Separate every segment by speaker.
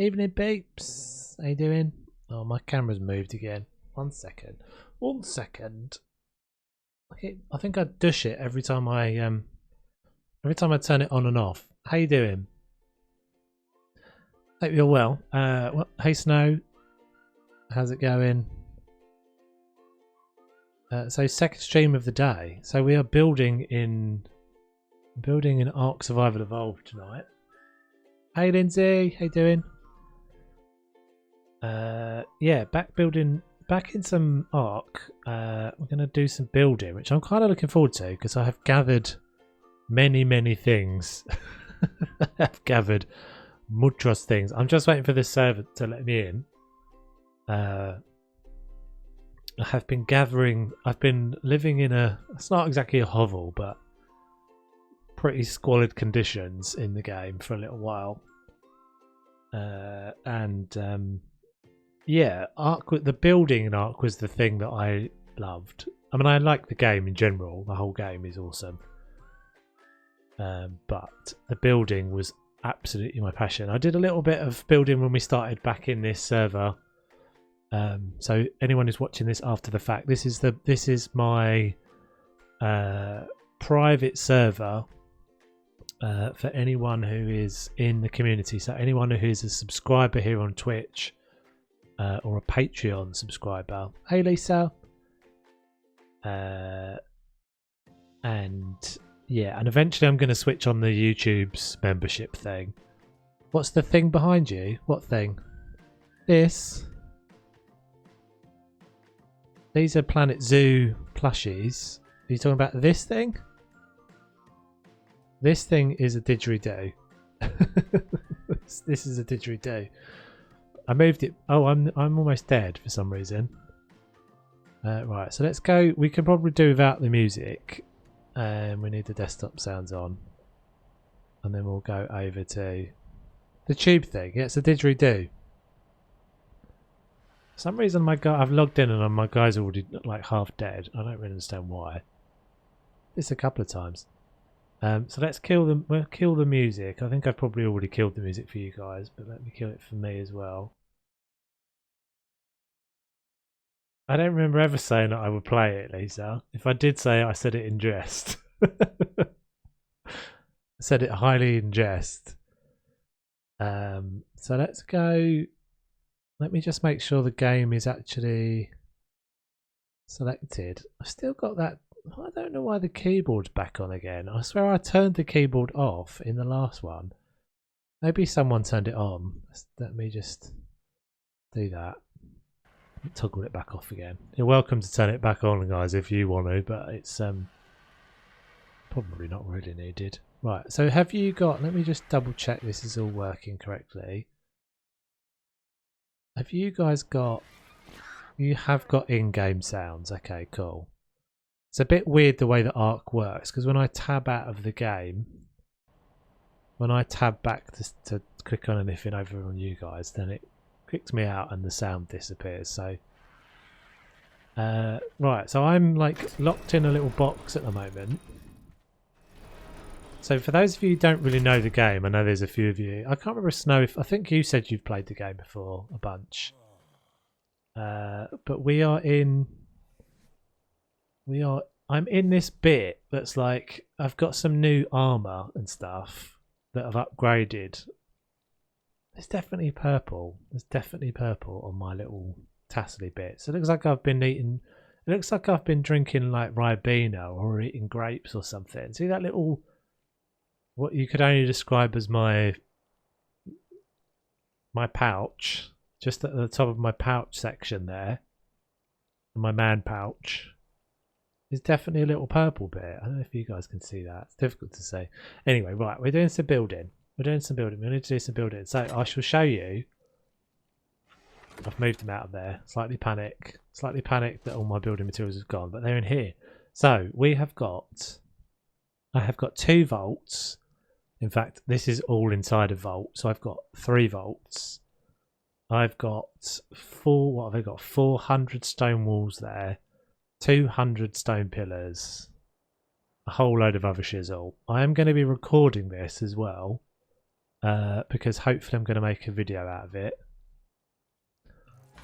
Speaker 1: Evening peeps. How you doing? Oh, my camera's moved again. 1 second. 1 second. I think I dush it every time I turn it on and off. How you doing? Hope you're well. Hey Snow, how's it going? So second stream of the day. So we are building in ARK Survival Evolved tonight. Hey Lindsay, how you doing? Yeah, back in some ARK. We're gonna do some building, which I'm kind of looking forward to because I have gathered many things. I've gathered muchos things. I'm just waiting for this server to let me in. I have been gathering. I've been living in it's not exactly a hovel, but pretty squalid conditions in the game for a little while. Yeah, the building in ARK was the thing that I loved. I mean, I like the game in general. The whole game is awesome. But the building was absolutely my passion. I did a little bit of building when we started back in this server. So anyone who's watching this after the fact, this is my private server for anyone who is in the community. So anyone who is a subscriber here on Twitch or a Patreon subscriber. Hey Lisa. And yeah, and eventually I'm going to switch on the YouTube's membership thing. What's the thing behind you? What thing? This. These are Planet Zoo plushies. Are you talking about this thing? This thing is a didgeridoo. This is a didgeridoo. I moved it. Oh, I'm almost dead for some reason. Right, so let's go. We can probably do without the music. We need the desktop sounds on, and then we'll go over to the tube thing. Yeah, it's a didgeridoo. For some reason, I've logged in and my guy's already like half dead. I don't really understand why. This a couple of times. So let's kill them. We'll kill the music. I think I've probably already killed the music for you guys, but let me kill it for me as well. I don't remember ever saying that I would play it, Lisa. If I did say it, I said it in jest. I said it highly in jest. So let's go. Let me just make sure the game is actually selected. I've still got that. I don't know why the keyboard's back on again. I swear I turned the keyboard off in the last one. Maybe someone turned it on. Let me just do that. Toggle it back off again. You're welcome to turn it back on, guys, if you want to, but it's probably not really needed. Right, so have you got, let me just double check this is all working correctly. Have you guys got, you have got in-game sounds. Okay, cool. It's a bit weird the way that ARK works, because when I tab out of the game, when I tab back to click on anything over on you guys, then it kicks me out and the sound disappears. So right, so I'm like locked in a little box at the moment. So for those of you who don't really know the game, I know there's a few of you. I can't remember, Snow, if I think you said you've played the game before a bunch. But I'm in this bit that's like I've got some new armor and stuff that I've upgraded. There's definitely purple. There's definitely purple on my little tassely bits. It looks like I've been eating. It looks like I've been drinking like Ribena or eating grapes or something. See that little, what you could only describe as my pouch, just at the top of my pouch section there, my man pouch. There's definitely a little purple bit. I don't know if you guys can see that. It's difficult to say. Anyway, right, we're doing some building. We need to do some building. So I shall show you. I've moved them out of there. Slightly panicked that all my building materials have gone, but they're in here. So I have got 2 vaults. In fact, this is all inside a vault. So I've got 3 vaults. I've got 400 stone walls there. 200 stone pillars, a whole load of other shizzle. I am going to be recording this as well, because hopefully I'm going to make a video out of it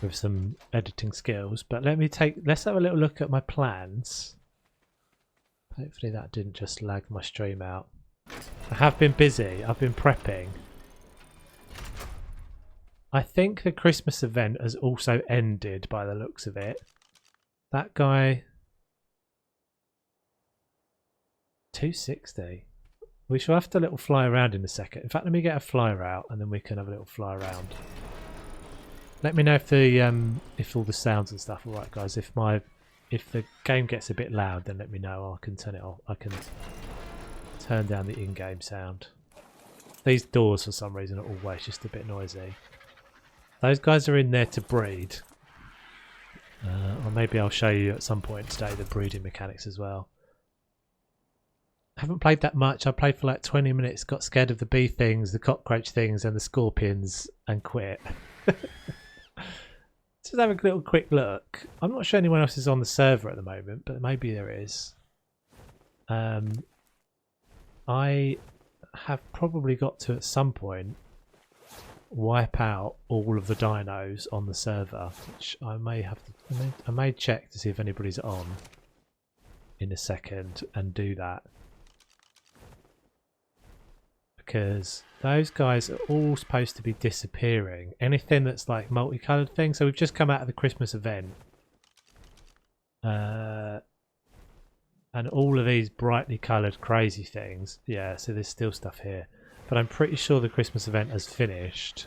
Speaker 1: with some editing skills. But let's have a little look at my plans. Hopefully that didn't just lag my stream out. I have been busy. I've been prepping. I think the Christmas event has also ended by the looks of it. That guy... 260. We shall have to little fly around in a second. In fact, let me get a flyer out and then we can have a little fly around. Let me know if the if all the sounds and stuff are right, guys. If the game gets a bit loud, then let me know. I can turn it off. I can turn down the in-game sound. These doors, for some reason, are always just a bit noisy. Those guys are in there to breed. Or maybe I'll show you at some point today the breeding mechanics as well. I haven't played that much. I played for like 20 minutes, got scared of the bee things, the cockroach things and the scorpions and quit. Just have a little quick look. I'm not sure anyone else is on the server at the moment, but maybe there is. I have probably got to at some point wipe out all of the dinos on the server, which I may have to. I may check to see if anybody's on in a second and do that. Because those guys are all supposed to be disappearing. Anything that's like multicoloured thing. So we've just come out of the Christmas event. And all of these brightly coloured crazy things. Yeah, so there's still stuff here. But I'm pretty sure the Christmas event has finished.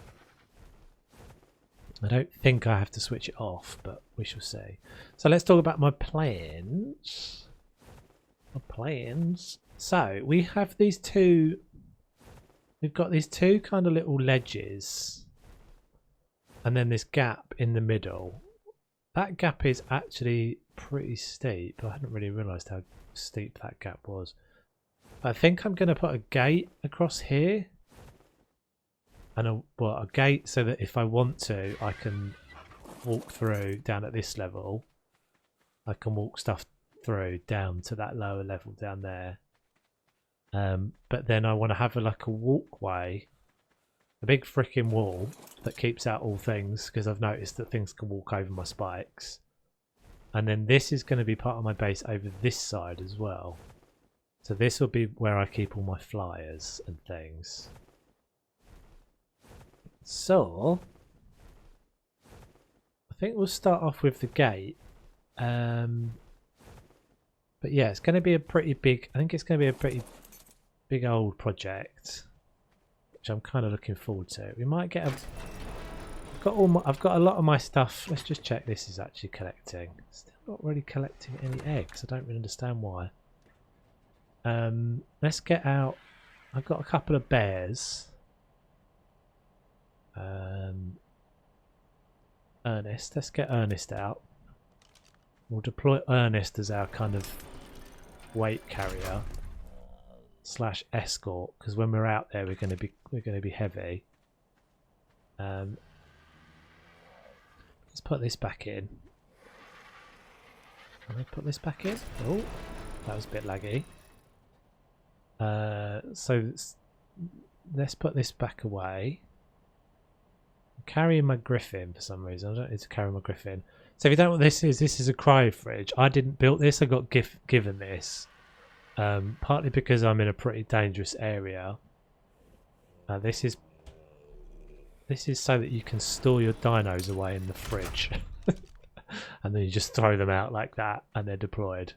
Speaker 1: I don't think I have to switch it off, but we shall see. So let's talk about my plans. My plans. So we have these two... We've got these two kind of little ledges and then this gap in the middle. That gap is actually pretty steep. I hadn't really realised how steep that gap was. I think I'm going to put a gate across here and a gate so that if I want to I can walk through down at this level. I can walk stuff through down to that lower level down there. But then I want to have like a walkway, a big freaking wall that keeps out all things, because I've noticed that things can walk over my spikes. And then this is going to be part of my base over this side as well. So this will be where I keep all my flyers and things. So I think we'll start off with the gate. But yeah, it's going to be a pretty big, I think it's going to be a pretty big old project, which I'm kind of looking forward to. We might get a... I've got a lot of my stuff. Let's just check this is actually collecting. Still not really collecting any eggs. I don't really understand why. Let's get out... I've got a couple of bears. Ernest. Let's get Ernest out. We'll deploy Ernest as our kind of weight carrier / escort, because when we're out there we're going to be heavy. Let's put this back in. Can I put this back in? Oh, that was a bit laggy. So let's put this back away. I'm carrying my griffin for some reason. I don't need to carry my griffin. So if you don't know what this is a cryo fridge. I didn't build this. I got given this. Partly because I'm in a pretty dangerous area. This is so that you can store your dinos away in the fridge. And then you just throw them out like that and they're deployed.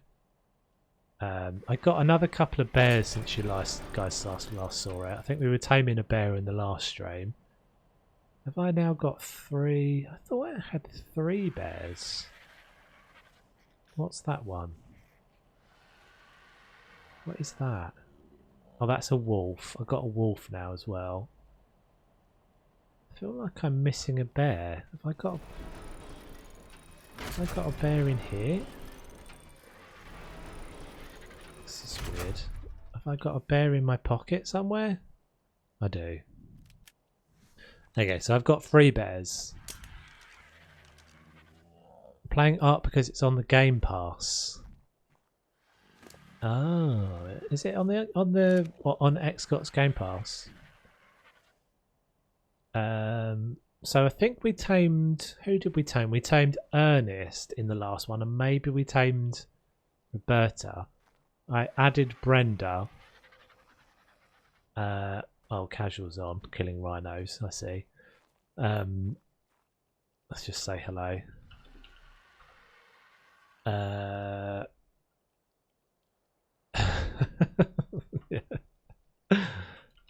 Speaker 1: I got another couple of bears since you guys last saw it. I think we were taming a bear in the last stream. Have I now got 3? I thought I had 3 bears. What's that one? What is that? Oh, that's a wolf. I've got a wolf now as well. I feel like I'm missing a bear. Have I got a bear in here? This is weird. Have I got a bear in my pocket somewhere? I do. Okay, so I've got 3 bears. I'm playing ARK because it's on the Game Pass. Oh, is it on Xbox Game Pass? So I think we tamed. Who did we tame? We tamed Ernest in the last one, and maybe we tamed Roberta. I added Brenda. Oh, casuals on killing rhinos. I see. Let's just say hello. Yeah.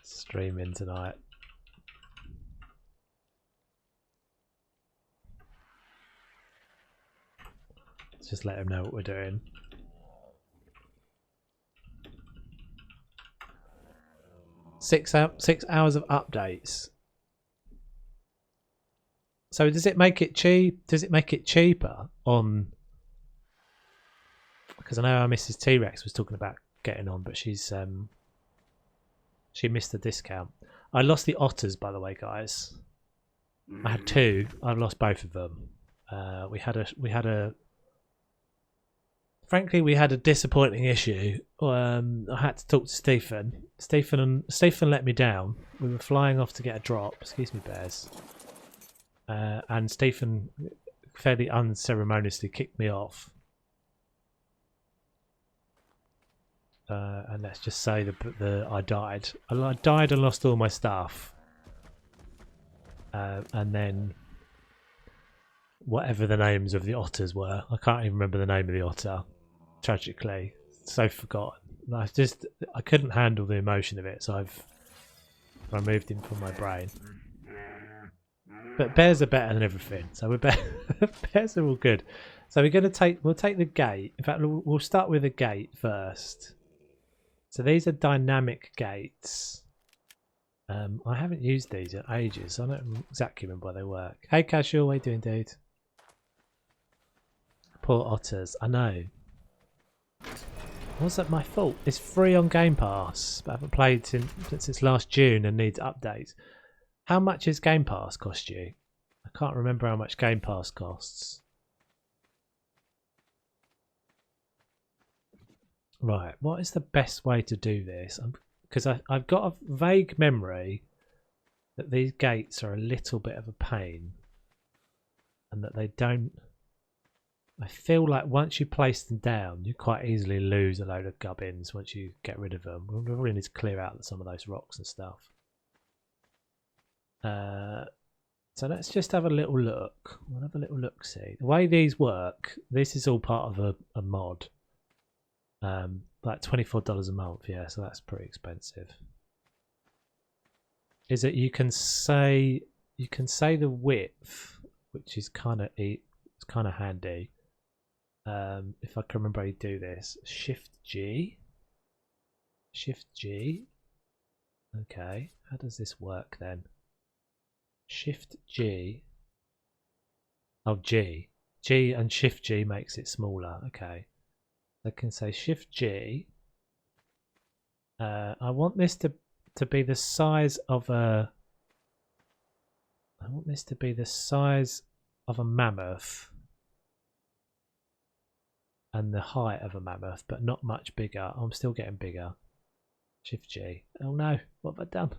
Speaker 1: Streaming tonight. Let's just let him know what we're doing. Six hours of updates. So does it make it cheap? Does it make it cheaper on? Because I know our Mrs. T-Rex was talking about getting on, but she's she missed the discount. I lost the otters, by the way, guys. I had two. I've lost both of them. Frankly, we had a disappointing issue. I had to talk to Stephen. Stephen let me down. We were flying off to get a drop. Excuse me, bears. And Stephen fairly unceremoniously kicked me off. And let's just say that I died. I died and lost all my stuff. And then whatever the names of the otters were, I can't even remember the name of the otter. Tragically, so forgotten. I couldn't handle the emotion of it, so I've removed him from my brain. But bears are better than everything, so we're better. Bears are all good. So we'll take the gate. In fact, we'll start with a gate first. So these are dynamic gates. I haven't used these in ages. So I don't exactly remember why they work. Hey Casual, what are you doing, dude? Poor otters. I know. Was that my fault? It's free on Game Pass, but I haven't played since it's last June and needs updates. How much is Game Pass cost you? I can't remember how much Game Pass costs. Right, what is the best way to do this? Because I've got a vague memory that these gates are a little bit of a pain and that they don't... I feel like once you place them down, you quite easily lose a load of gubbins once you get rid of them. We really need to clear out some of those rocks and stuff. So let's just have a little look. We'll have a little look-see. The way these work, this is all part of a mod. Like $24 a month, yeah, so that's pretty expensive. Is that you can say the width, which is kind of handy. If I can remember how you do this, Shift G. Okay, how does this work then? Shift G. Oh, G and Shift G makes it smaller. Okay. I can say Shift G. I want this to be the size of a. I want this to be the size of a mammoth, and the height of a mammoth, but not much bigger. I'm still getting bigger. Shift G. Oh no! What have I done?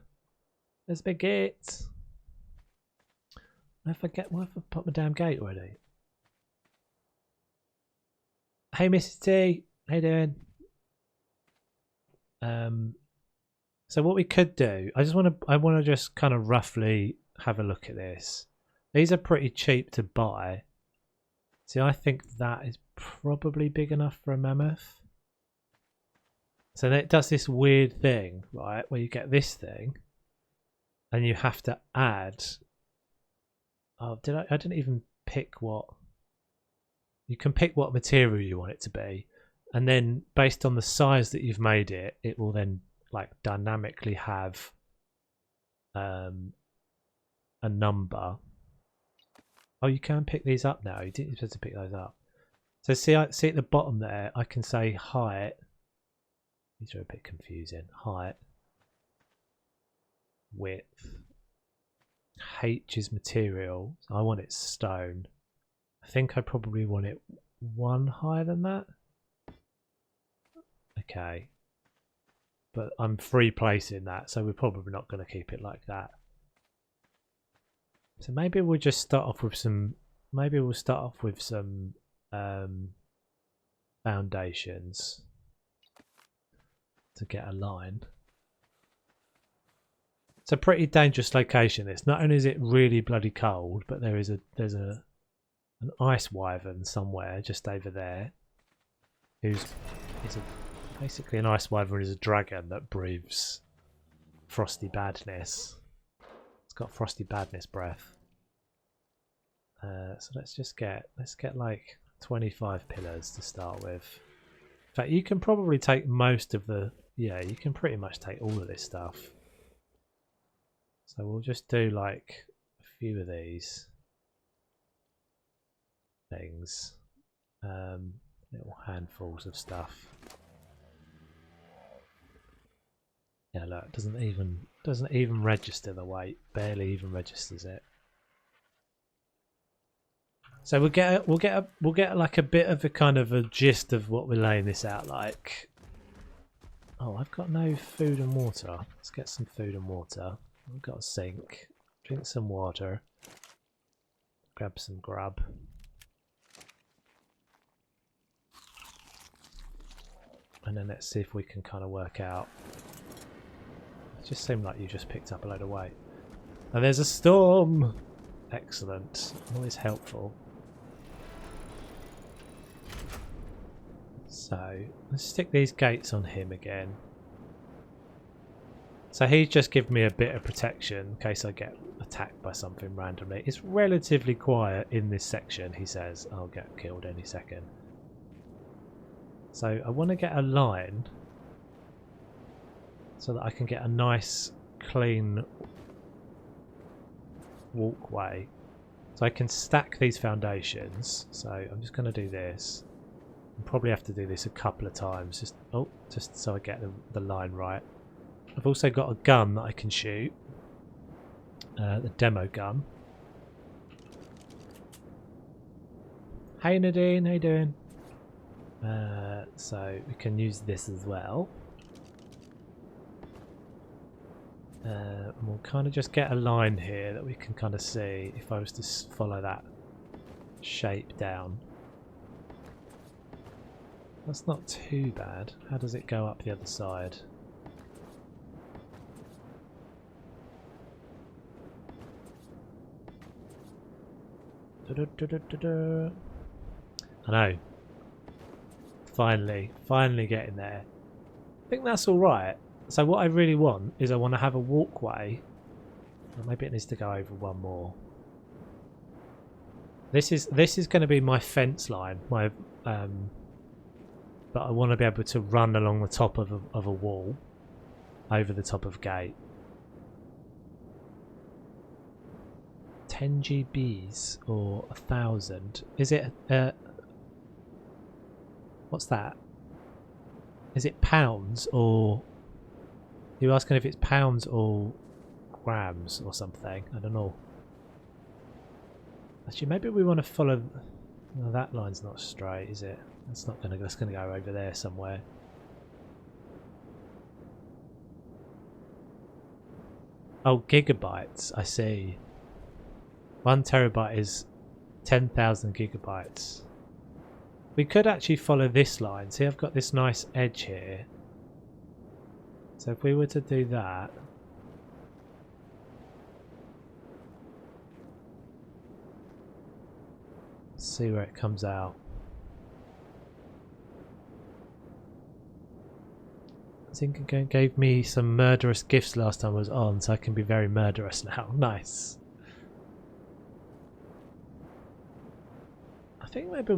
Speaker 1: There's my gate. Why have I put my damn gate already? Hey, Mrs. T, how you doing? So what we could do, I want to just kind of roughly have a look at this. These are pretty cheap to buy. See, I think that is probably big enough for a mammoth. So then it does this weird thing, right, where you get this thing, and you have to add. Oh, I didn't even pick what. You can pick what material you want it to be, and then based on the size that you've made it, it will then like dynamically have a number. Oh, you can pick these up now. You didn't supposed to pick those up. So see at the bottom there, I can say height. These are a bit confusing. Height, width. H is material. I want it stone. I think I probably want it one higher than that. Okay. But I'm free placing that, so we're probably not going to keep it like that. So maybe we'll just start off with some. Maybe we'll start off with some foundations to get a line. It's a pretty dangerous location. This, not only is it really bloody cold, but there's an ice wyvern somewhere just over there. Basically an ice wyvern is a dragon that breathes frosty badness. It's got frosty badness breath. So let's get like 25 pillars to start with. In fact, you can probably take most of the. Yeah, you can pretty much take all of this stuff. So we'll just do like a few of these things, little handfuls of stuff. Yeah, look, it doesn't even register the weight. Barely even registers it. So we'll get like a bit of a kind of a gist of what we're laying this out like. Oh, I've got no food and water. Let's get some food and water. We've got a sink. Drink some water. Grab some grub. And then let's see if we can kind of work out. It just seemed like you just picked up a load of weight. And there's a storm! Excellent. Always helpful. So, let's stick these gates on him again. So he's just given me a bit of protection in case I get attacked by something randomly. It's relatively quiet in this section, he says. I'll get killed any second. So I want to get a line so that I can get a nice, clean walkway. So I can stack these foundations. So I'm just going to do this. I'll probably have to do this a couple of times just so I get the line right. I've also got a gun that I can shoot, the demo gun. Hey Nadine, how you doing? So we can use this as well. And we'll kind of just get a line here that we can kind of see if I was to follow that shape down. That's not too bad. How does it go up the other side? I know. Finally getting there. I think that's alright. So what I really want is I want to have a walkway. Well, maybe it needs to go over one more. This is going to be my fence line. My but I want to be able to run along the top of a wall, over the top of a gate. 10 GBs or 1,000. Is it? What's that? Is it pounds or? You're asking if it's pounds or grams or something. I don't know. Actually, maybe we want to follow. No, that line's not straight, is it? That's not gonna. That's gonna go over there somewhere. Oh, gigabytes. I see. 1 terabyte is 10,000 gigabytes. We could actually follow this line. See, I've got this nice edge here. So if we were to do that, let's see where it comes out. I think it gave me some murderous gifts last time I was on, so I can be very murderous now. Nice. I think maybe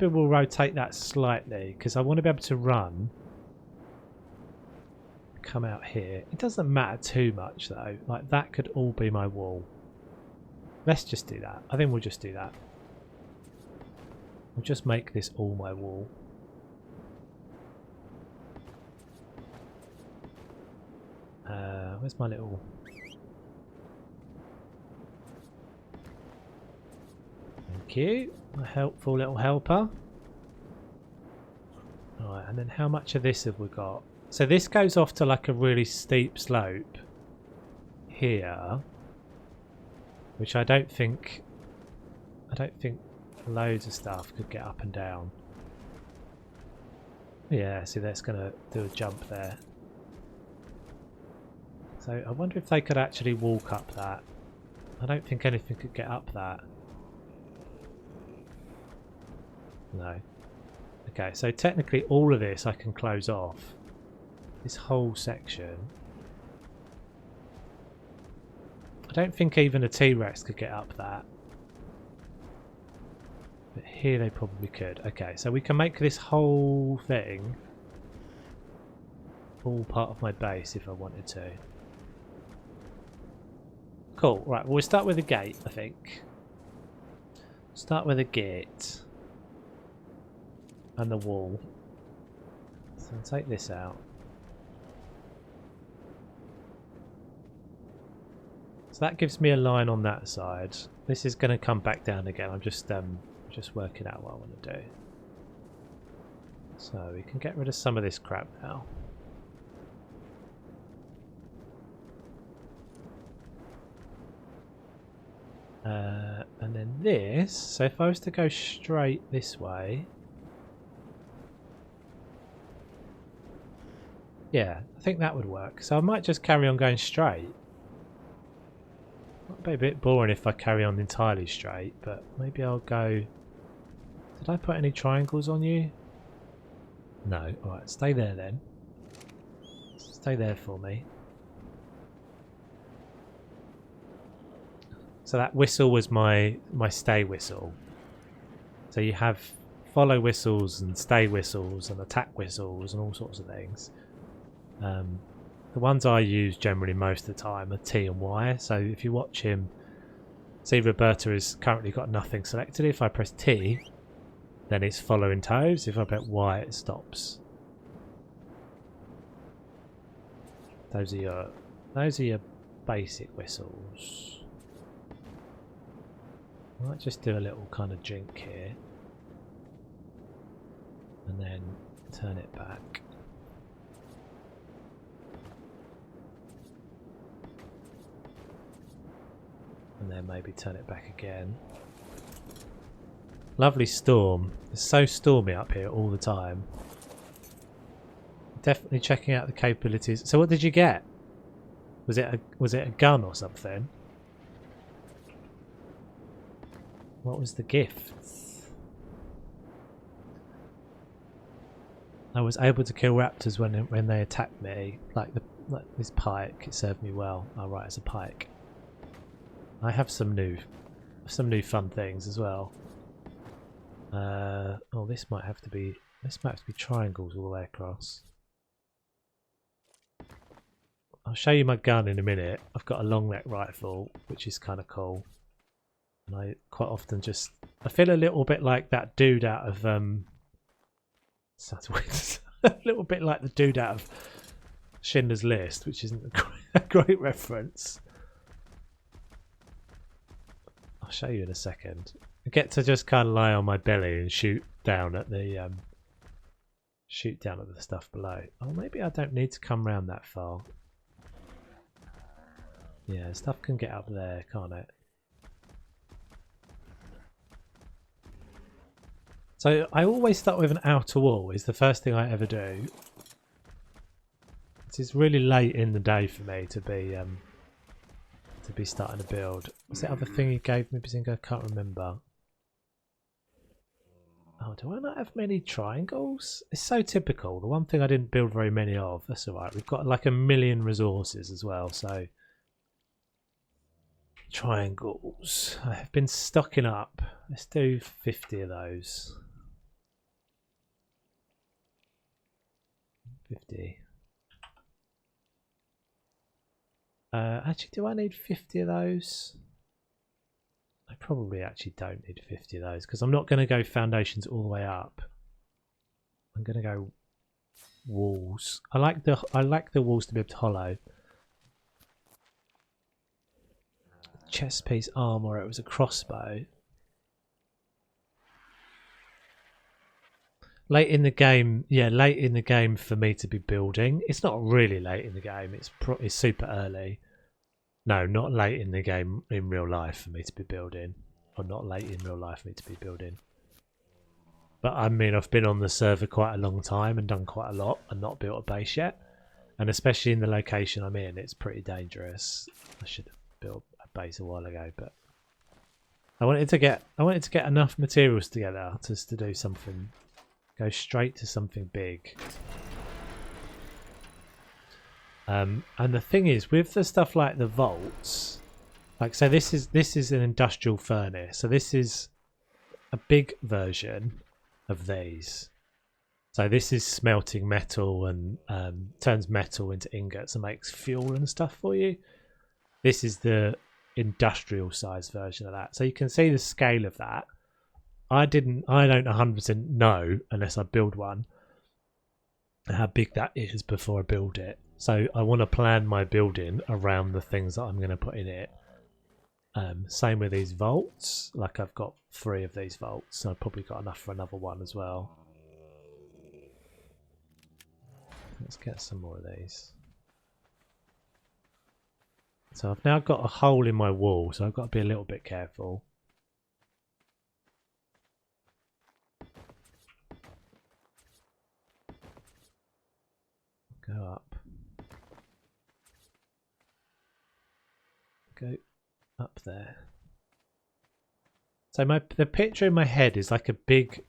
Speaker 1: we'll rotate that slightly because I want to be able to run. Come out here. It doesn't matter too much though. Like that could all be my wall. Let's just do that. I think we'll just do that. We'll just make this all my wall. Where's my little... Thank you. A helpful little helper. Alright, and then how much of this have we got? So this goes off to like a really steep slope here. which I don't think loads of stuff could get up and down. Yeah, see that's going to do a jump there. So I wonder if they could actually walk up that. I don't think anything could get up that. No. Okay, so technically all of this I can close off. This whole section. I don't think even a T-Rex could get up that. But here they probably could. Okay, so we can make this whole thing all part of my base if I wanted to. Cool, right, well we'll start with a gate, I think. Start with a gate. And the wall. So I'll take this out. So that gives me a line on that side. This is going to come back down again. I'm just working out what I want to do. So we can get rid of some of this crap now. And then this, so if I was to go straight this way, yeah, I think that would work. So I might just carry on going straight. Might be a bit boring if I carry on entirely straight, but maybe I'll go... Did I put any triangles on you? No. Alright, stay there then. Stay there for me. So that whistle was my stay whistle. So you have follow whistles and stay whistles and attack whistles and all sorts of things. The ones I use generally most of the time are T and Y. So if you watch him, see Roberta has currently got nothing selected. If I press T, then it's following toes. If I press Y, it stops. Those are your basic whistles. I might just do a little kind of jink here and then turn it back. And then maybe turn it back again. Lovely storm. It's so stormy up here all the time. Definitely checking out the capabilities. So what did you get? Was it a gun or something? What was the gift? I was able to kill raptors when they attacked me. Like this pike, it served me well. Oh right, it's a pike. I have some new fun things as well. Oh, this might have to be triangles all the way across. I'll show you my gun in a minute. I've got a long neck rifle, which is kind of cool. And I quite often I feel a little bit like that dude out of sounds weird. A little bit like the dude out of Schindler's List, which isn't a great reference. I'll show you in a second. I get to just kind of lie on my belly and shoot down at the stuff below. Oh, maybe I don't need to come round that far. Yeah, stuff can get up there, can't it? So I always start with an outer wall. Is the first thing I ever do. It's really late in the day for me to be starting to build. What's the other thing he gave me, Bazinga? I can't remember. Oh, do I not have many triangles? It's so typical. The one thing I didn't build very many of. That's alright. We've got like 1 million resources as well, so... Triangles. I have been stocking up. Let's do 50 of those. 50. Actually, do I need 50 of those? I probably actually don't need 50 of those because I'm not going to go foundations all the way up. I'm going to go walls. I like the walls to be able to hollow. Chest piece armor. It was a crossbow. Late in the game, yeah, late in the game for me to be building. It's not really late in the game. It's super early. No, not late in the game in real life for me to be building. Or not late in real life for me to be building. But I mean, I've been on the server quite a long time and done quite a lot and not built a base yet. And especially in the location I'm in, it's pretty dangerous. I should have built a base a while ago, but I wanted to get enough materials together just to do something, go straight to something big. And the thing is, with the stuff like the vaults, like so this is an industrial furnace. So this is a big version of these. So this is smelting metal and turns metal into ingots and makes fuel and stuff for you. This is the industrial size version of that. So you can see the scale of that. I don't 100% know unless I build one how big that is before I build it. So I want to plan my building around the things that I'm going to put in it. Same with these vaults. Like I've got 3 of these vaults, so I've probably got enough for another one as well. Let's get some more of these. So I've now got a hole in my wall, so I've got to be a little bit careful. Go up. Go up there. So the picture in my head is like a big...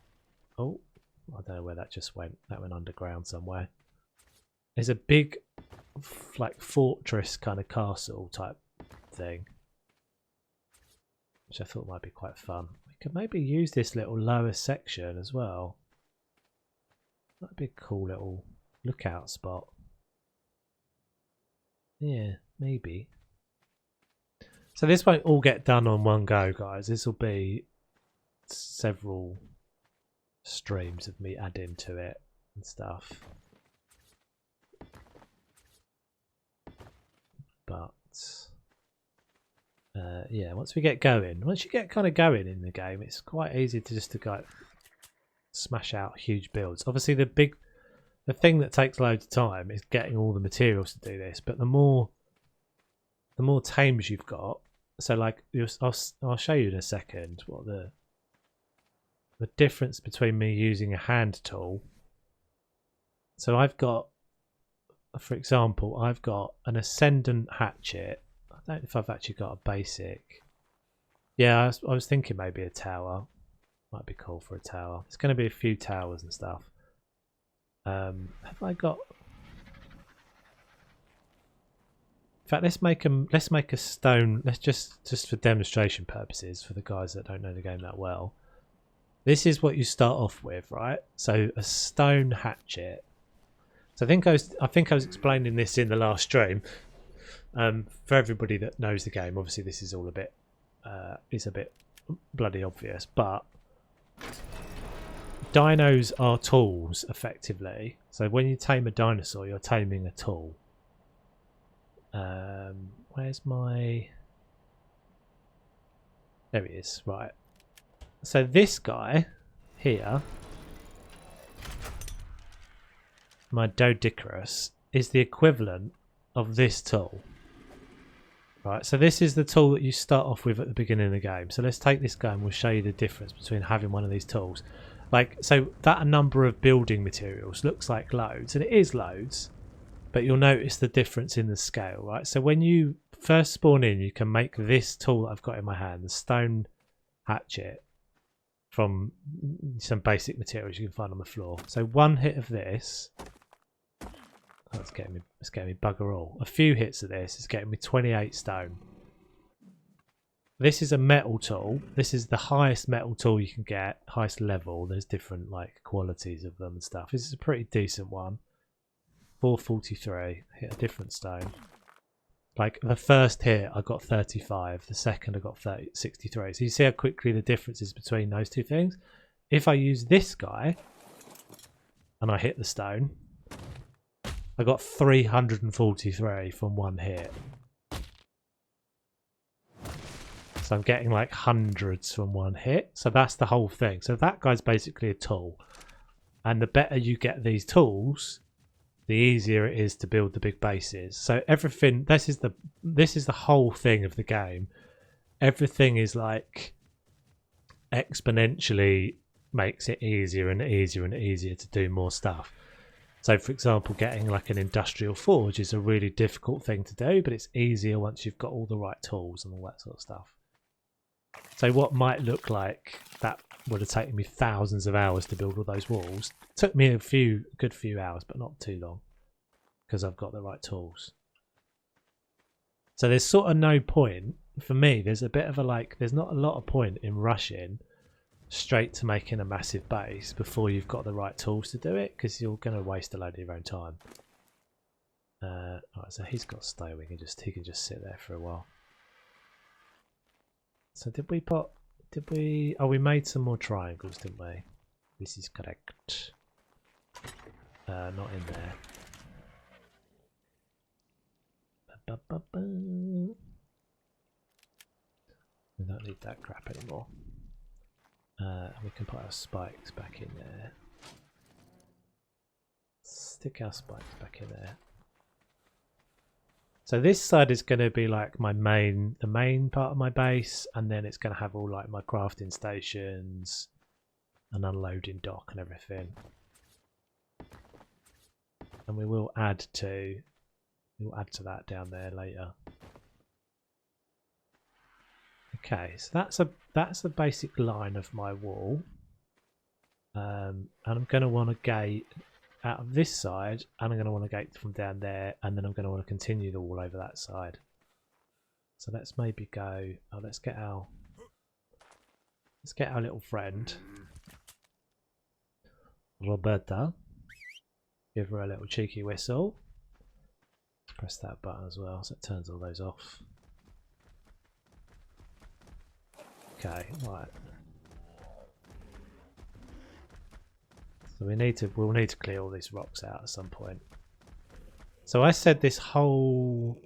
Speaker 1: Oh, I don't know where that just went. That went underground somewhere. There's a big, like, fortress kind of castle type thing, which I thought might be quite fun. We could maybe use this little lower section as well. That'd be a cool little lookout spot. Yeah, maybe. So this won't all get done on one go, guys. This will be several streams of me adding to it and stuff. But yeah, once you get kind of going in the game, it's quite easy to just go smash out huge builds. Obviously, the thing that takes loads of time is getting all the materials to do this. But the more tames you've got, so like I'll show you in a second what the difference between me using a hand tool. So I've got, for example, I've got an ascendant hatchet. I don't know if I've actually got a basic. Yeah, I was thinking maybe a tower. Might be cool for a tower. It's going to be a few towers and stuff. Have I got... In fact, let's make a stone. Let's just for demonstration purposes, for the guys that don't know the game that well. This is what you start off with, right? So a stone hatchet. So I think I was explaining this in the last stream. For everybody that knows the game, obviously this is all a bit bloody obvious, but dinos are tools effectively. So when you tame a dinosaur, you're taming a tool. Where's my... There he is, right. So this guy here, my Doedicurus, is the equivalent of this tool. Right, so this is the tool that you start off with at the beginning of the game. So let's take this guy and we'll show you the difference between having one of these tools. Like, so that number of building materials looks like loads, and it is loads, but you'll notice the difference in the scale, right? So when you first spawn in, you can make this tool that I've got in my hand, the stone hatchet, from some basic materials you can find on the floor. So one hit of this, that's getting me bugger all. A few hits of this is getting me 28 stone. This is a metal tool. This is the highest metal tool you can get, highest level. There's different like qualities of them and stuff. This is a pretty decent one. 443. Hit a different stone. Like the first hit I got 35, the second I got 63. So you see how quickly the difference is between those two things. If I use this guy and I hit the stone, I got 343 from one hit. So I'm getting like hundreds from one hit. So that's the whole thing. So that guy's basically a tool. And the better you get these tools, the easier it is to build the big bases. So everything, this is the whole thing of the game. Everything is like exponentially makes it easier and easier and easier to do more stuff. So for example, getting like an industrial forge is a really difficult thing to do, but it's easier once you've got all the right tools and all that sort of stuff. So what might look like that would have taken me thousands of hours to build all those walls, took me a good few hours, but not too long, because I've got the right tools. So there's sort of no point, for me, there's a bit of a like, there's not a lot of point in rushing straight to making a massive base before you've got the right tools to do it, because you're going to waste a load of your own time. Alright, so he's got stone, he can just sit there for a while. So we made some more triangles, didn't we? This is correct. Not in there. We don't need that crap anymore. We can put our spikes back in there. Stick our spikes back in there. So this side is going to be like the main part of my base, and then it's going to have all like my crafting stations, an unloading dock and everything. And we'll add to that down there later. Okay, so that's a basic line of my wall. And I'm going to want a gate out of this side, and I'm going to want a gate from down there, and then I'm going to want to continue the wall over that side. So let's maybe go. Oh, let's get our little friend Roberta. Give her a little cheeky whistle. Press that button as well, so it turns all those off. Okay, right. So we'll need to clear all these rocks out at some point. So I said this whole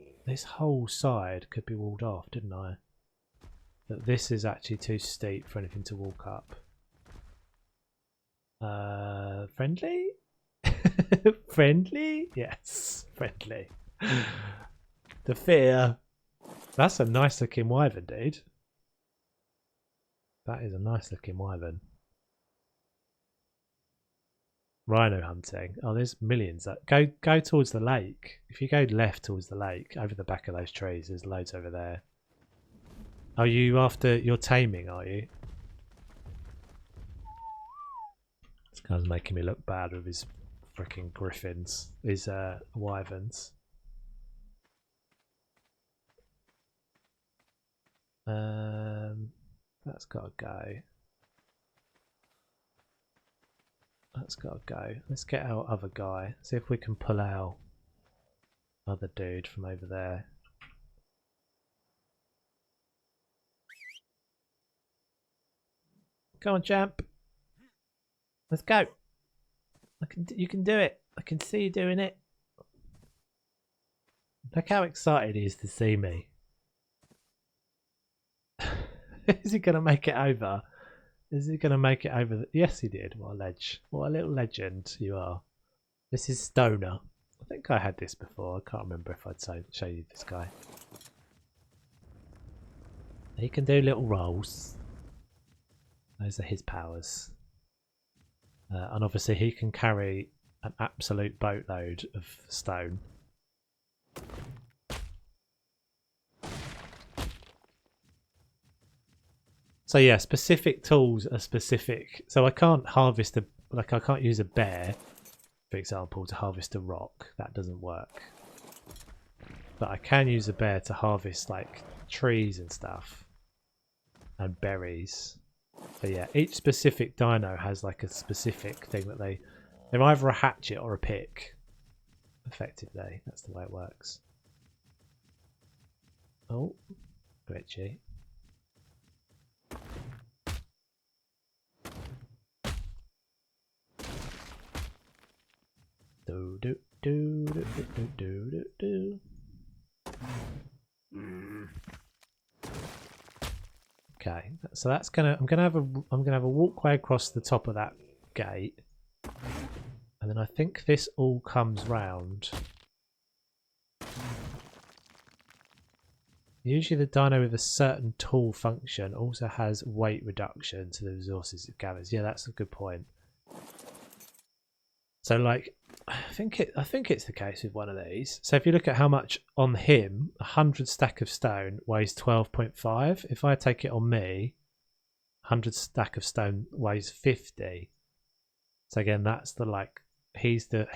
Speaker 1: side could be walled off, didn't I? That this is actually too steep for anything to walk up. Friendly? Friendly? Yes, friendly. The fear. That's a nice looking wyvern, dude. That is a nice looking wyvern. Rhino hunting. Oh, there's millions. Go towards the lake. If you go left towards the lake, over the back of those trees, there's loads over there. Are you after your taming, are you? This guy's making me look bad with his freaking griffins. His wyverns. That's gotta go. That's gotta go. Let's get our other guy. See if we can pull our other dude from over there. Come on, champ. Let's go. You can do it. I can see you doing it. Look how excited he is to see me. Is he gonna make it over? Is he going to make it over? Yes, he did. What a ledge. What a little legend you are. This is Stoner. I think I had this before. I can't remember if I'd show you this guy. He can do little rolls. Those are his powers. And obviously he can carry an absolute boatload of stone. So yeah, specific tools are specific. So I can't harvest I can't use a bear, for example, to harvest a rock. That doesn't work. But I can use a bear to harvest like trees and stuff and berries. So yeah, each specific dino has like a specific thing that they're either a hatchet or a pick. Effectively, that's the way it works. Oh, glitchy. Do do do do do do do do. Okay, so that's I'm gonna have a walkway across the top of that gate, and And then I think this all comes round. Usually the dino with a certain tool function also has weight reduction to the resources it gathers. Yeah, that's a good point. So like, I think it's the case with one of these. So if you look at how much on him, 100 stack of stone weighs 12.5. If I take it on me, 100 stack of stone weighs 50. So again, that's the like, he's the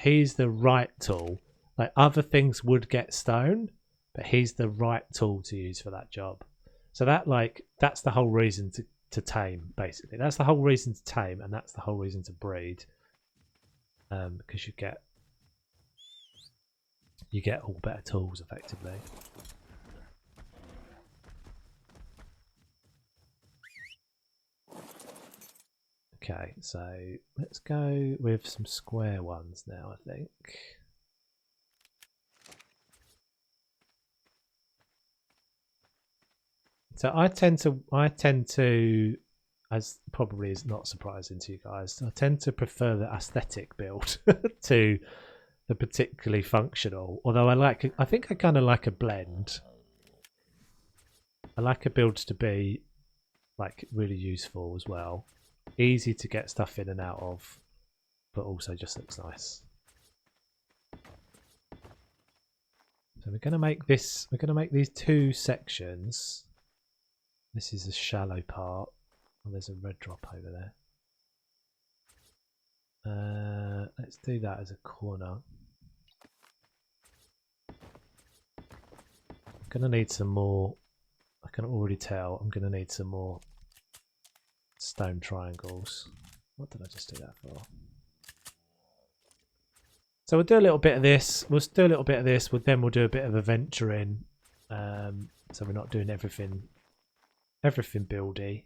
Speaker 1: right tool. Like other things would get stone, but he's the right tool to use for that job. So that like, that's the whole reason to tame, basically. That's the whole reason to tame, and that's the whole reason to breed. Because you get all better tools effectively. Okay, so let's go with some square ones now, I think. So I tend to, as probably is not surprising to you guys, I tend to prefer the aesthetic build to the particularly functional. Although I think I kind of like a blend. I like a build to be like really useful as well, easy to get stuff in and out of, but also just looks nice. So we're going to make this. We're going to make these two sections. This is a shallow part. Oh, there's a red drop over there. Let's do that as a corner. I'm going to need some more. I can already tell I'm going to need some more stone triangles. What did I just do that for? So we'll do a little bit of this. We'll do a little bit of this. Then we'll do a bit of adventuring. So we're not doing everything buildy.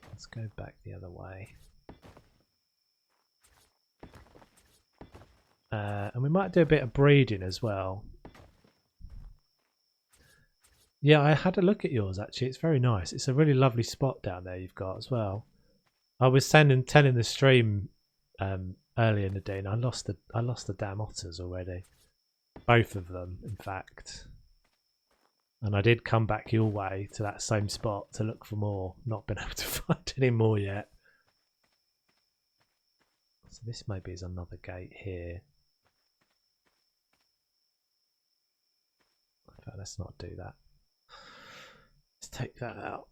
Speaker 1: Let's go back the other way. And we might do a bit of breeding as well. Yeah, I had a look at yours actually. It's very nice. It's a really lovely spot down there you've got as well. I was telling the stream earlier in the day, and I lost the damn otters already. Both of them, in fact. And I did come back your way to that same spot to look for more. Not been able to find any more yet. So this maybe is another gate here. In fact, let's not do that. Let's take that out.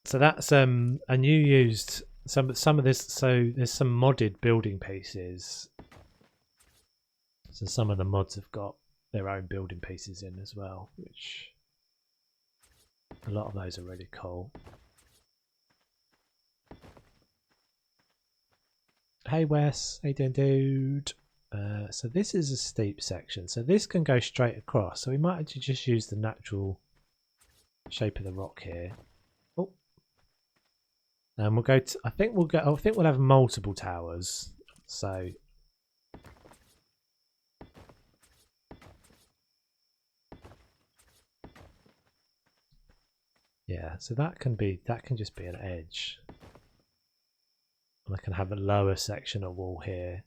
Speaker 1: So that's and you used some of this. So there's some modded building pieces. So some of the mods have got their own building pieces in as well, which a lot of those are really cool. Hey Wes, how you doing, dude? So this is a steep section, so this can go straight across. So we might actually just use the natural shape of the rock here. Oh, and we'll go to. I think we'll have multiple towers. So yeah, so that can just be an edge. And I can have a lower section of wall here.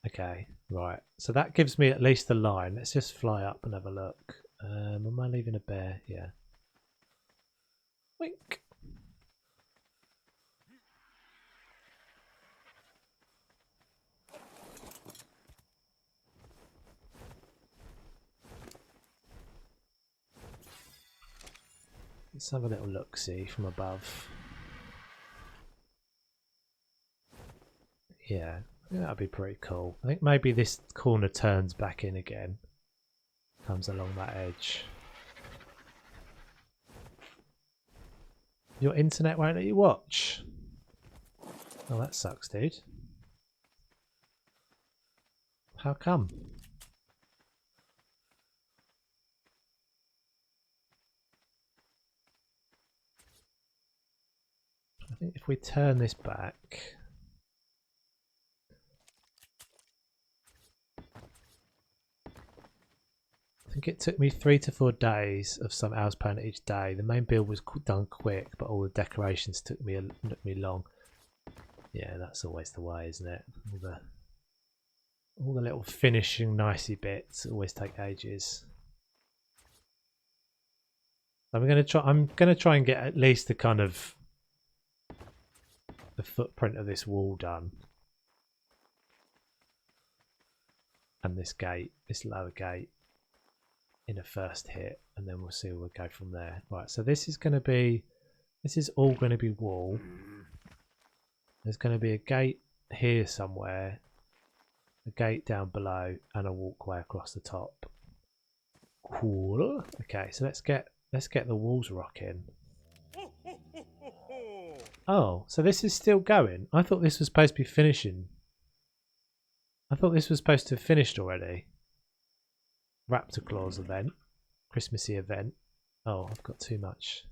Speaker 1: Okay, right. So that gives me at least a line. Let's just fly up and have a look. Am I leaving a bear? Yeah. Wink. Let's have a little look-see from above. Yeah, I think that'd be pretty cool. I think maybe this corner turns back in again. Comes along that edge. Your internet won't let you watch. Oh, that sucks, dude. How come? I think if we turn this back... I think think it took me 3 to 4 days of some hours planted each day. The main build was done quick, but all the decorations took me long. Yeah, that's always the way, isn't it? All the little finishing nicey bits always take ages. I'm gonna try and get at least the kind of the footprint of this wall done. And this gate, this lower gate, in a first hit, and then we'll see where we'll go from there. Right, so this is all going to be wall. There's going to be a gate here somewhere, a gate down below, and a walkway across the top. Cool. Okay, so let's get the walls rocking. Oh, so this is still going. I thought this was supposed to be finishing. I thought this was supposed to have finished already. Raptor Claws event. Christmassy event. Oh, I've got too much.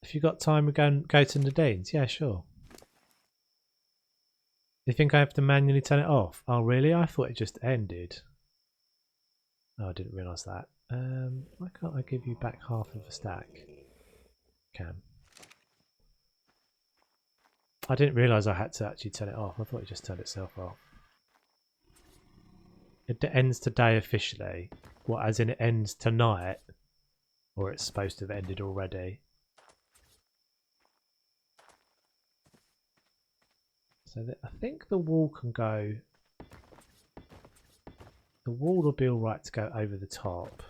Speaker 1: If you've got time, we go to Nadine's. Yeah, sure. You think I have to manually turn it off? Oh, really? I thought it just ended. Oh, I didn't realise that. Why can't I give you back half of a stack? Can. I didn't realise I had to actually turn it off. I thought it just turned itself off. It ends today officially. What, as in it ends tonight? Or it's supposed to have ended already? So I think the wall can go... The wall will be alright to go over the top.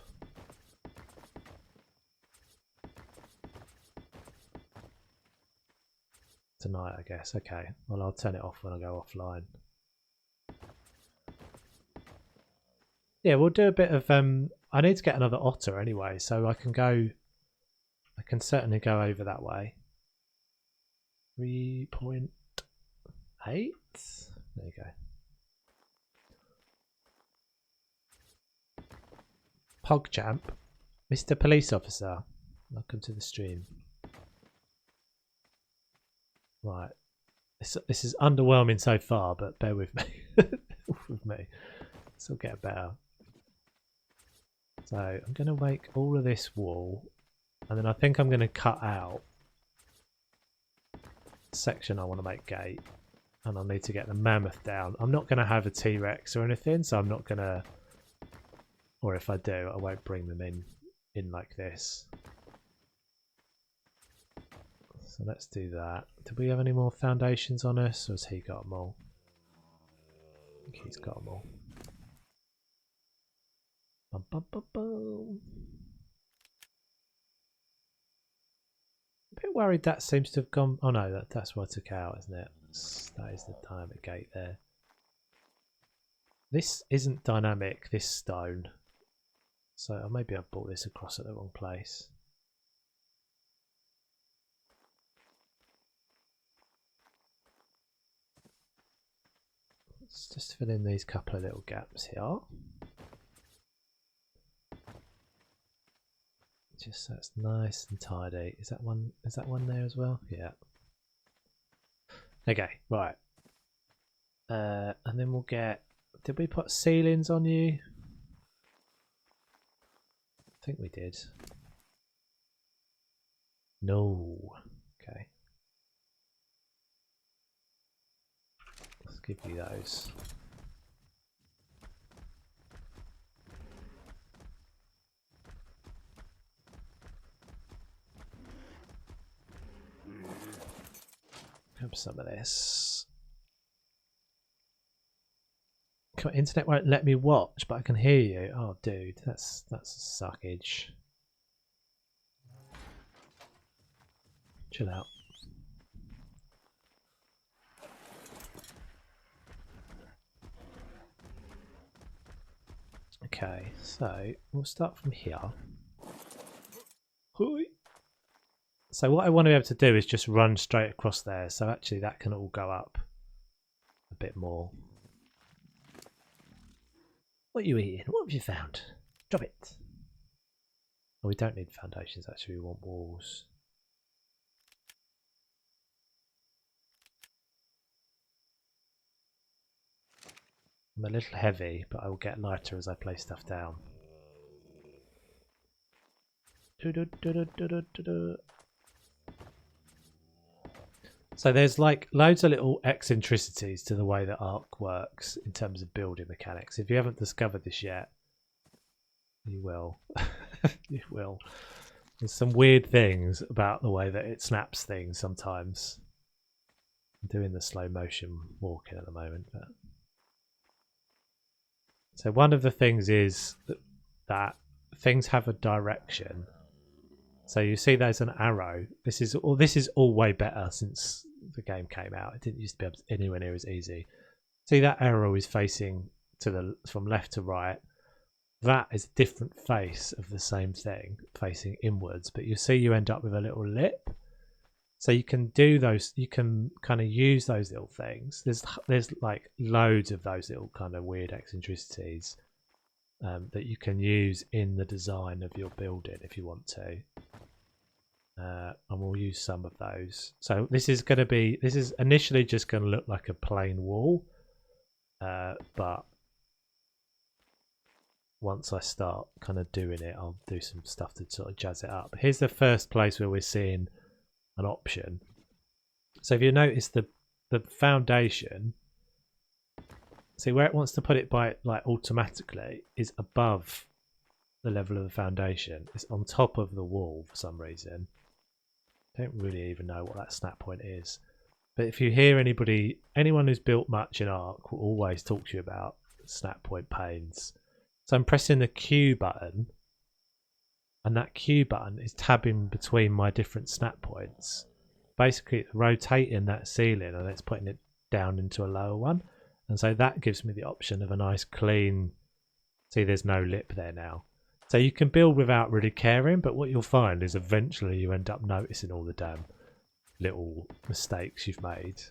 Speaker 1: Tonight, I guess. Okay. Well, I'll turn it off when I go offline. Yeah, we'll do a bit of... I need to get another otter anyway, so I can certainly go over that way. 3.8? There you go. PogChamp. Mr. Police Officer. Welcome to the stream. Right. This is underwhelming so far, but bear with me. With me. This will get better. So I'm going to make all of this wall, and then I think I'm going to cut out the section I want to make gate, and I'll need to get the mammoth down. I'm not going to have a T-Rex or anything, so I'm not going to, or if I do, I won't bring them in like this. So let's do that. Do we have any more foundations on us, or has he got them all? I think he's got them all. Bum, bum, bum, bum. A bit worried that seems to have gone. Oh no, that's what I took out, isn't it? That is the dynamic gate there. This isn't dynamic, this stone. So maybe I brought this across at the wrong place. Let's just fill in these couple of little gaps here. Just so it's nice and tidy. Is that one there as well? Yeah. Okay, right. And then we'll get... Did we put ceilings on you? I think we did. No. Okay. Let's give you those. Have some of this. My internet won't let me watch, but I can hear you. Oh, dude, that's suckage. Chill out. Okay, so we'll start from here. So what I want to be able to do is just run straight across there. So actually that can all go up a bit more. What are you eating? What have you found? Drop it. Oh, we don't need foundations actually, we want walls. I'm a little heavy, but I will get lighter as I place stuff down. So there's like loads of little eccentricities to the way that ARK works in terms of building mechanics. If you haven't discovered this yet, you will. You will. There's some weird things about the way that it snaps things sometimes. I'm doing the slow motion walking at the moment. But... So one of the things is that things have a direction. So you see there's an arrow. This is all way better since the game came out. It didn't used to be anywhere near as easy. See that arrow is facing from left to right. That is a different face of the same thing facing inwards, but you see you end up with a little lip. So you can do those, you can kind of use those little things. There's like loads of those little kind of weird eccentricities that you can use in the design of your building if you want to. And we'll use some of those. So this is initially just going to look like a plain wall, but once I start kind of doing it, I'll do some stuff to sort of jazz it up. Here's the first place where we're seeing an option. So if you notice the foundation, see where it wants to put it by like automatically is above the level of the foundation. It's on top of the wall for some reason. Don't really even know what that snap point is. But if you hear anyone who's built much in ARK will always talk to you about snap point panes. So I'm pressing the Q button, and that Q button is tabbing between my different snap points. Basically, it's rotating that ceiling and it's putting it down into a lower one. And so that gives me the option of a nice clean, see there's no lip there now. So you can build without really caring, but what you'll find is eventually you end up noticing all the damn little mistakes you've made.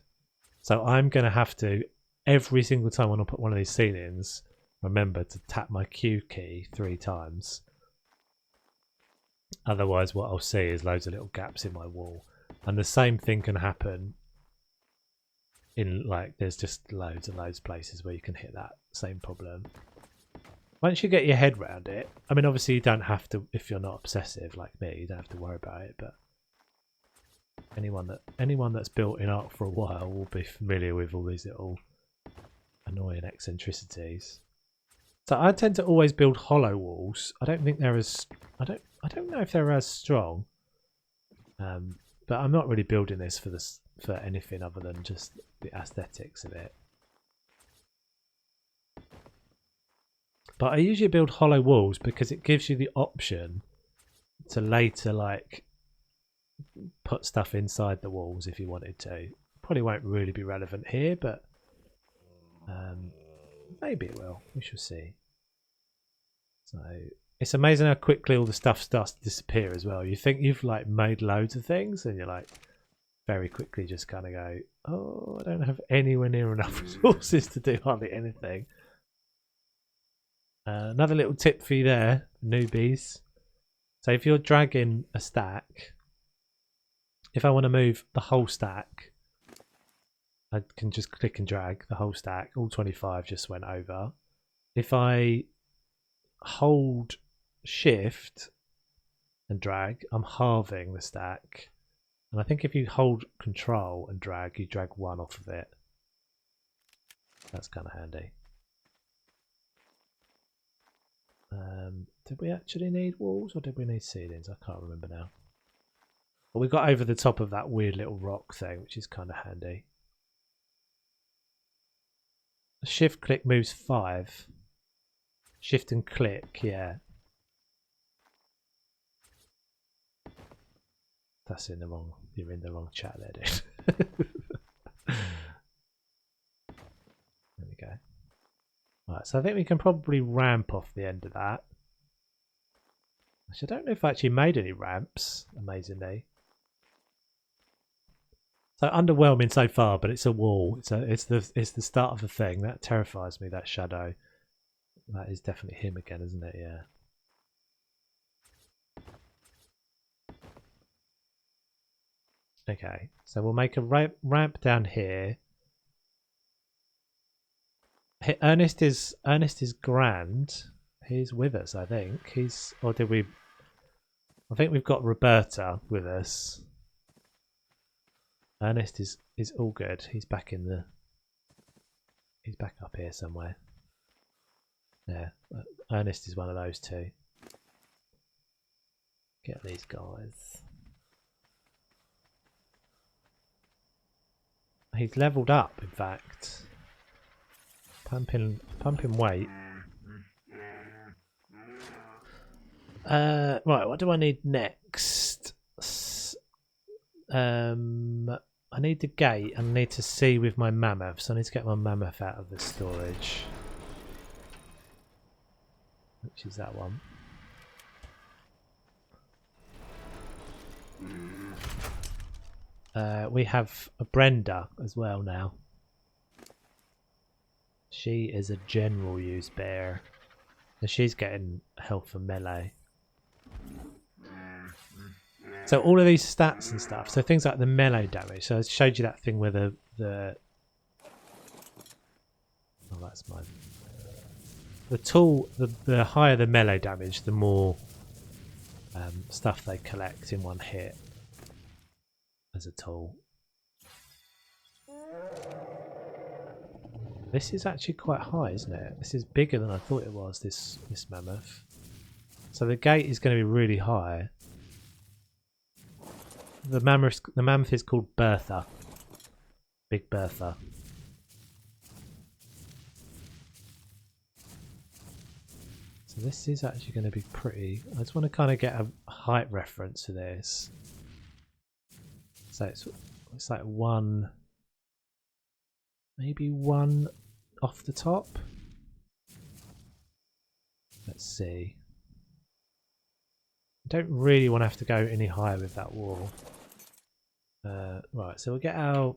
Speaker 1: So I'm going to have to, every single time when I put one of these ceilings, remember to tap my Q key 3 times. Otherwise what I'll see is loads of little gaps in my wall. And the same thing can happen in like there's just loads and loads of places where you can hit that same problem. Once you get your head around it, I mean obviously you don't have to, if you're not obsessive like me, you don't have to worry about it, but anyone that's built in ARK for a while will be familiar with all these little annoying eccentricities. So I tend to always build hollow walls. I don't think they're as I don't know if they're as strong. But I'm not really building this for anything other than just the aesthetics of it. But I usually build hollow walls because it gives you the option to later like put stuff inside the walls if you wanted to. Probably won't really be relevant here, but maybe it will. We shall see. So it's amazing how quickly all the stuff starts to disappear as well. You think you've like made loads of things and you're like very quickly just kind of go, oh, I don't have anywhere near enough resources to do hardly anything. Another little tip for you there, newbies. So if you're dragging a stack, if I want to move the whole stack, I can just click and drag the whole stack. All 25 just went over. If I hold shift and drag, I'm halving the stack. And I think if you hold control and drag, you drag one off of it. That's kind of handy. Did we actually need walls or did we need ceilings? I can't remember now. But we got over the top of that weird little rock thing, which is kind of handy. Shift click moves 5. Shift and click, yeah. That's in the wrong, you're in the wrong chat there, dude. There we go. Right, so I think we can probably ramp off the end of that. Actually, I don't know if I actually made any ramps, amazingly. So underwhelming so far, but it's a wall. It's the start of the thing. That terrifies me, that shadow. That is definitely him again, isn't it? Yeah. Okay, so we'll make a ramp down here. Ernest is grand. He's with us, I think. Or did we? I think we've got Roberta with us. Ernest is all good. He's back up here somewhere. Yeah, Ernest is one of those two. Get these guys. He's leveled up, in fact. Pumping weight. Right, what do I need next? I need the gate and I need to see with my mammoth, so I need to get my mammoth out of the storage. Which is that one. We have a Brenda as well now. She is a general use bear. And she's getting health and melee. So all of these stats and stuff, so things like the melee damage, so I showed you that thing where the oh, that's mine. The tool, the higher the melee damage, the more stuff they collect in one hit as a tool. This is actually quite high, isn't it? This is bigger than I thought it was, this mammoth. So the gate is going to be really high. The mammoth is called Bertha. Big Bertha. So this is actually going to be pretty... I just want to kind of get a height reference to this. So it's like one... Maybe one off the top. Let's see. I don't really want to have to go any higher with that wall. Right, so we'll get our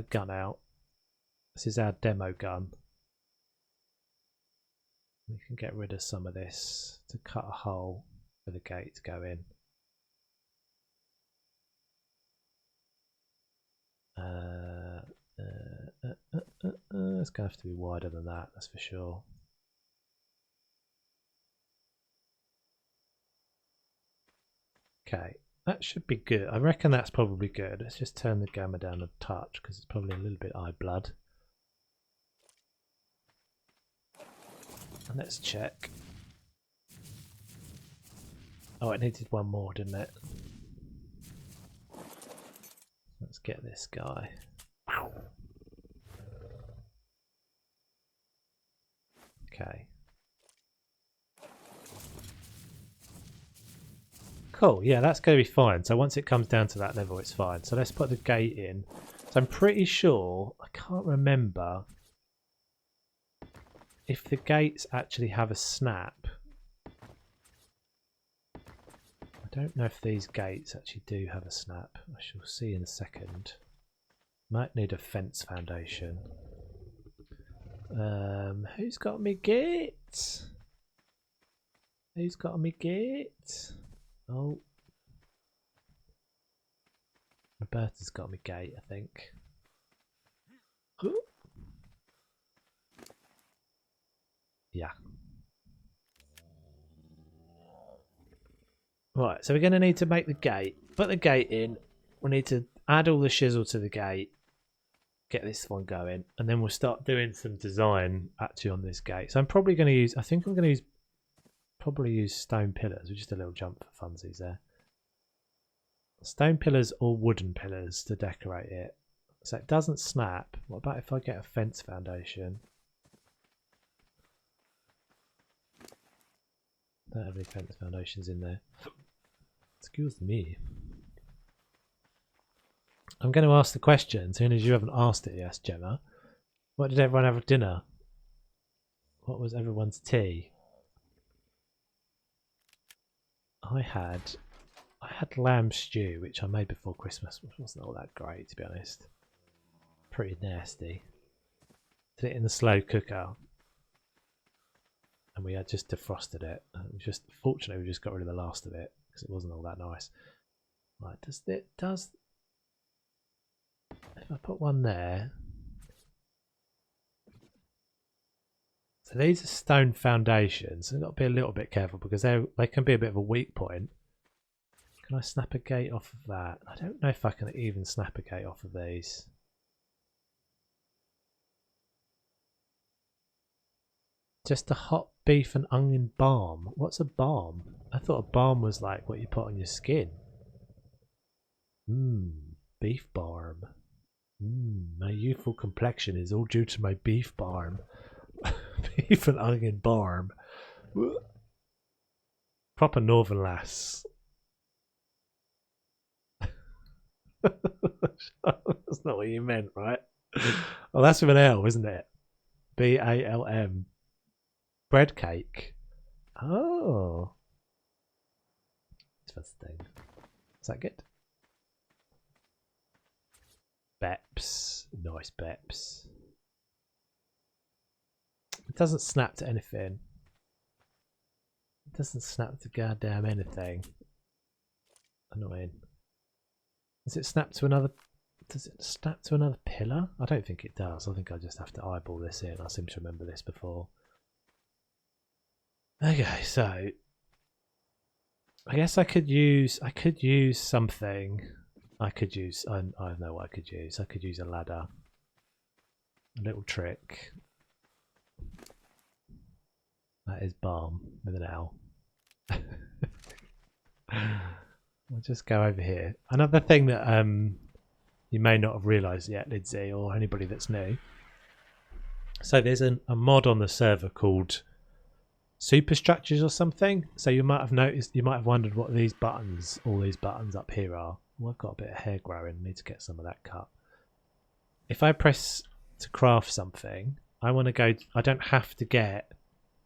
Speaker 1: gun out. This is our demo gun. We can get rid of some of this to cut a hole for the gate to go in. It's going to have to be wider than that, that's for sure. Okay, that should be good. I reckon that's probably good. Let's just turn the gamma down a touch because it's probably a little bit eye blood. And let's check. Oh, it needed one more, didn't it? Let's get this guy. Okay. Cool, yeah, that's going to be fine. So once it comes down to that level, it's fine. So let's put the gate in. So I'm pretty sure, I can't remember if the gates actually have a snap. I don't know if these gates actually do have a snap. I shall see in a second. Might need a fence foundation. Who's got me gate? Who's got me gate? Oh. Roberta's got me gate, I think. Yeah. Right, so we're going to need to make the gate. Put the gate in. We need to add all the shizzle to the gate. Get this one going. And then we'll start doing some design actually on this gate. So I'm probably going to use... I think I'm going to probably use stone pillars. Just a little jump for funsies there. Stone pillars or wooden pillars to decorate it. So it doesn't snap. What about if I get a fence foundation? Don't have any fence foundations in there. Excuse me. I'm going to ask the question, seeing as you haven't asked it yet, Gemma. What did everyone have for dinner? What was everyone's tea? I had lamb stew, which I made before Christmas, which wasn't all that great, to be honest. Pretty nasty. Did it in the slow cooker, and we had just defrosted it. Fortunately, we just got rid of the last of it because it wasn't all that nice. Right, if I put one there, So these are stone foundations. I've got to be a little bit careful because they can be a bit of a weak point. Can I snap a gate off of that? I don't know if I can even snap a gate off of these. Just a hot beef and onion balm. What's a balm? I thought a balm was like what you put on your skin. Beef balm. My youthful complexion is all due to my beef balm. Beef and onion balm. Proper northern lass. That's not what you meant, right? Well, that's with an L, isn't it? BALM. Bread cake. Oh. That's the thing. Is that good? Beps. Nice Beps. It doesn't snap to anything. It doesn't snap to goddamn anything. Annoying. Does it snap to another? Does it snap to another pillar? I don't think it does. I think I just have to eyeball this in. I seem to remember this before. Okay, so I guess I could use something. I know what I could use. I could use a ladder. A little trick. That is balm with an L. I'll just go over here. Another thing that you may not have realised yet, Lindsay, or anybody that's new. So there's a mod on the server called Superstructures or something. So you might have noticed, you might have wondered what these buttons, all these buttons up here are. Well, I've got a bit of hair growing. I need to get some of that cut. If I press to craft something, I want to go. I don't have to get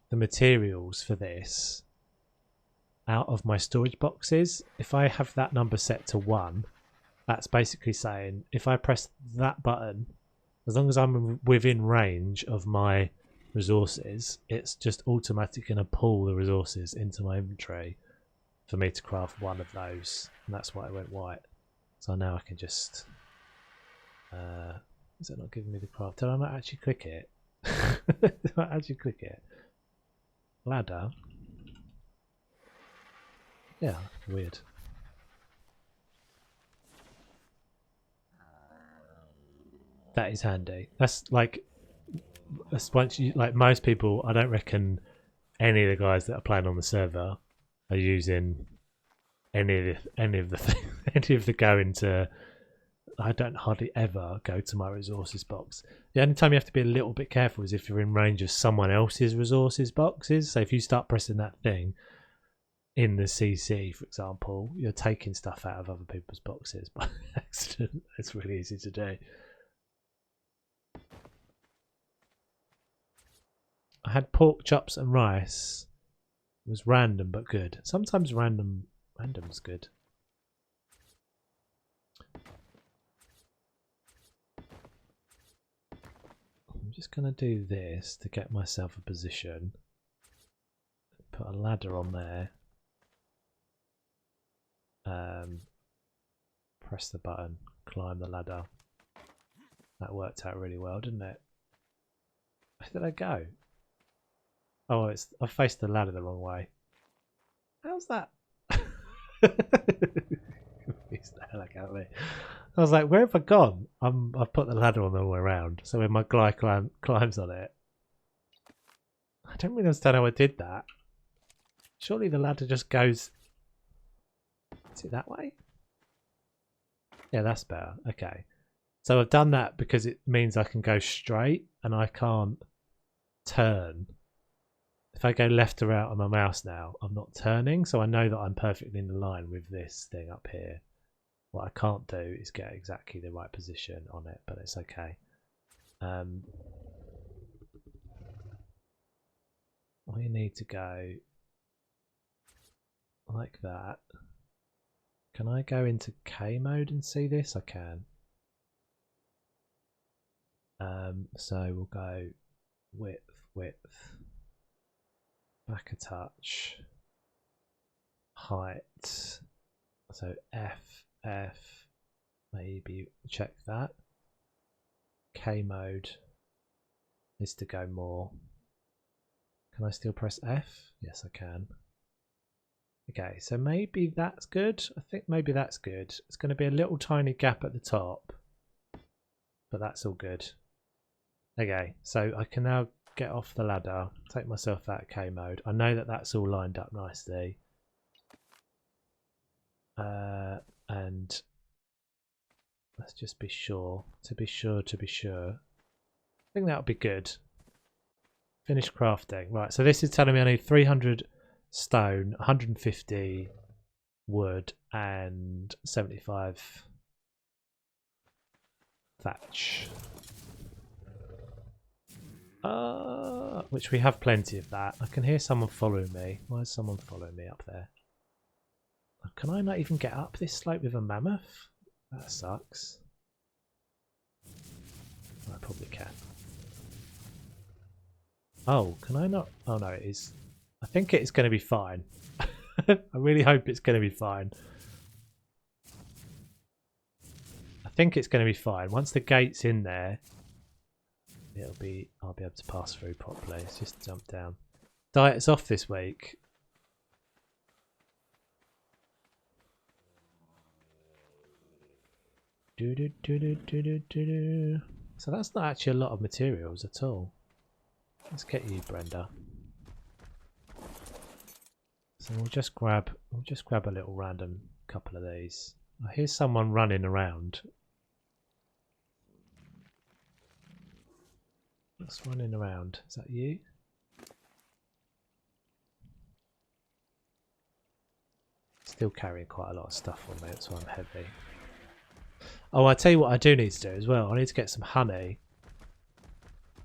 Speaker 1: the materials for this out of my storage boxes. If I have that number set to 1, that's basically saying if I press that button, as long as I'm within range of my resources, it's just automatically going to pull the resources into my inventory for me to craft one of those, and that's why it went white. So now I can just is it not giving me the craft? Did I not actually click it? Did I actually click it? Ladder. Yeah, weird. That is handy. That's like, that's once you, like most people, I don't reckon any of the guys that are playing on the server are using any of the going to. I don't hardly ever go to my resources box. The only time you have to be a little bit careful is if you're in range of someone else's resources boxes. So if you start pressing that thing in the CC, for example, you're taking stuff out of other people's boxes by accident. It's really easy to do. I had pork chops and rice. It was random but good. Sometimes random's good. I'm just going to do this to get myself a position. Put a ladder on there. Press the button, climb the ladder. That worked out really well, didn't it? Where did I go? Oh, I faced the ladder the wrong way. How's that? I was like, where have I gone? I've put the ladder on the way around, so when my guy climbs on it, I don't really understand how I did that. Surely the ladder just goes. Is it that way? Yeah, that's better. Okay, so I've done that because it means I can go straight and I can't turn. If I go left or right on my mouse now, I'm not turning, so I know that I'm perfectly in line with this thing up here. What I can't do is get exactly the right position on it, but it's okay. We need to go like that. Can I go into K mode and see this? I can. So we'll go width, back a touch, height. So F, maybe check that. K mode is to go more Can I still press F? Yes, I can. Okay, so maybe that's good. I think maybe that's good. It's going to be a little tiny gap at the top, but that's all good. Okay, so I can now get off the ladder, take myself out of K mode. I know that that's all lined up nicely. And let's just be sure, to be sure. I think that'll be good. Finish crafting. Right, so this is telling me I need 300 stone, 150 wood, and 75 thatch. Which we have plenty of that. I can hear someone following me. Why is someone following me up there? Can I not even get up this slope with a mammoth? That sucks. I probably can. Oh, can I not? Oh no, it is. I think it's going to be fine. I really hope it's going to be fine. I think it's going to be fine. Once the gate's in there, I'll be able to pass through properly. Let's just jump down. Diet's off this week. So that's not actually a lot of materials at all. Let's get you, Brenda. So we'll just grab a little random couple of these. I hear someone running around. What's running around? Is that you? Still carrying quite a lot of stuff on me, that's why I'm heavy. Oh, I tell you what I do need to do as well. I need to get some honey.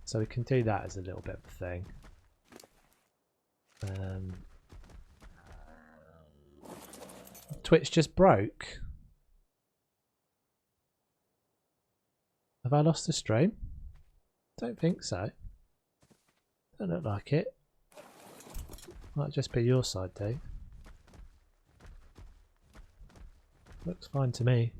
Speaker 1: So we can do that as a little bit of a thing. Twitch just broke. Have I lost the stream? Don't think so. Don't look like it. Might just be your side, Dave. Looks fine to me.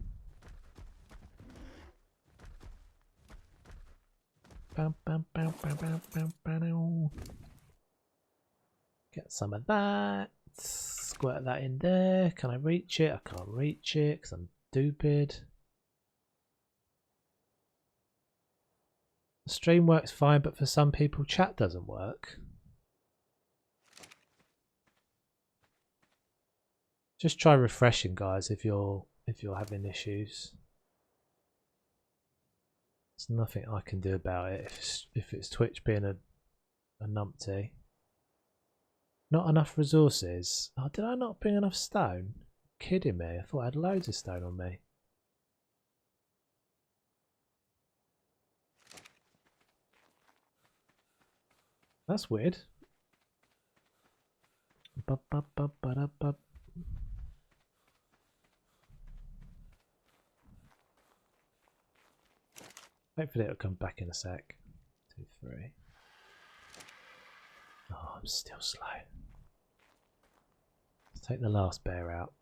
Speaker 1: Get some of that. Squirt that in there. Can I reach it? I can't reach it because I'm stupid. The stream works fine, but for some people chat doesn't work. Just try refreshing, guys, if you're having issues. There's nothing I can do about it if it's Twitch being a numpty. Not enough resources. Oh, did I not bring enough stone? Kidding me? I thought I had loads of stone on me. That's weird. Hopefully it'll come back in a sec. 2, 3. Oh, I'm still slow. Let's take the last bear out.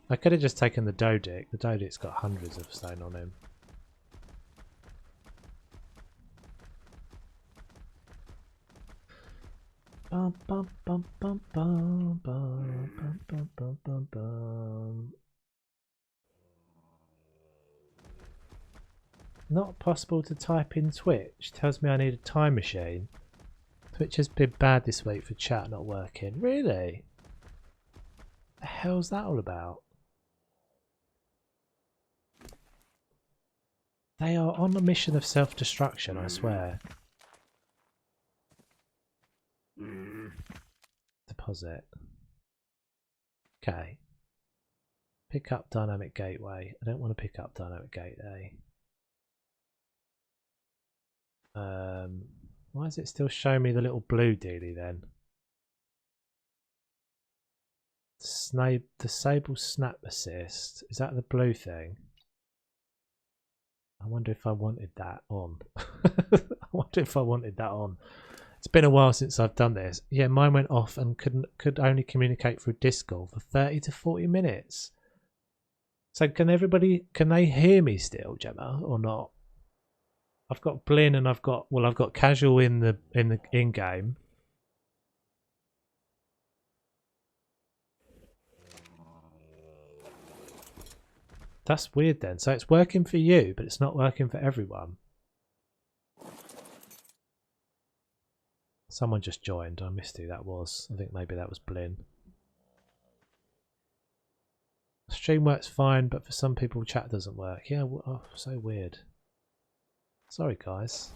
Speaker 1: I could have just taken the Dodic. The Dodic's got hundreds of stone on him. Bum, bum, bum, bum, bum, bum, bum, bum, bum, bum, bum. Not possible to type in Twitch. Tells me I need a time machine. Twitch has been bad this week for chat not working. Really? What the hell's that all about? They are on a mission of self-destruction, I swear. Deposit. Okay. Pick up dynamic gateway. I don't want to pick up dynamic gateway. Why is it still showing me the little blue dealie then? Disable snap assist. Is that the blue thing? I wonder if I wanted that on. I wonder if I wanted that on. It's been a while since I've done this. Yeah, mine went off and could only communicate through Discord for 30 to 40 minutes. So can they hear me still, Gemma, or not? I've got Blinn and I've got casual in game. That's weird then. So it's working for you, but it's not working for everyone. Someone just joined. I missed who that was. I think maybe that was Blinn. Stream works fine, but for some people chat doesn't work. Yeah, oh, so weird. Sorry guys.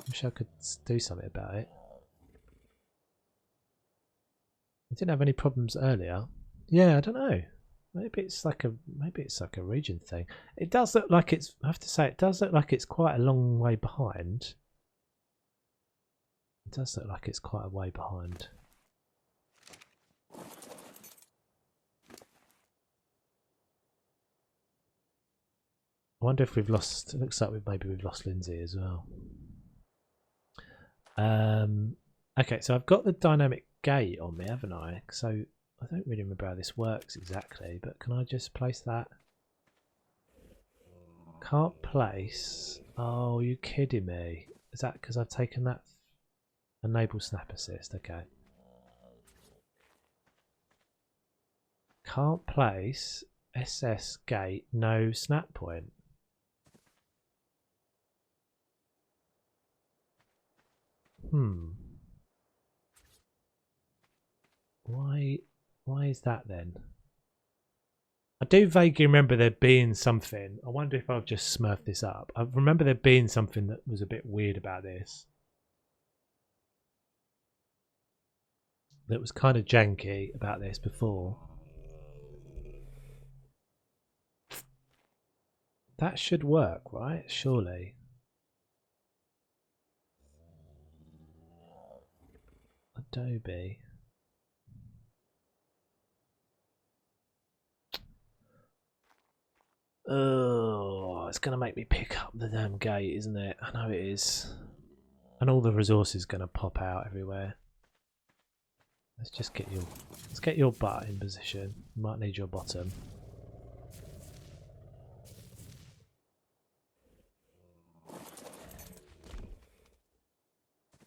Speaker 1: Wish I could do something about it. I didn't have any problems earlier. Yeah, I don't know. Maybe it's like a region thing. It does look like it's. I have to say, it does look like it's quite a long way behind. It does look like it's quite a way behind. I wonder if we've lost. It looks like we've lost Lindsay as well. Okay, so I've got the dynamic gate on me, haven't I? So I don't really remember how this works exactly, but can I just place that? Can't place. Oh, you kidding me? Is that because I've taken that? Enable snap assist. Okay. Can't place SS gate. No snap point. Why is that then? I do vaguely remember there being something. I wonder if I've just smurfed this up. I remember there being something that was a bit weird about this. That was kind of janky about this before. That should work, right? Surely. Adobe. Oh, it's going to make me pick up the damn gate, isn't it? I know it is. And all the resources going to pop out everywhere. Let's just get your butt in position. You might need your bottom.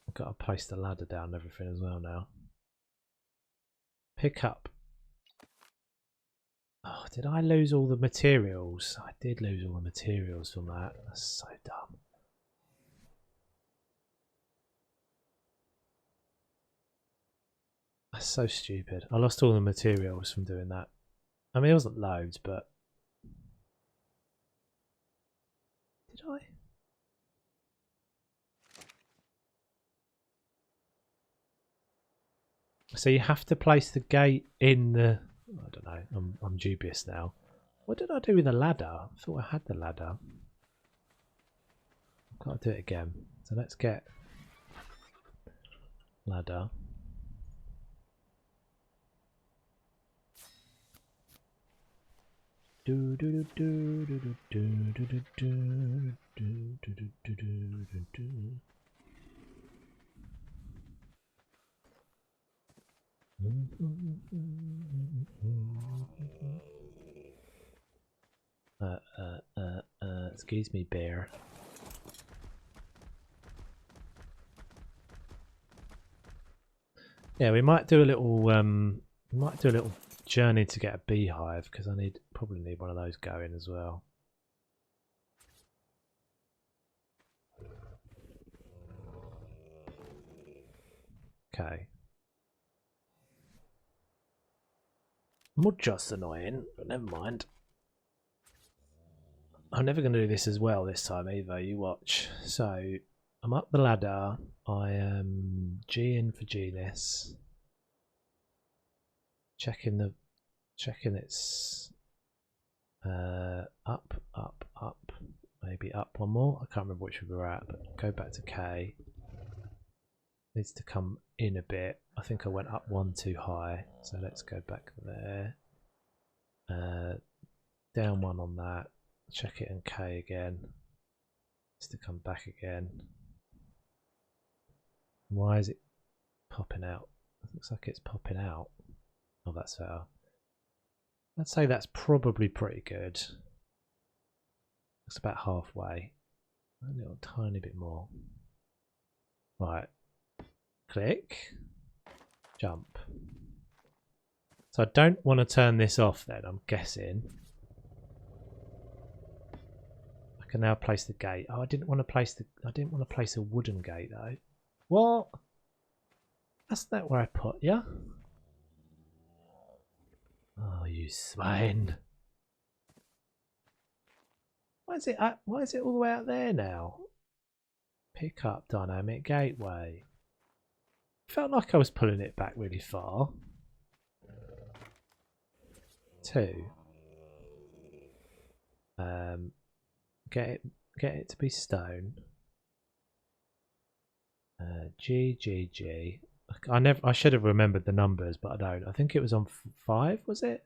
Speaker 1: I've got to place the ladder down and everything as well now. Pick up. Oh, did I lose all the materials? I did lose all the materials from that. That's so dumb. That's so stupid. I lost all the materials from doing that. I mean, it wasn't loads, but... Did I? So you have to place the gate in the... I don't know. I'm dubious now. What did I do with the ladder? I thought I had the ladder. I've got to do it again. So let's get ladder. Do do do do do do do do do do do do do do. Excuse me, bear. Yeah, we might do a little journey to get a beehive because I probably need one of those going as well. Okay. More just annoying, but never mind. I'm never going to do this as well this time either, you watch. So, I'm up the ladder. I am G in for G-ness. Checking it's up, maybe up one more. I can't remember which we were at, but go back to K. Needs to come in a bit. I think I went up one too high, so let's go back there. Down one on that. Check it in K again. Needs to come back again. Why is it popping out? It looks like it's popping out. Oh, that's better. I'd say that's probably pretty good. It's about halfway. A little tiny bit more. Right. Click. Jump. So I don't want to turn this off then, I'm guessing. can now place the gate. Oh, I didn't want to place a wooden gate though. What? That's not where I put you. Oh, you swine! Why is it all the way out there now? Pick up dynamic gateway. Felt like I was pulling it back really far. 2. Get it to be stone. G. I should have remembered the numbers, but I don't. I think it was on 5, was it?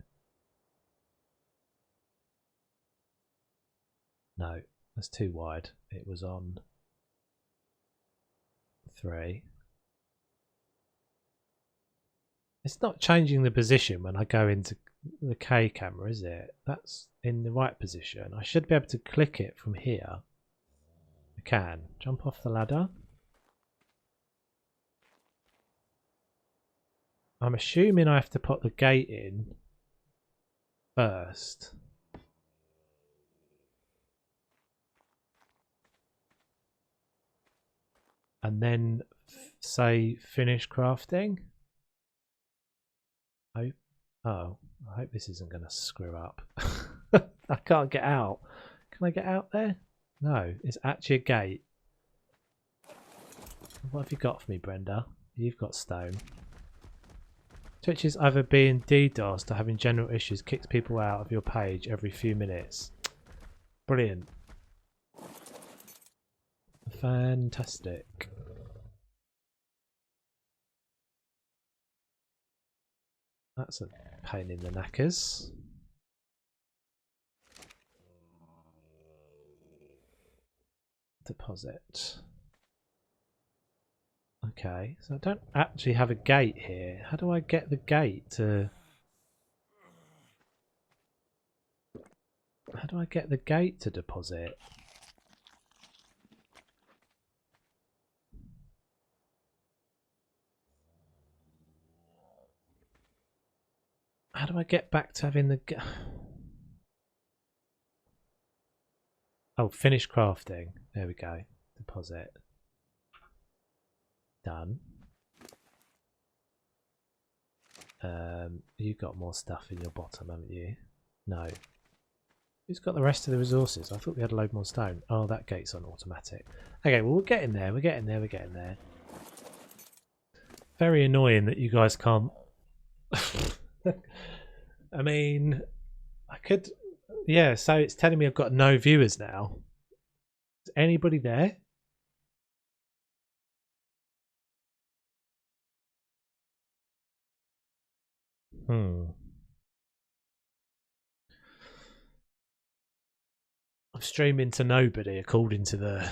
Speaker 1: No, that's too wide. It was on 3. It's not changing the position when I go into the K camera, is it? That's in the right position. I should be able to click it from here. I can. Jump off the ladder. I'm assuming I have to put the gate in first. And then say finish crafting. Oh, I hope this isn't going to screw up. I can't get out. Can I get out there? No, it's actually a gate. What have you got for me, Brenda? You've got stone. Twitch is either being DDoSed or having general issues, kicks people out of your page every few minutes. Brilliant. Fantastic. That's a pain in the knackers. Deposit. Okay, so I don't actually have a gate here. How do I get the gate to... How do I get the gate to deposit? How do I get back to having the... Oh, finish crafting. There we go. Deposit. Done. You've got more stuff in your bottom, haven't you? No. Who's got the rest of the resources? I thought we had a load more stone. Oh, that gate's on automatic. Okay, well, we're getting there. We're getting there. Very annoying that you guys can't... I mean, I could... Yeah, so it's telling me I've got no viewers now. Is anybody there? I'm streaming to nobody according to the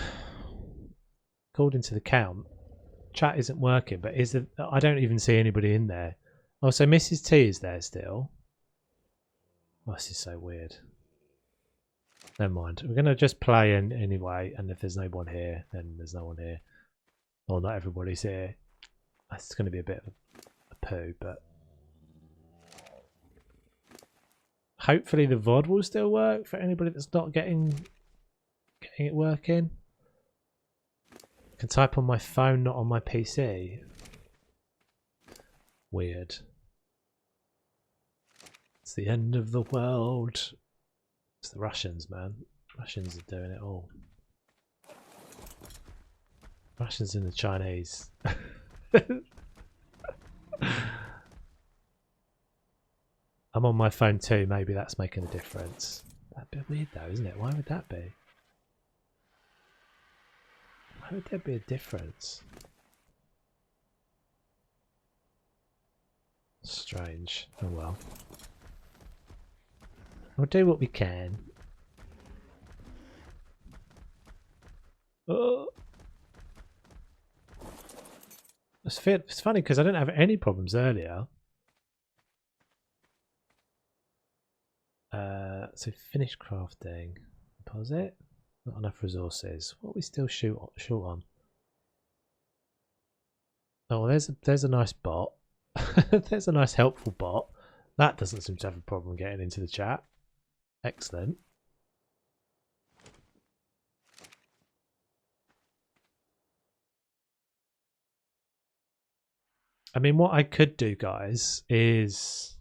Speaker 1: count. Chat isn't working, but I don't even see anybody in there. Oh, so Mrs. T is there still. Oh, this is so weird. Never mind. We're gonna just play in anyway, and if there's no one here, then there's no one here. Or not everybody's here. That's gonna be a bit of a poo, but hopefully the VOD will still work for anybody that's not getting it working. I can type on my phone, not on my PC. Weird. It's the end of the world. It's the Russians, man. Russians are doing it all. Russians and the Chinese. I'm on my phone too, maybe that's making a difference. That's a bit weird though, isn't it? Why would that be? Why would there be a difference? Strange. Oh well. We'll do what we can. Oh. It's funny because I didn't have any problems earlier. So finish crafting. Deposit. Not enough resources. What are we still short on? Oh, there's a nice bot. There's a nice helpful bot. That doesn't seem to have a problem getting into the chat. Excellent. I mean, what I could do, guys, is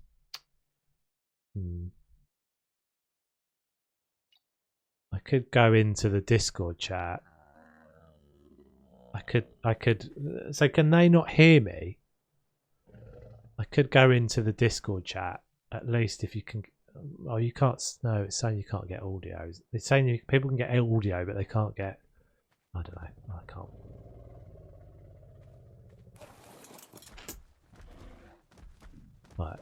Speaker 1: I could go into the Discord chat. I could. So can they not hear me? I could go into the Discord chat at least if you can. Oh, you can't. No, it's saying you can't get audio. It's saying people can get audio, but they can't get. I don't know. I can't. Right.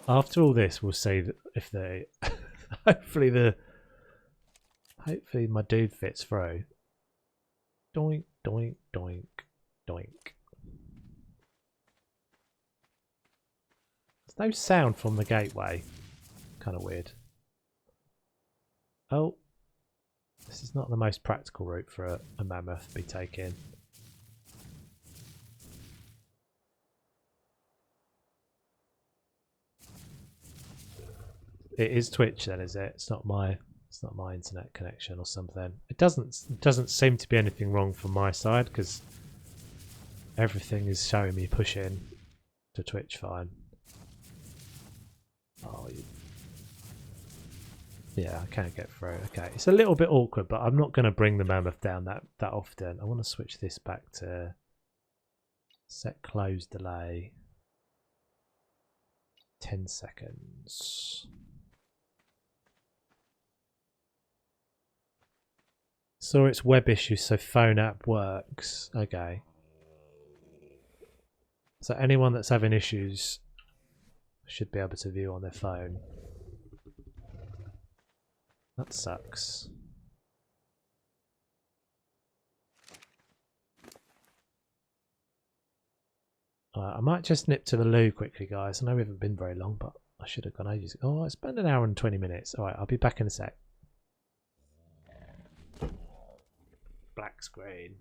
Speaker 1: After all this, we'll see if they. hopefully my dude fits through. Doink, doink, doink, doink. There's no sound from the gateway. Kind of weird. Oh, this is not the most practical route for a mammoth to be taken. It is Twitch then, is it? It's not my internet connection or something. It doesn't seem to be anything wrong from my side because everything is showing me pushing to Twitch fine. Oh, yeah, I can't get through. Okay, it's a little bit awkward, but I'm not going to bring the mammoth down that often. I want to switch this back to set close delay 10 seconds. So it's web issues, so phone app works. Okay. So anyone that's having issues should be able to view on their phone. That sucks. I might just nip to the loo quickly, guys. I know we haven't been very long, but I should have gone ages ago. Oh, it's been an hour and 20 minutes. Alright, I'll be back in a sec. Black screen.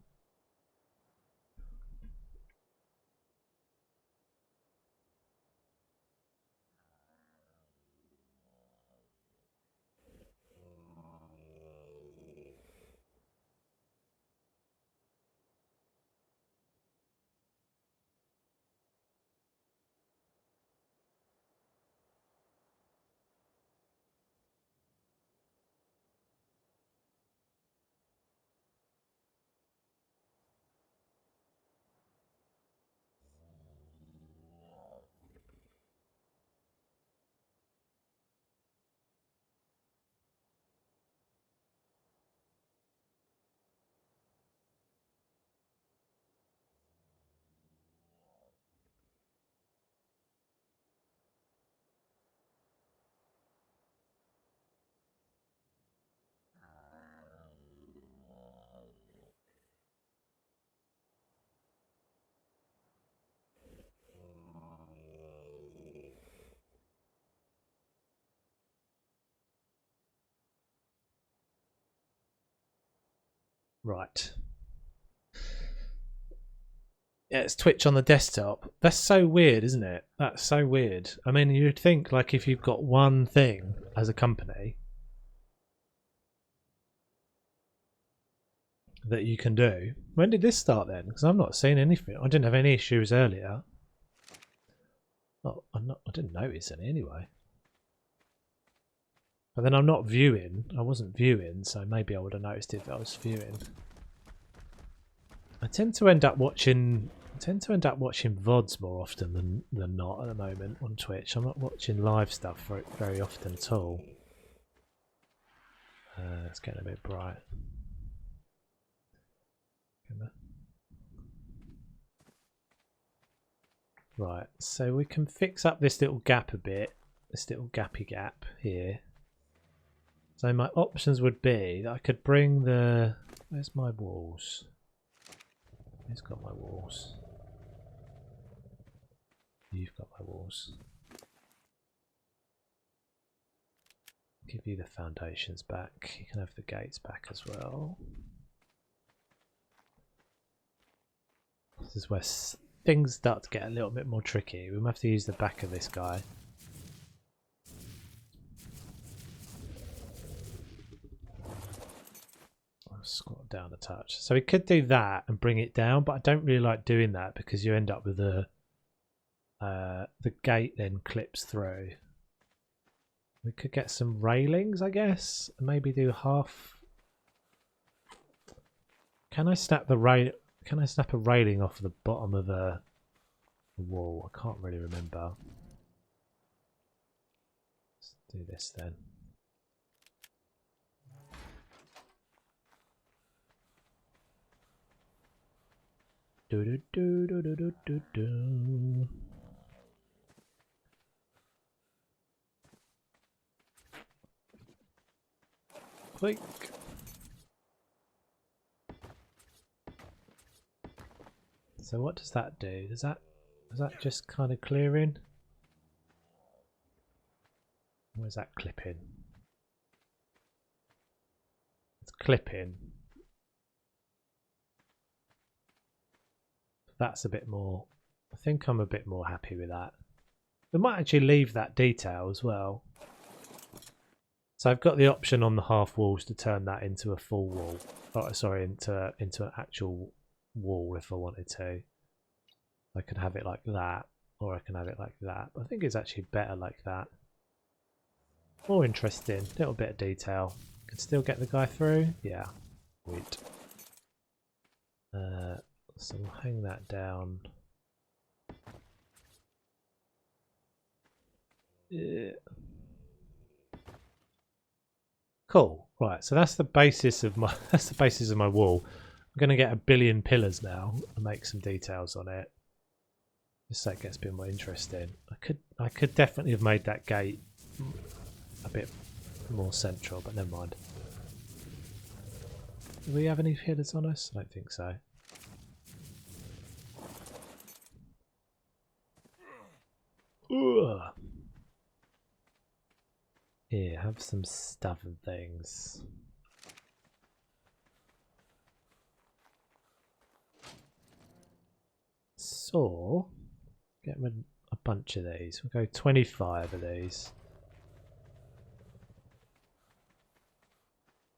Speaker 1: Right. Yeah, it's Twitch on the desktop. That's so weird, isn't it? That's so weird. I mean, you'd think like if you've got one thing as a company that you can do. When did this start then? Because I've not seen anything. I didn't have any issues earlier. Oh, I didn't notice any anyway. But then I'm not viewing. I wasn't viewing, so maybe I would have noticed it if I was viewing. I tend to end up watching VODs more often than not at the moment on Twitch. I'm not watching live stuff very often at all. It's getting a bit bright. Right, so we can fix up this little gap a bit, this little gappy gap here. So my options would be that I could bring the... Where's my walls? Who's got my walls? You've got my walls. Give you the foundations back. You can have the gates back as well. This is where things start to get a little bit more tricky. We might have to use the back of this guy. I'll squat down a touch. So we could do that and bring it down, but I don't really like doing that because you end up with a the gate then clips through. We could get some railings, I guess, and maybe do half. Can I snap the rail? Can I snap a railing off the bottom of a wall? I can't really remember. Let's do this then. Do do do do do do do do. Click. So what does that do? Does that just kind of clear in? Where's that clipping? It's clipping. That's a bit more. I think I'm a bit more happy with that. We might actually leave that detail as well. So I've got the option on the half walls to turn that into a full wall. Oh, sorry, into an actual wall if I wanted to. I could have it like that, or I can have it like that. But I think it's actually better like that. More interesting, little bit of detail. Can still get the guy through. Yeah, sweet. So we'll hang that down. Yeah. Cool. Right, so that's the basis of my wall. I'm going to get 1 billion pillars now and make some details on it. Just so it gets a bit more interesting. I could definitely have made that gate a bit more central, but never mind. Do we have any pillars on us? I don't think so. Ugh. Here, have some stuff and things. So, get rid of a bunch of these. We'll go 25 of these.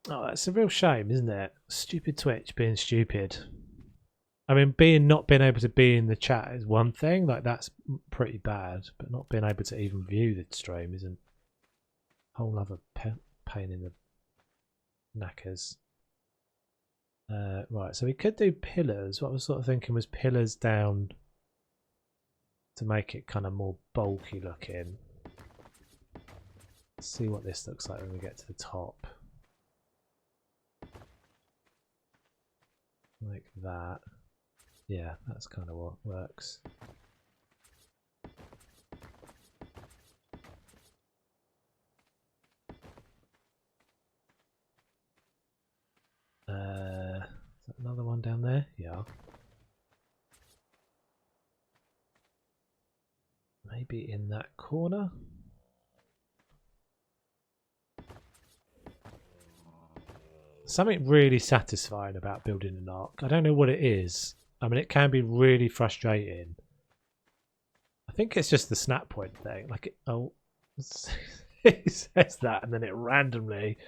Speaker 1: Oh, that's a real shame, isn't it? Stupid Twitch being stupid. I mean, not being able to be in the chat is one thing. Like, that's pretty bad. But not being able to even view the stream is a whole other pain in the knackers. Right, so we could do pillars. What I was sort of thinking was pillars down to make it kind of more bulky looking. Let's see what this looks like when we get to the top. Like that. Yeah, that's kind of what works. Is that another one down there? Yeah. Maybe in that corner? Something really satisfying about building an ARK. I don't know what it is. I mean, it can be really frustrating. I think it's just the snap point thing. Like, it says that and then it randomly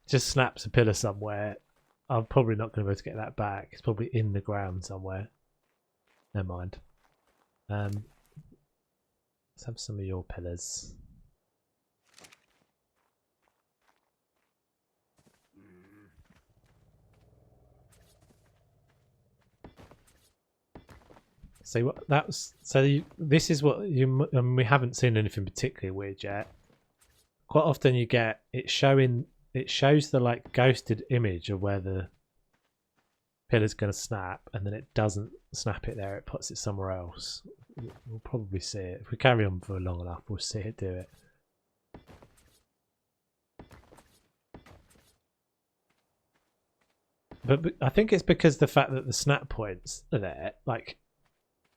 Speaker 1: just snaps a pillar somewhere. I'm probably not going to be able to get that back. It's probably in the ground somewhere. Never mind. Let's have some of your pillars. So what that's this is what you we haven't seen anything particularly weird yet. Quite often you get it shows the like ghosted image of where the pillar's going to snap, and then it doesn't snap it there. It puts it somewhere else. We'll probably see it if we carry on for long enough. We'll see it do it. But I think it's because the fact that the snap points are there, like,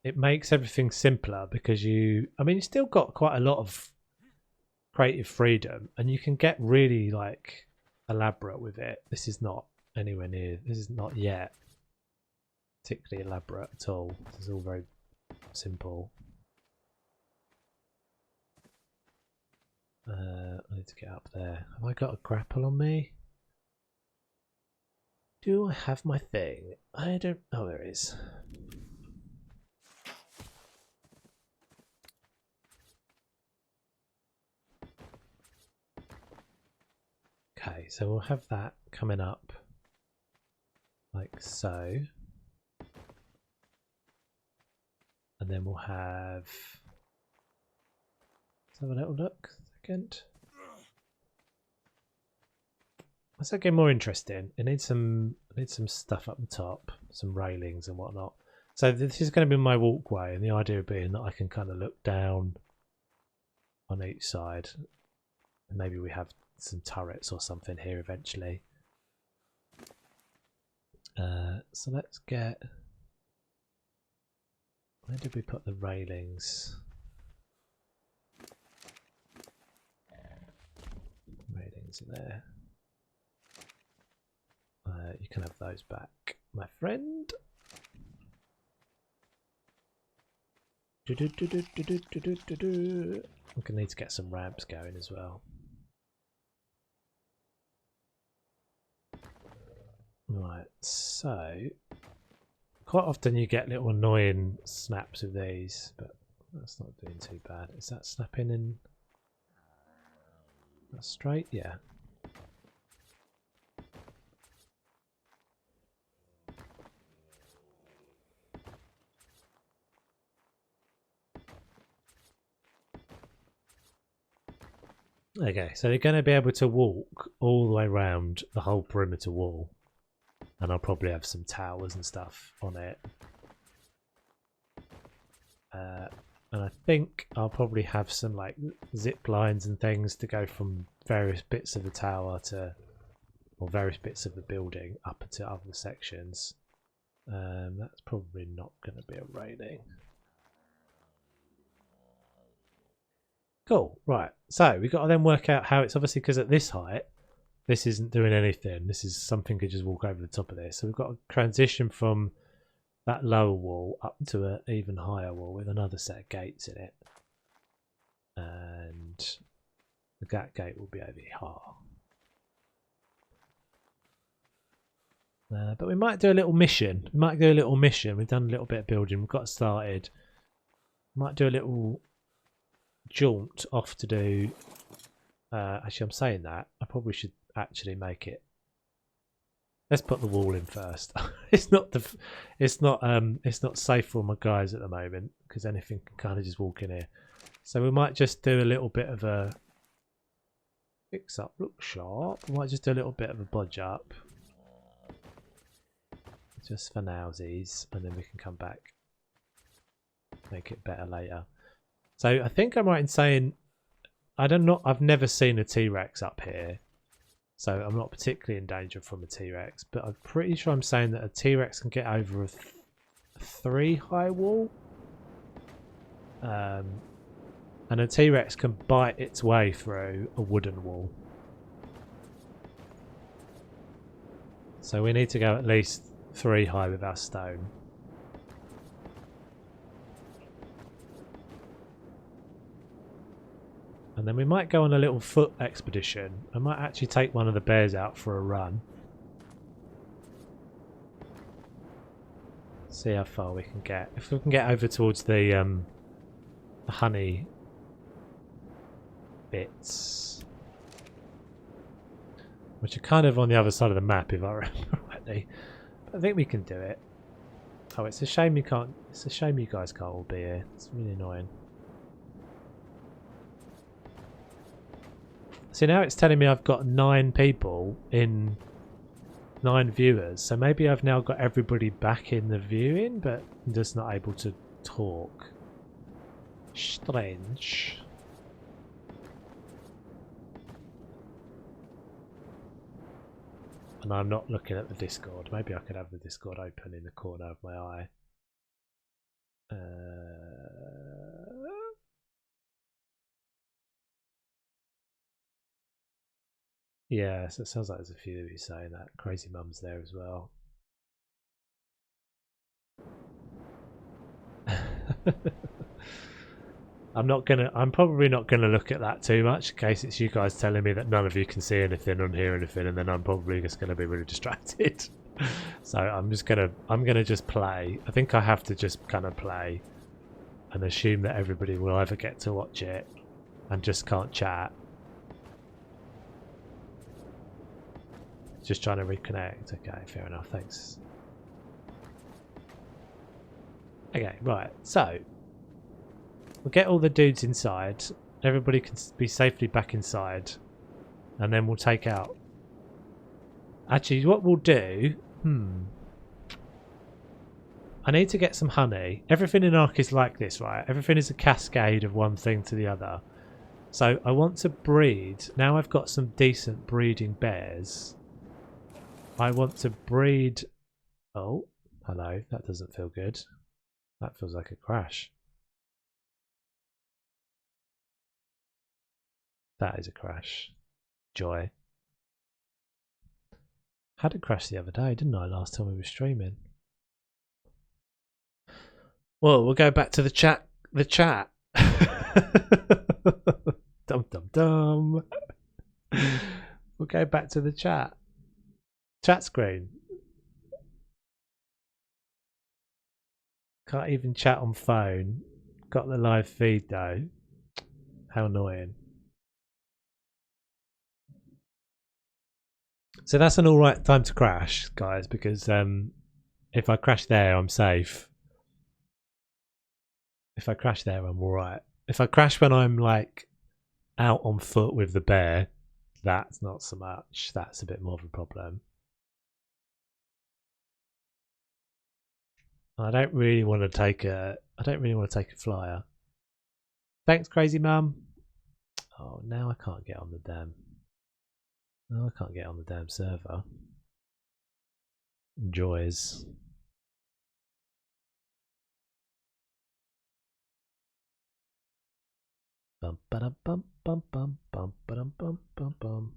Speaker 1: it makes everything simpler because you still got quite a lot of creative freedom and you can get really like elaborate with it. This is not anywhere near, this is not yet particularly elaborate at all. This is all very simple. I need to get up there. Have I got a grapple on me? Do I have my thing? I don't. Oh, there it is. Okay, so we'll have that coming up like so. And then we'll have... Let's have a little look. Second. Let's get more interesting. It needs some stuff up the top, some railings and whatnot. So this is going to be my walkway, and the idea being that I can kind of look down on each side. And maybe we have some turrets or something here eventually. So let's get... Where did we put the railings? Railings are there. You can have those back, my friend. I'm gonna need to get some ramps going as well. Right, so quite often you get little annoying snaps of these, but that's not doing too bad. Is that snapping in? That's straight, yeah. Okay, so you're going to be able to walk all the way around the whole perimeter wall, and I'll probably have some towers and stuff on it. And I think I'll probably have some like zip lines and things to go from various bits of the tower to, or various bits of the building up into other sections. That's probably not going to be a railing. Cool, right. So we've got to then work out how it's obviously because at this height, this isn't doing anything. This is something could just walk over the top of this. So we've got to transition from that lower wall up to an even higher wall with another set of gates in it. And that gate will be over here. But we might do a little mission. We've done a little bit of building. We've got started. Might do a little jaunt off to do. Actually, I'm saying that I probably should actually make it. Let's put the wall in first. It's not safe for my guys at the moment because anything can kind of just walk in here. So we might just do a little bit of a fix up, look sharp. We might just do a little bit of a bodge up, just for nowsies, and then we can come back, make it better later. So I think I'm right in saying I've never seen a T-Rex up here, so I'm not particularly in danger from a T-Rex, but I'm pretty sure I'm saying that a T-Rex can get over a 3 high wall, and a T-Rex can bite its way through a wooden wall. So we need to go at least 3 high with our stone. And then we might go on a little foot expedition. I might actually take one of the bears out for a run. See how far we can get. If we can get over towards the honey bits, which are kind of on the other side of the map if I remember rightly. But I think we can do it. Oh, it's a shame you can't. It's a shame you guys can't all be here. It's really annoying. See, now it's telling me I've got 9 people in 9 viewers, so maybe I've now got everybody back in the viewing, but I'm just not able to talk. Strange. And I'm not looking at the Discord. Maybe I could have the Discord open in the corner of my eye. Yeah, so it sounds like there's a few of you saying that. Crazy Mum's there as well. I'm probably not gonna look at that too much in case it's you guys telling me that none of you can see anything or hear anything, and then I'm probably just gonna be really distracted. So I'm gonna just play. I think I have to just kind of play and assume that everybody will either get to watch it and just can't chat, just trying to reconnect. Okay, fair enough. Thanks. Okay, right. So we'll get all the dudes inside. Everybody can be safely back inside, and then we'll take out. Actually, what we'll do. I need to get some honey. Everything in ARK is like this, right? Everything is a cascade of one thing to the other. So I want to breed. Now I've got some decent breeding bears. I want to breed... Oh, hello. That doesn't feel good. That feels like a crash. That is a crash. Joy. Had a crash the other day, didn't I, last time we were streaming? Well, we'll go back to the chat. The chat. Dum dum dum. We'll go back to the chat. Chat screen. Can't even chat on phone. Got the live feed though. How annoying. So that's an alright time to crash, guys, because if I crash there, I'm safe. If I crash there, I'm alright. If I crash when I'm like out on foot with the bear, that's not so much. That's a bit more of a problem. I don't really want to take a flyer. Thanks, crazy mum. Oh, now I can't get on the damn. No, I can't get on the damn server. Joys. Bum ba bum bum bum bum bum bum bum bum.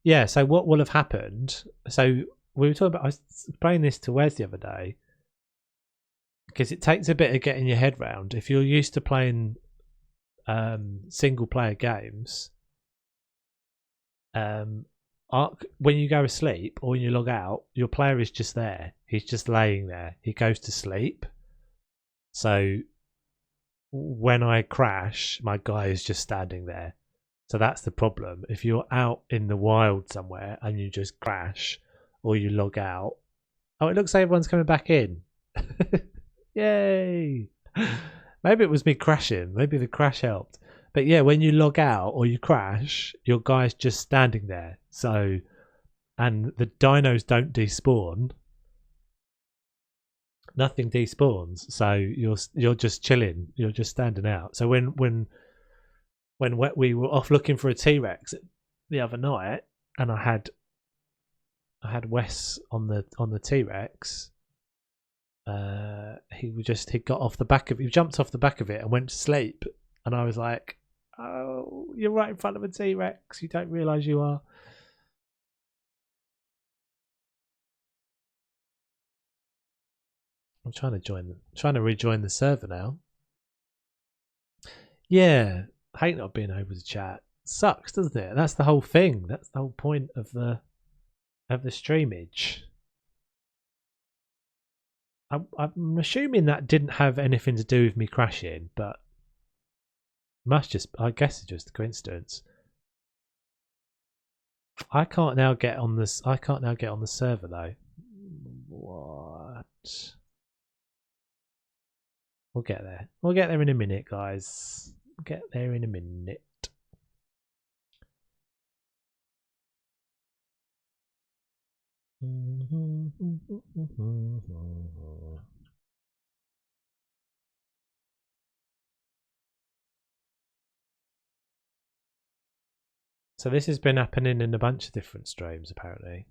Speaker 1: Yeah, so what will have happened? So we were talking about, I was explaining this to Wes the other day, because it takes a bit of getting your head round. If you're used to playing single player games, ARK, when you go to sleep or when you log out, your player is just there. He's just laying there. He goes to sleep. So when I crash, my guy is just standing there. So that's the problem. If you're out in the wild somewhere and you just crash or you log out, oh, it looks like everyone's coming back in. Yay! Maybe it was me crashing. Maybe the crash helped. But yeah, when you log out or you crash, your guy's just standing there. So, and the dinos don't despawn. Nothing despawns. So you're just chilling. You're just standing out. So when we were off looking for a T-Rex the other night, and I had Wes on the T-Rex. He got off the back of he jumped off the back of it and went to sleep, and I was like, "Oh, you're right in front of a T-Rex. You don't realise you are." I'm trying to rejoin the server now. Yeah, I hate not being able to chat. Sucks, doesn't it? That's the whole thing. That's the whole point of the streamage. I'm assuming that didn't have anything to do with me crashing, but I guess it's just a coincidence. I can't now get on the server though. What? We'll get there. We'll get there in a minute, guys. We'll get there in a minute. So this has been happening in a bunch of different streams, apparently,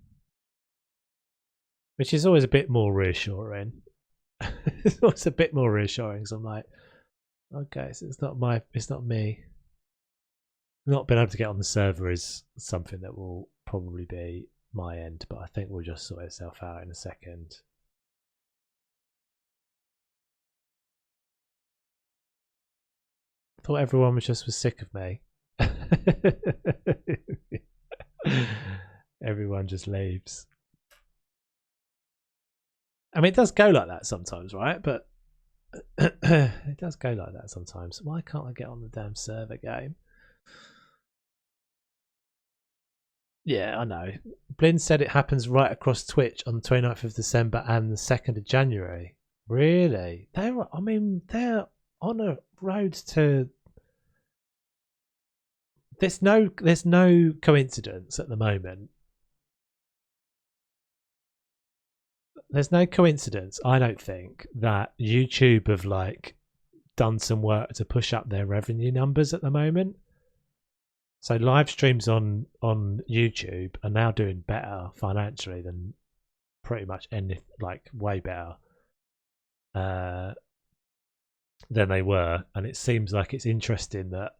Speaker 1: which is always a bit more reassuring. It's always a bit more reassuring. So I'm like, okay, so it's not me. Not being able to get on the server is something that will probably be my end, but I think we'll just sort itself out in a second. I thought everyone was sick of me. Everyone just leaves. I mean, it does go like that sometimes, right? But It does go like that sometimes. Why can't I get on the damn server game? Yeah, I know. Blinn said it happens right across Twitch on the 29th of December and the 2nd of January. Really? They're on a road to. There's no coincidence at the moment. There's no coincidence, I don't think, that YouTube have like done some work to push up their revenue numbers at the moment. So live streams on YouTube are now doing better financially than pretty much any, like way better than they were. And it seems like it's interesting that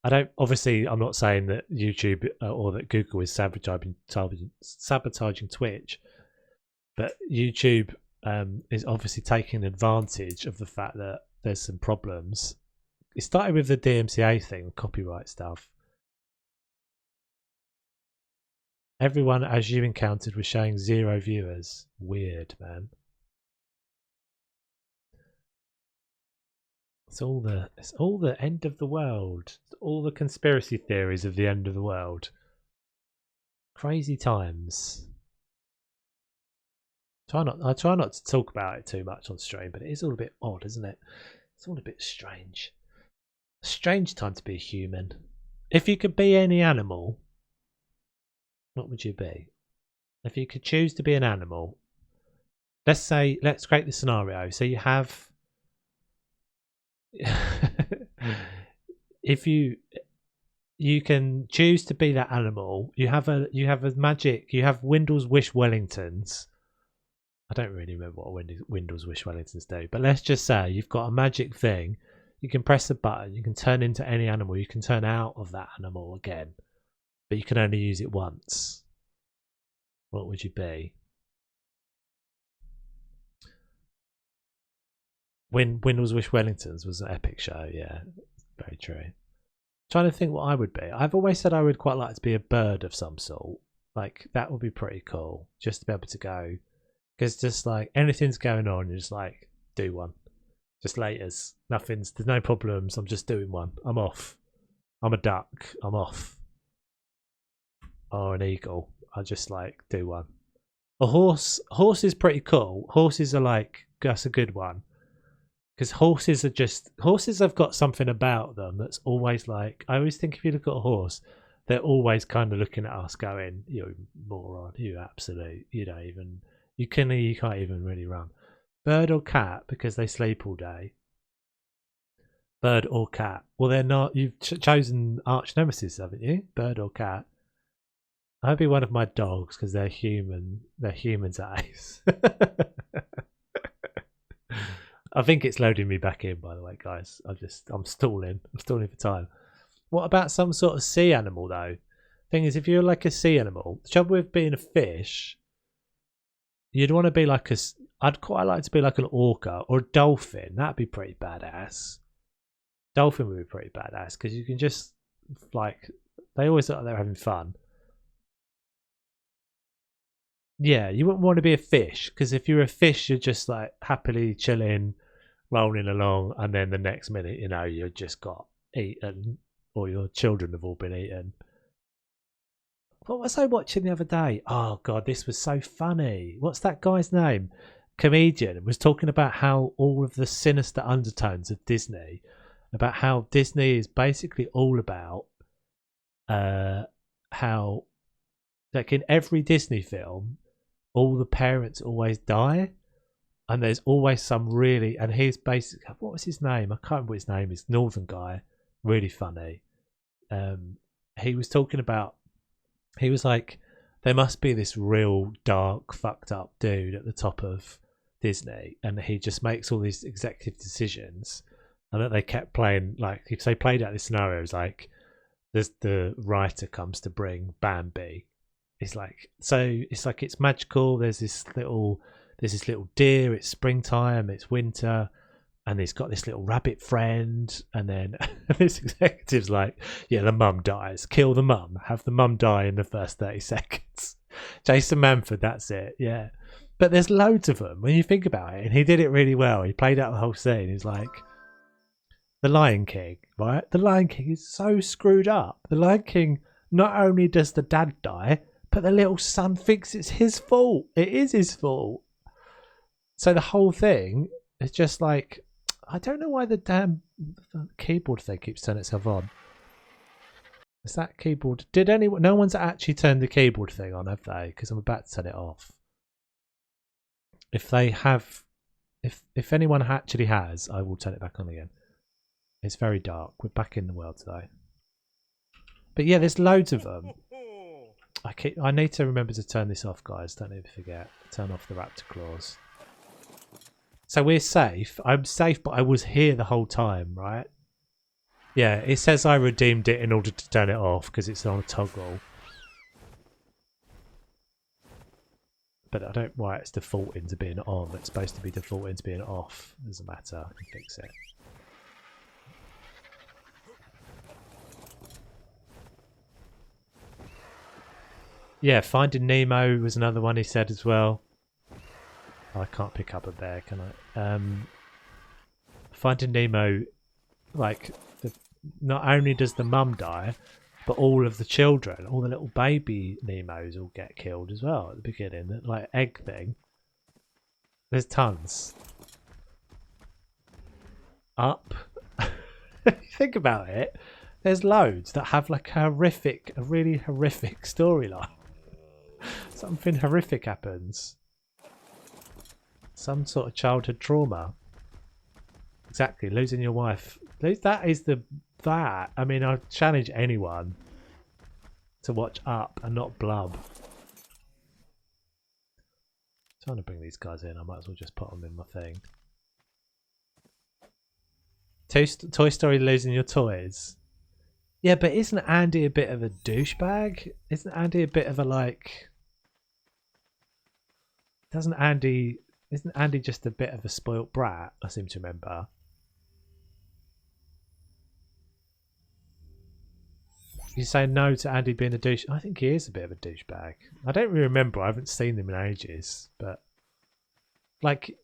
Speaker 1: I'm not saying that YouTube or that Google is sabotaging Twitch, but YouTube is obviously taking advantage of the fact that there's some problems. It started with the DMCA thing, copyright stuff. Everyone, as you encountered, was showing 0 viewers. Weird, man. It's all the end of the world. It's all the conspiracy theories of the end of the world. Crazy times. I try not to talk about it too much on stream, but it is all a bit odd, isn't it? It's all a bit strange. A strange time to be a human. If you could be any animal, what would you be? If you could choose to be an animal, let's create the scenario. So you have if you can choose to be that animal, you have a magic, you have Windows Wish Wellingtons. I don't really remember what Windows Wish Wellingtons do, but let's just say you've got a magic thing. You can press a button, you can turn into any animal, you can turn out of that animal again, but you can only use it once. What would you be? Windows Wish Wellingtons was an epic show, yeah, very true. Trying to think what I would be. I've always said I would quite like to be a bird of some sort. Like, that would be pretty cool, just to be able to go, because just like anything's going on, you're just like, do one. Just laters. There's no problems. I'm just doing one. I'm off. I'm a duck. I'm off. Or an eagle. I just like do one. A horse. Horse is pretty cool. Horses are like, that's a good one. Because horses have got something about them that's always like, I always think if you look at a horse, they're always kind of looking at us going, you moron, you absolute, you can't even really run. Bird or cat, because they sleep all day. Bird or cat. Well, they're not, you've chosen arch nemesis, haven't you? Bird or cat. I'd be one of my dogs because they're human. They're humans at ace. I think it's loading me back in, by the way, guys. I'm stalling. I'm stalling for time. What about some sort of sea animal, though? Thing is, if you're like a sea animal, the trouble with being a fish, you'd want to be like I'd quite like to be like an orca or a dolphin. That'd be pretty badass. Dolphin would be pretty badass because you can just like, they always look like they're having fun. Yeah, you wouldn't want to be a fish because if you're a fish, you're just like happily chilling, rolling along, and then the next minute, you've just got eaten, or your children have all been eaten. What was I watching the other day? Oh god, this was so funny. What's that guy's name? Comedian was talking about how all of the sinister undertones of Disney, about how Disney is basically all about how, like, in every Disney film, all the parents always die, and there's always some really, and he's basically, what was his name? I can't remember what his name is. Northern guy, really funny. He was talking about, he was like, there must be this real dark, fucked up dude at the top of Disney, and he just makes all these executive decisions, and that they kept playing, like, if they played out this scenario, it was like, the writer comes to bring Bambi. It's like, so it's like, it's magical. There's this little deer. It's springtime. It's winter, and he's got this little rabbit friend. And then this executive's like, yeah, the mum dies. Kill the mum. Have the mum die in the first 30 seconds. Jason Manford, that's it. Yeah, but there's loads of them when you think about it, and he did it really well. He played out the whole scene. He's like, The Lion King, right? The Lion King is so screwed up. The Lion King, not only does the dad die, but the little son thinks it's his fault. It is his fault. So the whole thing is just like, I don't know why the damn keyboard thing keeps turning itself on. Is that keyboard? Did anyone? No one's actually turned the keyboard thing on, have they? Because I'm about to turn it off. If they have, if anyone actually has, I will turn it back on again. It's very dark. We're back in the world today. But yeah, there's loads of them. I need to remember to turn this off, guys. Don't ever forget. Turn off the raptor claws. So we're safe. I'm safe, but I was here the whole time, right? Yeah, it says I redeemed it in order to turn it off because it's on a toggle. But I don't know why it's defaulting to being on. It's supposed to be defaulting to being off. Doesn't matter. I can fix it. Yeah, Finding Nemo was another one he said as well. I can't pick up a bear, can I? Finding Nemo, like, not only does the mum die, but all of the children, all the little baby Nemos all get killed as well at the beginning. That like egg thing. There's tons. Up. Think about it. There's loads that have like a really horrific storyline. Something horrific happens. Some sort of childhood trauma. Exactly, losing your wife. That is that. I mean, I challenge anyone to watch Up and not Blub. I'm trying to bring these guys in. I might as well just put them in my thing. Toy Story losing your toys. Yeah, but isn't Andy a bit of a douchebag? Isn't Andy a bit of a like... Isn't Andy just a bit of a spoilt brat? I seem to remember. You say no to Andy being a douche? I think he is a bit of a douchebag. I don't really remember. I haven't seen him in ages. But, like,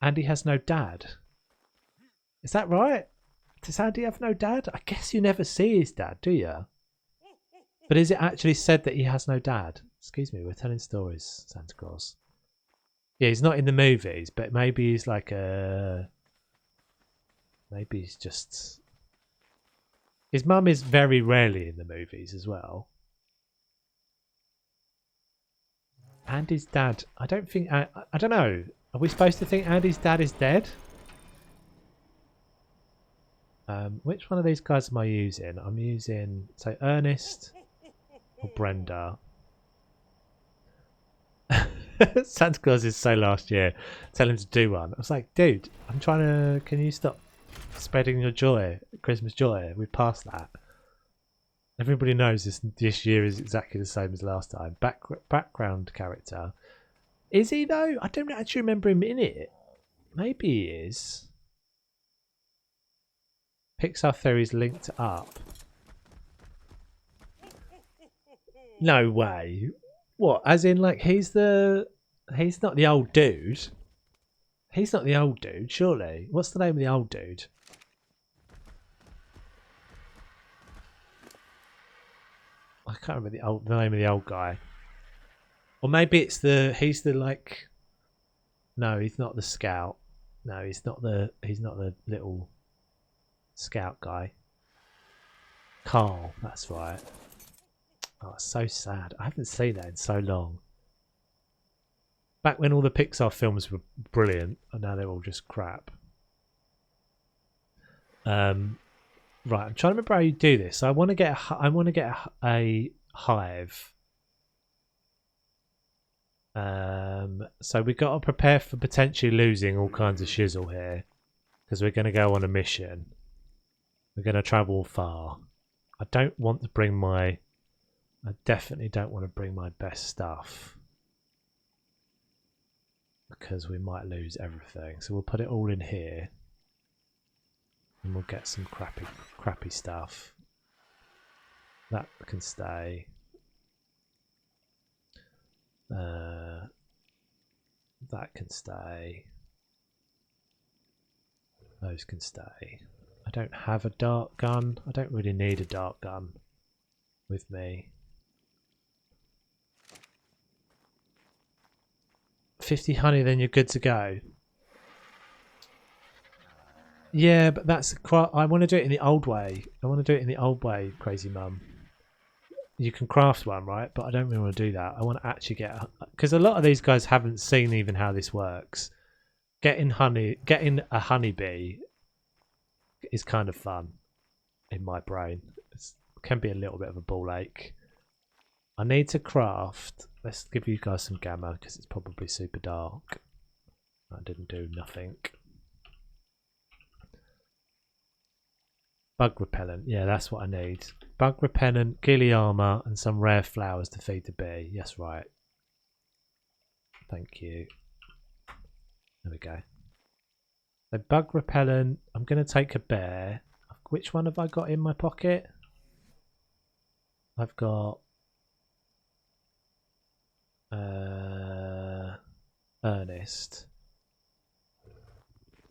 Speaker 1: Andy has no dad. Is that right? Does Andy have no dad? I guess you never see his dad, do you? But is it actually said that he has no dad? Excuse me, we're telling stories, Santa Claus. Yeah, he's not in the movies, but maybe he's like a... Maybe he's just... His mum is very rarely in the movies as well. Andy's dad... I don't think... I don't know. Are we supposed to think Andy's dad is dead? Which one of these guys am I using? I'm using, say, Ernest or Brenda. Santa Claus is so last year. Tell him to do one. I was like, dude, I'm trying to... Can you stop spreading your joy? Christmas joy. We've passed that. Everybody knows this year is exactly the same as last time. Background character. Is he, though? I don't actually remember him in it. Maybe he is. Pixar Theory's linked up. No way. What? As in, like, he's not the old dude. He's not the old dude, surely. What's the name of the old dude? I can't remember the name of the old guy. Or maybe it's he's the like... No, he's not the scout. No, he's not the little scout guy. Carl, that's right. Oh, it's so sad. I haven't seen that in so long. Back when all the Pixar films were brilliant, and now they're all just crap. Right, I'm trying to remember how you do this. I want to get a hive. So we got to prepare for potentially losing all kinds of shizzle here, because we're going to go on a mission. We're going to travel far. I don't want to bring my... I definitely don't want to bring my best stuff, because we might lose everything. So we'll put it all in here, and we'll get some crappy stuff. That can stay. That can stay. Those can stay. I don't have a dart gun. I don't really need a dart gun with me. 50 honey, then you're good to go. Yeah, but that's quite. I want to do it in the old way. I want to do it in the old way, crazy mum. You can craft one, right? But I don't really want to do that. I want to actually get, because a lot of these guys haven't seen even how this works. Getting a honeybee is kind of fun in my brain. It can be a little bit of a ball ache. I need to craft. Let's give you guys some gamma because it's probably super dark. I didn't do nothing. Bug repellent. Yeah, that's what I need. Bug repellent, ghillie armor, and some rare flowers to feed the bee. Yes, right. Thank you. There we go. So bug repellent. I'm going to take a bear. Which one have I got in my pocket? I've got Ernest.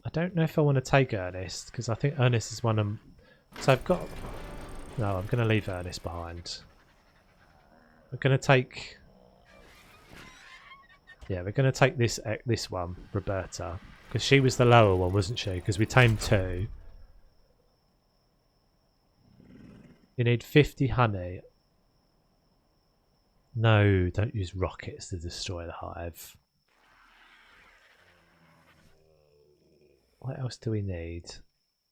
Speaker 1: I don't know if I want to take Ernest because I think Ernest is one of. So I've got. No, I'm going to leave Ernest behind. We're going to take. Yeah, we're going to take this one, Roberta, because she was the lower one, wasn't she? Because we tamed 2. You need 50 honey. No, don't use rockets to destroy the hive. What else do we need?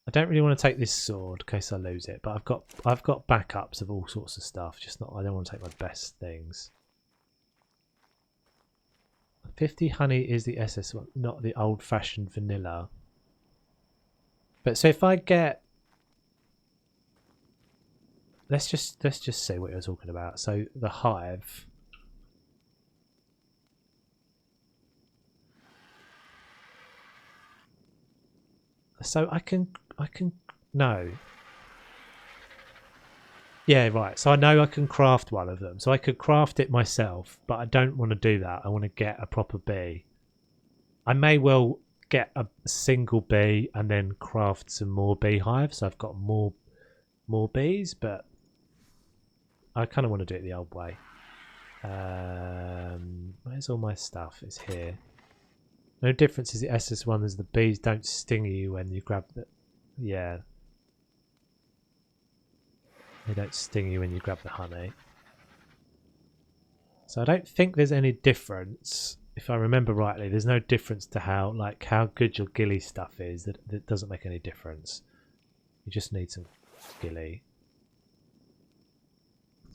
Speaker 1: I don't really want to take this sword in case I lose it, but I've got backups of all sorts of stuff. Just not. I don't want to take my best things. 50 honey is the SS one, not the old-fashioned vanilla. But so if I get, let's just see what you're talking about. So the hive. So I can no. Yeah, right. So I know I can craft one of them. So I could craft it myself, but I don't want to do that. I want to get a proper bee. I may well get a single bee and then craft some more beehives. So I've got more bees, but I kind of want to do it the old way. Where's all my stuff? It's here. No difference is the SS1 is the bees don't sting you when you grab the... Yeah. They don't sting you when you grab the honey. So I don't think there's any difference. If I remember rightly, there's no difference to how good your ghillie stuff is. That doesn't make any difference. You just need some ghillie.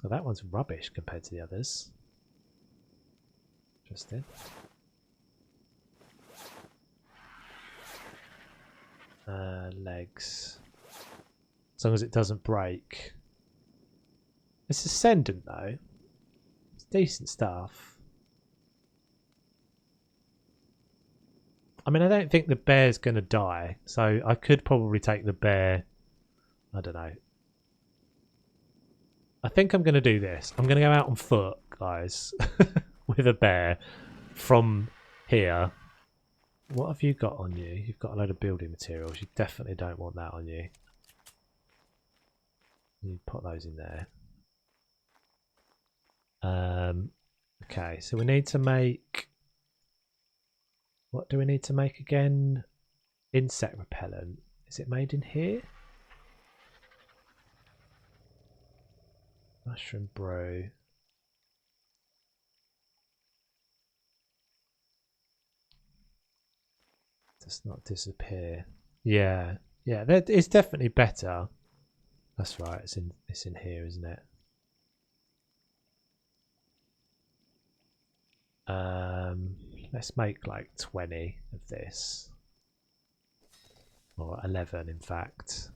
Speaker 1: So that one's rubbish compared to the others. Interesting. Legs. As long as it doesn't break. It's ascendant though. It's decent stuff. I mean, I don't think the bear's going to die, so I could probably take the bear. I don't know. I think I'm going to do this. I'm going to go out on foot, guys, with a bear from here. What have you got on you? You've got a load of building materials. You definitely don't want that on you. You put those in there. Okay, so we need to make... What do we need to make again? Insect repellent. Is it made in here? Mushroom brew. Does not disappear. Yeah, yeah, it's definitely better. That's right. It's in here, isn't it? Let's make like 20 of this, or 11, in fact.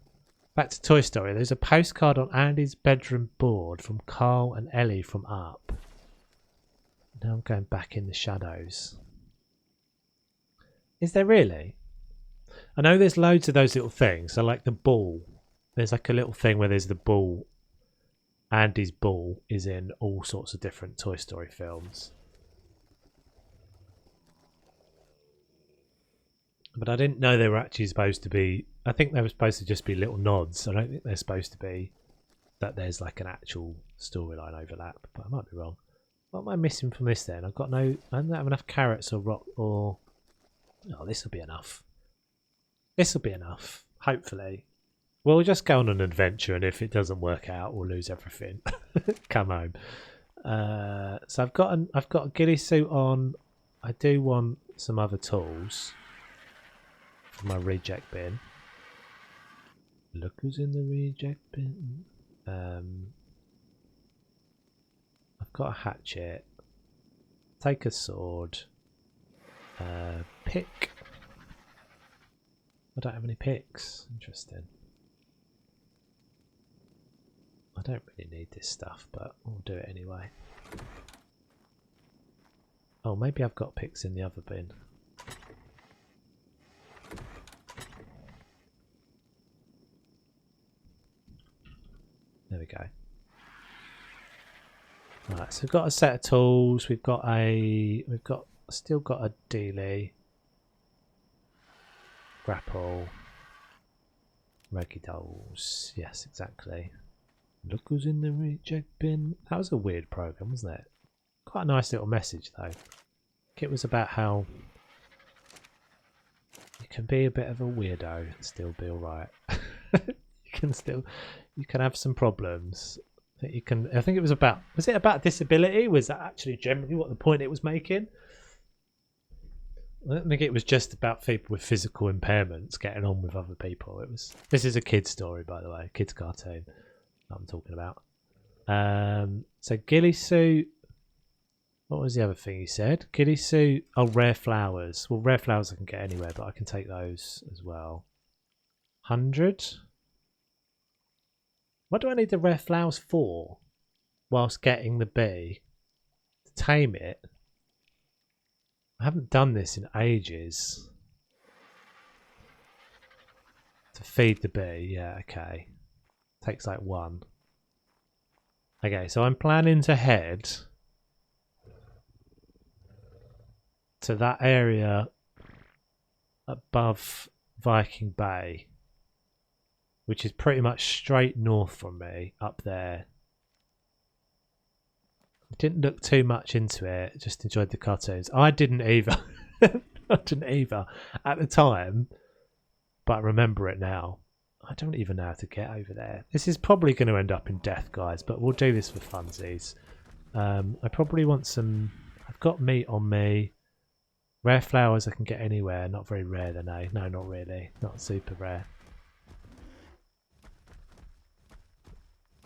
Speaker 1: Back to Toy Story. There's a postcard on Andy's bedroom board from Carl and Ellie from Up. Now I'm going back in the shadows. Is there really? I know there's loads of those little things. So like the ball. There's like a little thing where there's the ball. Andy's ball is in all sorts of different Toy Story films. But I didn't know they were actually supposed to be. I think they were supposed to just be little nods. I don't think they're supposed to be that there's like an actual storyline overlap. But I might be wrong. What am I missing from this then? I've got no. I don't have enough carrots or rock or. Oh, this will be enough. This will be enough. Hopefully, we'll just go on an adventure, and if it doesn't work out, we'll lose everything. Come home. So I've got a ghillie suit on. I do want some other tools for my reject bin. Look who's in the reject bin. I've got a hatchet. Take a sword. Pick. I don't have any picks. Interesting. I don't really need this stuff, but we'll do it anyway. Oh, maybe I've got picks in the other bin. There we go. Right, so we've got a set of tools. We've still got a dealie, grapple, reggie dolls. Yes, exactly. Look who's in the reject bin. That was a weird program, wasn't it? Quite a nice little message though. It was about how you can be a bit of a weirdo and still be alright. You can have some problems. I think it was about. Was it about disability? Was that actually generally what the point it was making? I don't think it was just about people with physical impairments getting on with other people. It was. This is a kid's story, by the way, kid's cartoon that I'm talking about. So ghillie suit. What was the other thing he said? Ghillie suit. Oh, rare flowers. Well, rare flowers I can get anywhere, but I can take those as well. 100. What do I need the rare flowers for? Whilst getting the bee to tame it. I haven't done this in ages. To feed the bee, yeah, okay. Takes like 1. Okay, so I'm planning to head to that area above Viking Bay, which is pretty much straight north from me, up there. Didn't look too much into it, just enjoyed the cartoons. I didn't either. I didn't either at the time, but I remember it now. I don't even know how to get over there. This is probably going to end up in death, guys, but we'll do this for funsies. I probably want some. I've got meat on me. Rare flowers I can get anywhere. Not very rare then, eh? No, not really. Not super rare.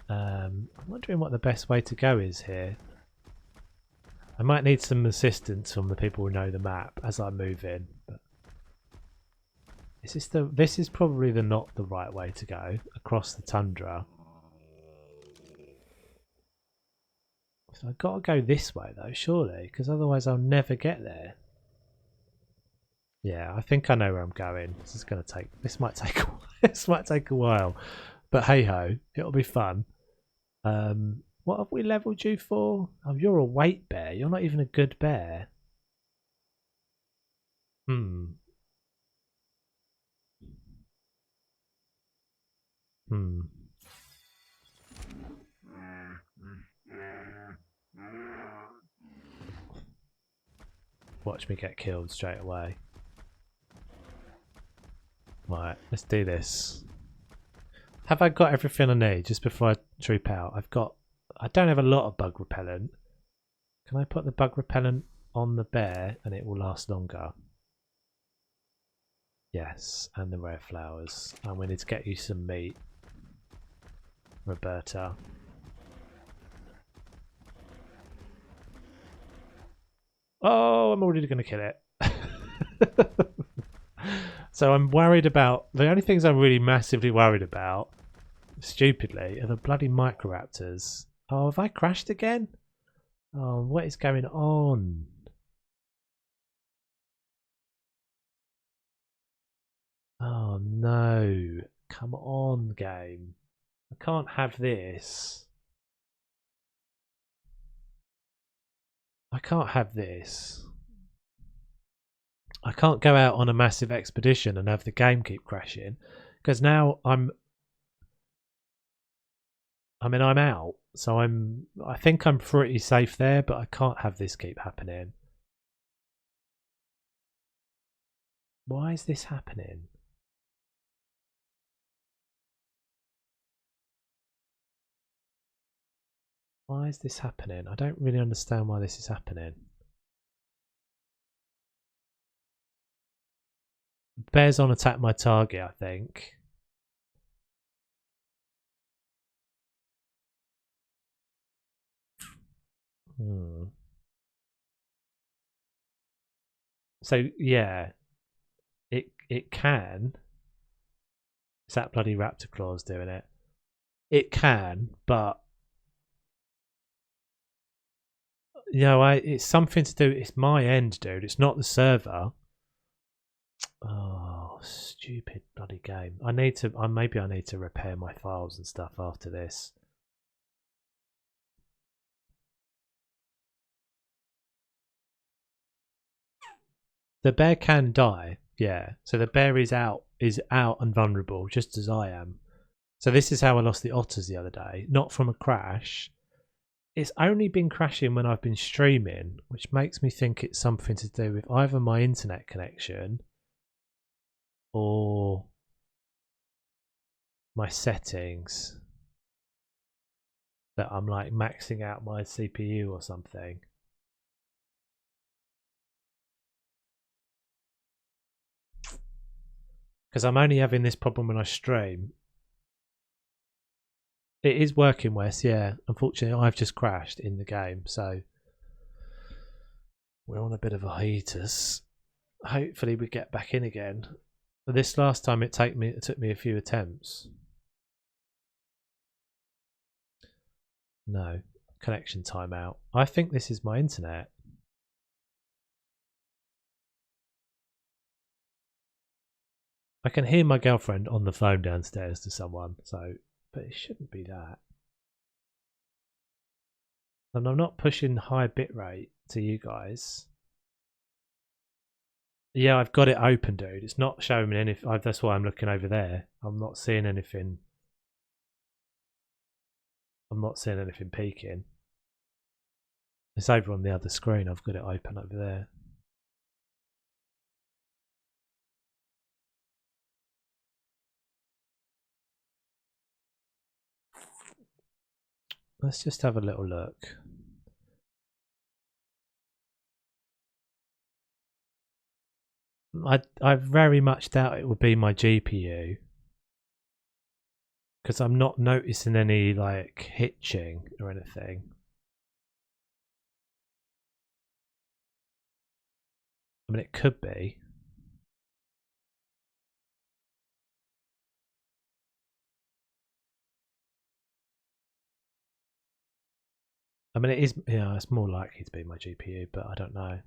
Speaker 1: I'm wondering what the best way to go is here. I might need some assistance from the people who know the map as I move in. But this is probably not the right way to go across the tundra. So I've got to go this way though, surely, because otherwise I'll never get there. Yeah, I think I know where I'm going. This might take a while, but hey ho, it'll be fun. What have we leveled you for? Oh, you're a weight bear. You're not even a good bear. Watch me get killed straight away. Right, let's do this. Have I got everything I need just before I troop out? I don't have a lot of bug repellent. Can I put the bug repellent on the bear and it will last longer? Yes, and the rare flowers. And we need to get you some meat, Roberta. Oh, I'm already going to kill it. So I'm worried about... The only things I'm really massively worried about, stupidly, are the bloody microraptors. Oh, have I crashed again? Oh, what is going on? Oh no. Come on, game. I can't have this. I can't have this. I can't go out on a massive expedition and have the game keep crashing, because now I'm out. So I think I'm pretty safe there, but I can't have this keep happening. Why is this happening? Why is this happening? I don't really understand why this is happening. Bears on attack my target, I think. So yeah, it can. Is that bloody raptor claws doing it? It can, but you know, it's something to do. It's my end, dude. It's not the server. Oh, stupid bloody game! I need to. Maybe I need to repair my files and stuff after this. The bear can die, yeah. So the bear is out and vulnerable, just as I am. So this is how I lost the otters the other day, not from a crash. It's only been crashing when I've been streaming, which makes me think it's something to do with either my internet connection or my settings, that I'm like maxing out my CPU or something. Because I'm only having this problem when I stream. It is working, Wes, yeah. Unfortunately, I've just crashed in the game, so we're on a bit of a hiatus. Hopefully we get back in again. But this last time it took me a few attempts. No. Connection timeout. I think this is my internet. I can hear my girlfriend on the phone downstairs to someone, so but it shouldn't be that. And I'm not pushing high bitrate to you guys. Yeah, I've got it open, dude. It's not showing me anything. That's why I'm looking over there. I'm not seeing anything. I'm not seeing anything peaking. It's over on the other screen. I've got it open over there. Let's just have a little look. I very much doubt it would be my GPU, because I'm not noticing any like hitching or anything. I mean, it could be. I mean, it is. Yeah, it's more likely to be my GPU, but I don't know.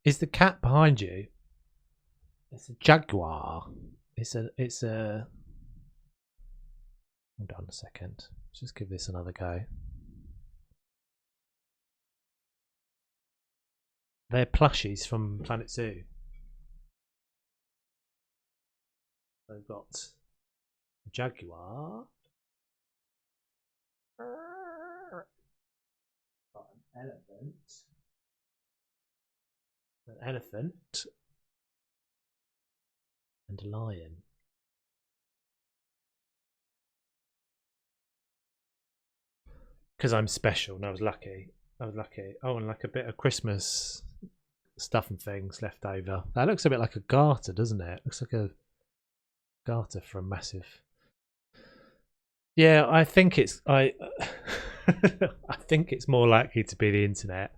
Speaker 1: Is the cat behind you? It's a jaguar. It's a. Hold on a second. Let's just give this another go. They're plushies from Planet Zoo. They've got a jaguar. Got an elephant, and a lion. Because I'm special, and I was lucky. Oh, and like a bit of Christmas stuff and things left over. That looks a bit like a garter, doesn't it? Looks like a garter from Massive. Yeah, I think it's I think it's more likely to be the internet,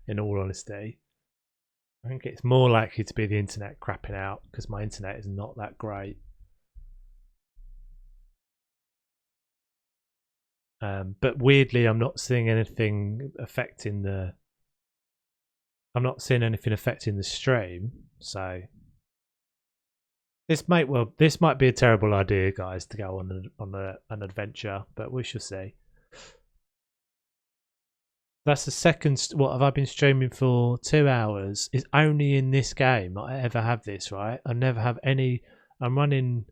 Speaker 1: in all honesty. I think it's more likely to be the internet crapping out, because my internet is not that great. But weirdly, I'm not seeing anything affecting the. I'm not seeing anything affecting the stream, so this might be a terrible idea, guys, to go on an adventure, but we shall see. That's the second. What have I been streaming for? 2 hours. It's only in this game that I ever have this, right? I never have any. I'm running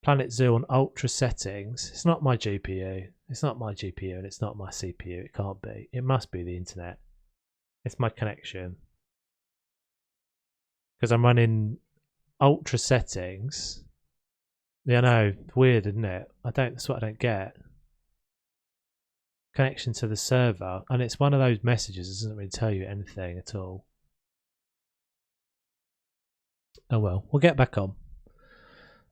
Speaker 1: Planet Zoo on ultra settings. It's not my GPU. It's not my GPU and it's not my CPU. It can't be. It must be the internet. It's my connection. Because I'm running ultra settings. Yeah, I know. Weird, isn't it? That's what I don't get. Connection to the server, and it's one of those messages that doesn't really tell you anything at all. Oh well, we'll get back on.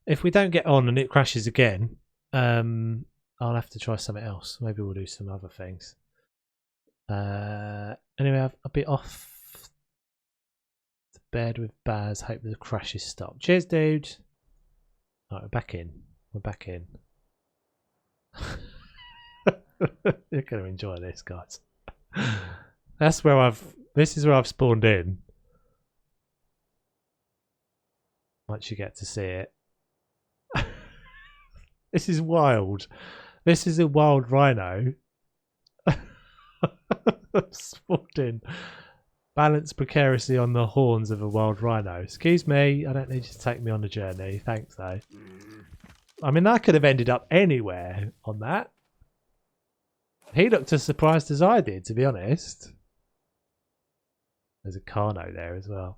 Speaker 1: If we don't get on and it crashes again, I'll have to try something else. Maybe we'll do some other things. Anyway, I'll be off to bed with Baz. Hope the crashes stop. Cheers, dude. Alright, we're back in. We're back in. You're going to enjoy this, guys. This is where I've spawned in. Once you get to see it. This is wild. This is a wild rhino. Spawned in. Balance precariously on the horns of a wild rhino. Excuse me, I don't need you to take me on a journey. Thanks, though. I mean, I could have ended up anywhere on that. He looked as surprised as I did, to be honest. There's a Carno there as well.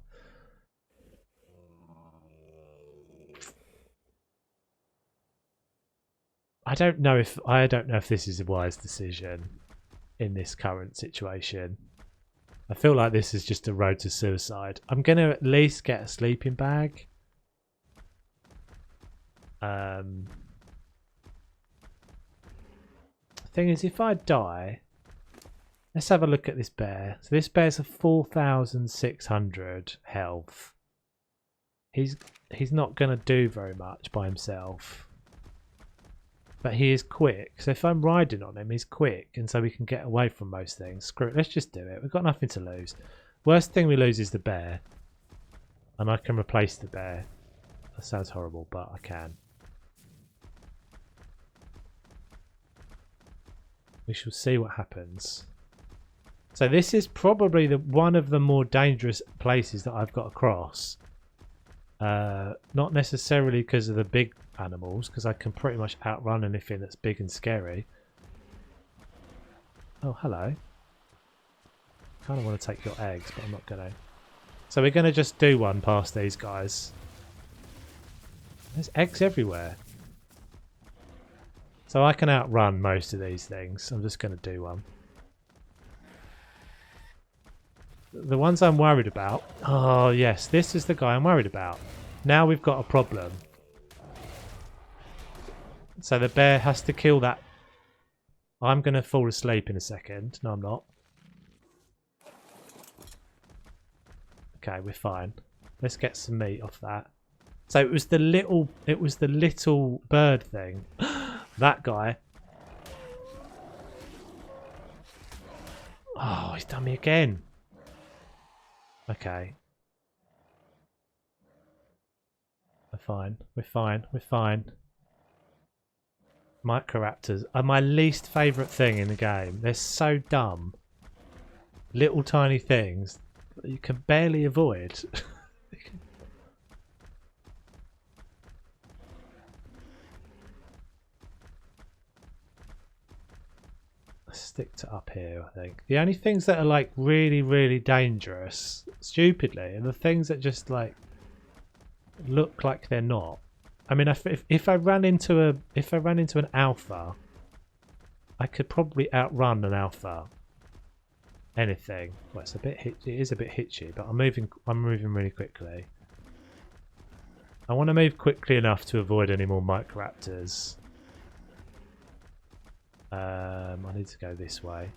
Speaker 1: I don't know if this is a wise decision in this current situation. I feel like this is just a road to suicide. I'm going to at least get a sleeping bag. Thing is, if I die, let's have a look at this bear. So this bear's a 4,600 health. He's not going to do very much by himself. But he is quick. So if I'm riding on him, he's quick. And so we can get away from most things. Screw it. Let's just do it. We've got nothing to lose. Worst thing we lose is the bear. And I can replace the bear. That sounds horrible, but I can. We shall see what happens. So this is probably one of the more dangerous places that I've got across. Not necessarily because of the big animals, because I can pretty much outrun anything that's big and scary. Oh, hello. Kind of want to take your eggs, but I'm not going to. So we're going to just do one past these guys. There's eggs everywhere. So I can outrun most of these things. I'm just going to do one. The ones I'm worried about... Oh, yes. This is the guy I'm worried about. Now we've got a problem. So the bear has to kill that. I'm going to fall asleep in a second. No, I'm not. Okay, we're fine. Let's get some meat off that. So it was the little bird thing. That guy. Oh, he's done me again. Okay. We're fine. We're fine. We're fine. Microraptors are my least favourite thing in the game. They're so dumb. Little tiny things that you can barely avoid. Stick to up here, I think. The only things that are like really, really dangerous, stupidly, are the things that just like look like they're not. I mean, if I ran into an alpha, I could probably outrun an alpha. Anything. Well, it's a bit it is a bit hitchy, but I'm moving really quickly. I want to move quickly enough to avoid any more microraptors. I need to go this way.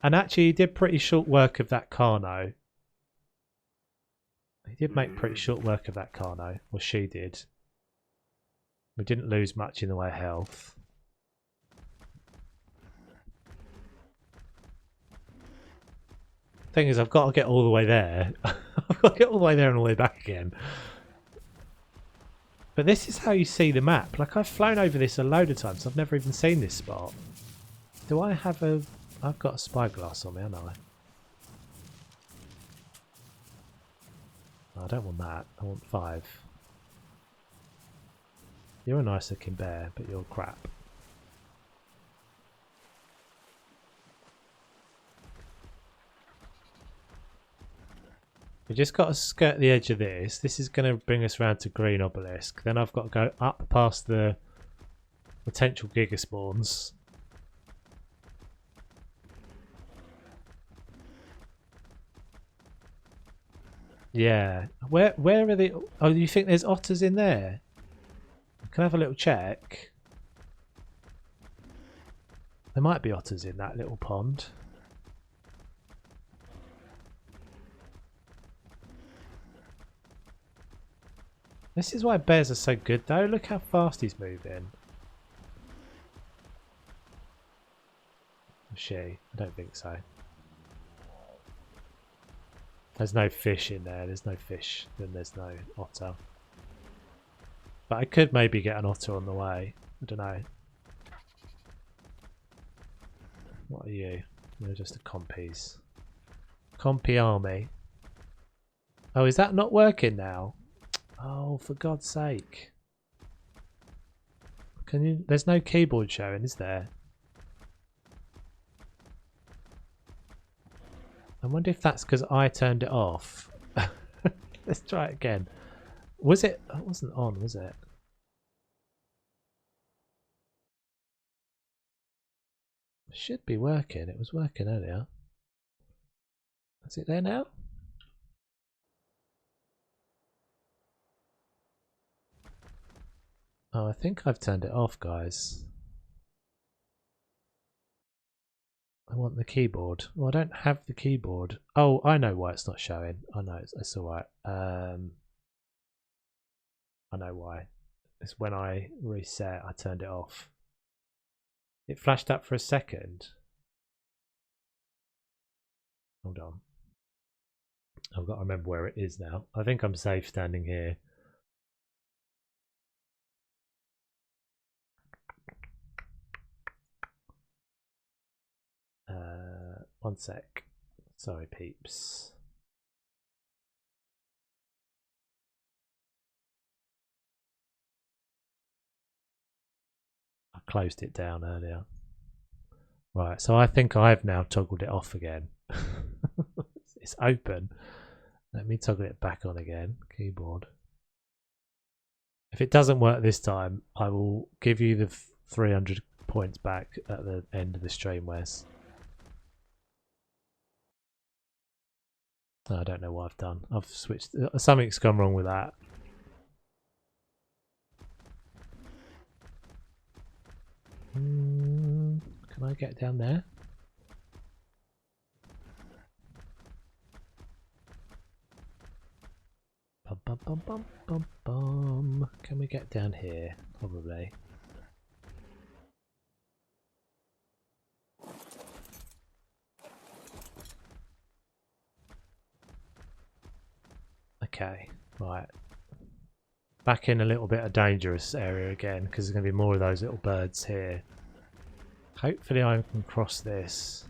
Speaker 1: And actually, he did pretty short work of that Carno. He did make pretty short work of that Carno. Or she did. We didn't lose much in the way of health. Thing is, I've got to get all the way there. I've got to get all the way there and all the way back again. But this is how you see the map. Like, I've flown over this a load of times. I've never even seen this spot. Do I have a... I've got a spyglass on me, haven't I? I don't want that. I want 5. You're a nice looking bear, but you're crap. We just got to skirt the edge of this. This is going to bring us round to Green Obelisk. Then I've got to go up past the potential Giga Spawns. Yeah. Where are the... Oh, you think there's otters in there? Can I have a little check? There might be otters in that little pond. This is why bears are so good though. Look how fast he's moving. Is she? I don't think so. There's no fish in there. There's no fish. Then there's no otter. But I could maybe get an otter on the way. I don't know. What are you? You're just a compies. Compy army. Oh, is that not working now? Oh, for God's sake. Can you... There's no keyboard showing, is there? I wonder if that's because I turned it off. Let's try it again. Was it... It wasn't on, was it? It should be working. It was working earlier. Is it there now? Oh, I think I've turned it off, guys. I want the keyboard. Well, I don't have the keyboard. Oh, I know why it's not showing. I know, it's alright. I know why. It's when I reset, I turned it off. It flashed up for a second. Hold on. I've got to remember where it is now. I think I'm safe standing here. One sec. Sorry, peeps. I closed it down earlier. Right, so I think I've now toggled it off again. It's open. Let me toggle it back on again. Keyboard. If it doesn't work this time, I will give you the 300 points back at the end of the stream, Wes. I don't know what I've done. I've switched. Something's gone wrong with that. Can I get down there? Bum, bum, bum, bum, bum, bum. Can we get down here? Probably. Okay, right. Back in a little bit of dangerous area again because there's going to be more of those little birds here. Hopefully I can cross this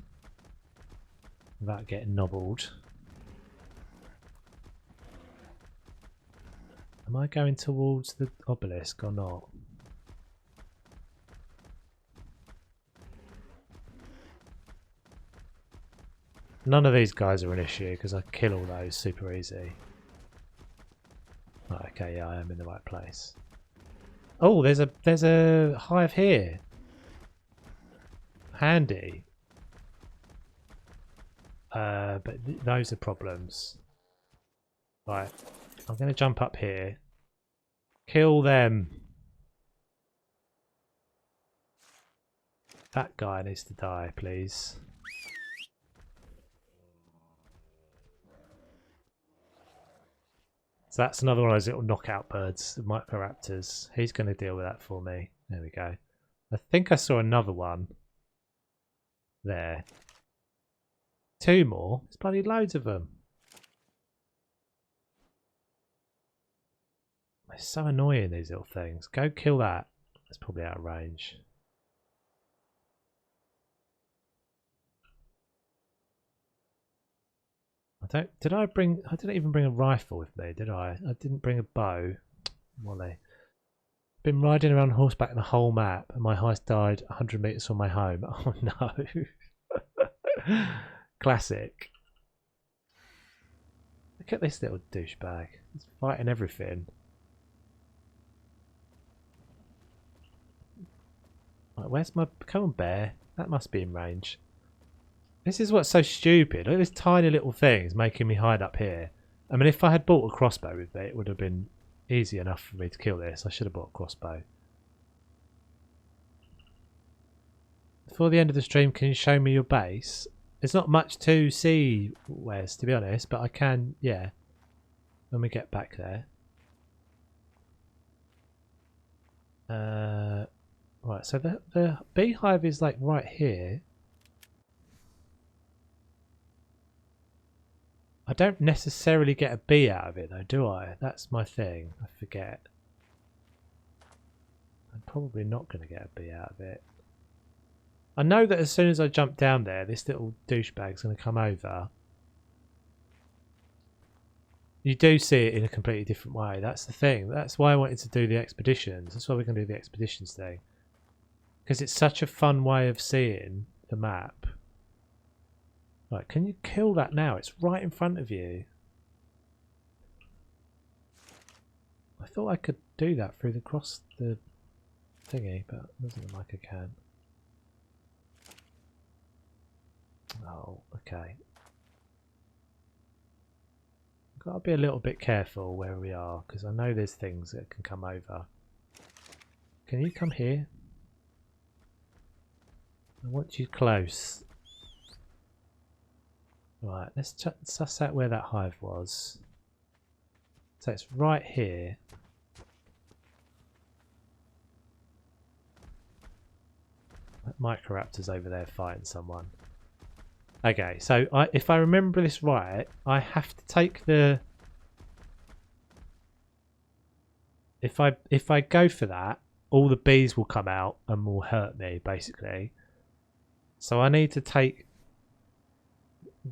Speaker 1: without getting nobbled. Am I going towards the obelisk or not? None of these guys are an issue because I kill all those super easy. Right, okay, yeah, I am in the right place. Oh, there's a hive here. Handy. But those are problems. Right, I'm going to jump up here. Kill them. That guy needs to die, please. So that's another one of those little knockout birds, the Microraptors. He's going to deal with that for me. There we go. I think I saw another one. There. 2 more. There's bloody loads of them. It's so annoying, these little things. Go kill that. It's probably out of range. I didn't even bring a rifle with me, did I? I didn't bring a bow. Molly. Been riding around horseback the whole map, and my horse died 100 meters from my home. Oh no. Classic. Look at this little douchebag. He's fighting everything. Right, where's my... Come on, bear. That must be in range. This is what's so stupid. Look at this tiny little thing is making me hide up here. I mean, if I had bought a crossbow with me, it would have been easy enough for me to kill this. I should have bought a crossbow. Before the end of the stream, can you show me your base? There's not much to see, Wes, to be honest, but I can, yeah, when we get back there. Right, so the beehive is like right here. I don't necessarily get a bee out of it though, do I? That's my thing. I forget. I'm probably not going to get a bee out of it. I know that as soon as I jump down there, this little douchebag's going to come over. You do see it in a completely different way. That's the thing. That's why I wanted to do the expeditions. That's why we're going to do the expeditions thing. Because it's such a fun way of seeing the map. Right, can you kill that now? It's right in front of you. I thought I could do that through the thingy, but it doesn't look like I can. Oh, okay. Got to be a little bit careful where we are, because I know there's things that can come over. Can you come here? I want you close. Right, let's suss out where that hive was. So it's right here. That Microraptor's over there fighting someone. Okay, so if I remember this right, I have to take the... If I go for that, all the bees will come out and will hurt me, basically. So I need to take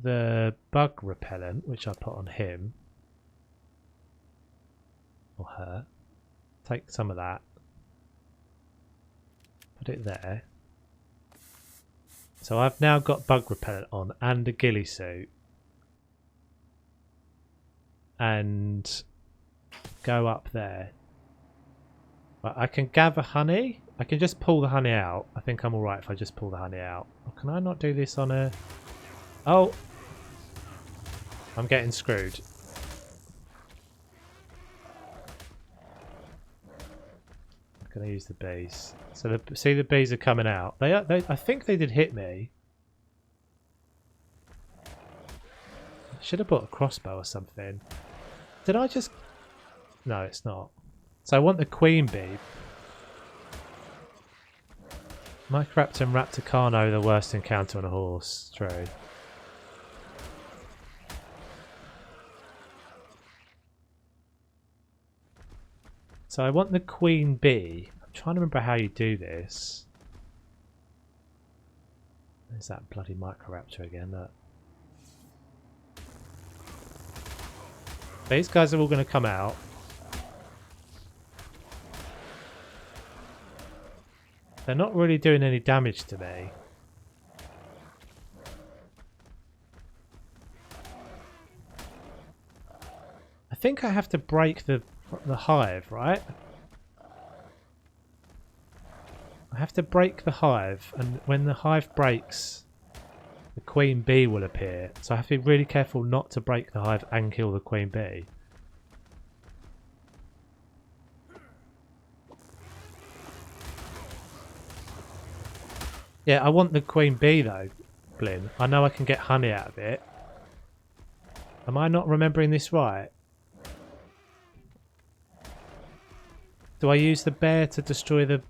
Speaker 1: the bug repellent, which I put on him. Or her. Take some of that. Put it there. So I've now got bug repellent on and a ghillie suit. And go up there. But I can gather honey. I can just pull the honey out. I think I'm alright if I just pull the honey out. Or can I not do this on a... Oh! I'm getting screwed. I'm going to use the bees. So see the bees are coming out. I think they did hit me. I should have bought a crossbow or something. Did I just... No, it's not. So I want the queen bee. Microraptor and Raptorcano, the worst encounter on a horse. True. So I want the queen bee. I'm trying to remember how you do this. There's that bloody Microraptor again. Look. These guys are all going to come out. They're not really doing any damage to me. I think I have to break the hive, right? I have to break the hive, and when the hive breaks, the queen bee will appear. So I have to be really careful not to break the hive and kill the queen bee. Yeah, I want the queen bee though, Blin. I know I can get honey out of it. Am I not remembering this right? Do I use the bear to destroy the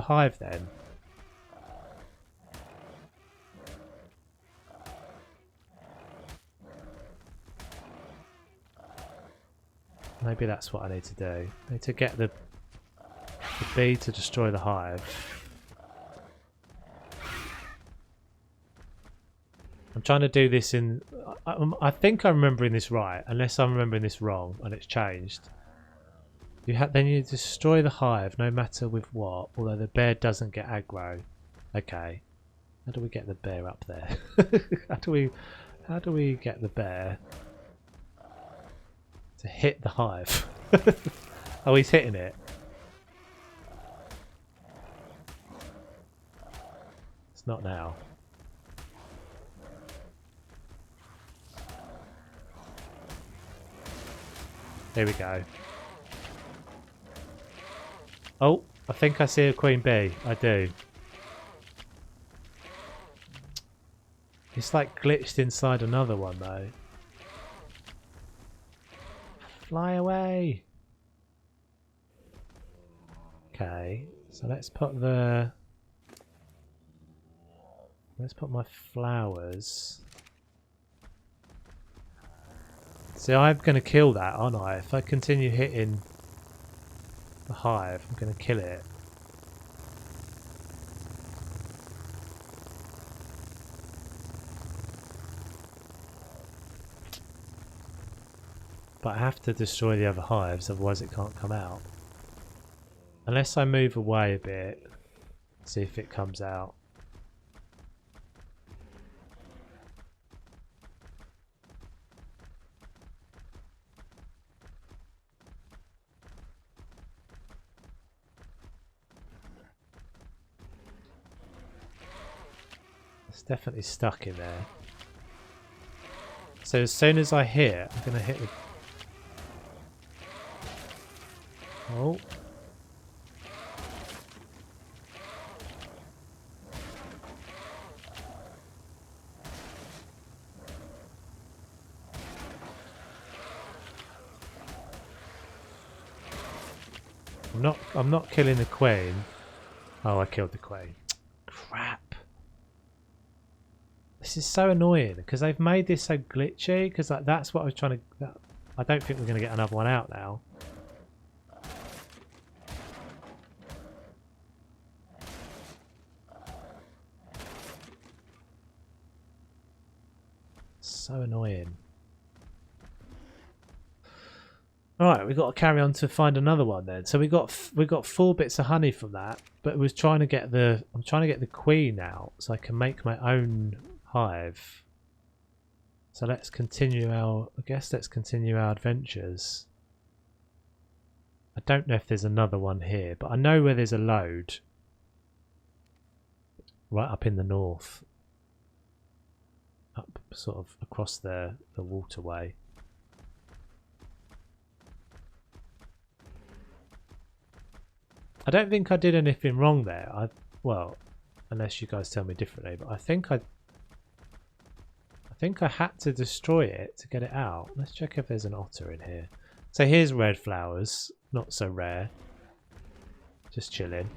Speaker 1: hive then? Maybe that's what I need to do. I need to get the bee to destroy the hive. I'm trying to do this in... I think I'm remembering this right, unless I'm remembering this wrong and it's changed. Then you destroy the hive no matter with what, although the bear doesn't get aggro. Okay. How do we get the bear up there? How do we get the bear to hit the hive? Oh, he's hitting it. It's not now. Here we go. Oh, I think I see a queen bee. I do. It's like glitched inside another one though. Fly away! Okay, so let's put my flowers. See, I'm going to kill that, aren't I? If I continue hitting the hive, I'm going to kill it. But I have to destroy the other hives, otherwise it can't come out. Unless I move away a bit, see if it comes out. It's definitely stuck in there. So as soon as I hit, I'm going to hit the... Oh. I'm not killing the queen. Oh, I killed the queen. Crap. This is so annoying because they've made this so glitchy. Because like, that's what I was trying to... I don't think we're going to get another one out now. So annoying. Alright, we've got to carry on to find another one then. So we got 4 bits of honey from that, but I'm trying to get the queen out so I can make my own hive. So let's continue our adventures. I don't know if there's another one here, but I know where there's a load. Right up in the north. Up sort of across the waterway. I don't think I did anything wrong there. Well, unless you guys tell me differently, but I think I had to destroy it to get it out. Let's check if there's an otter in here. So here's red flowers, not so rare. Just chilling.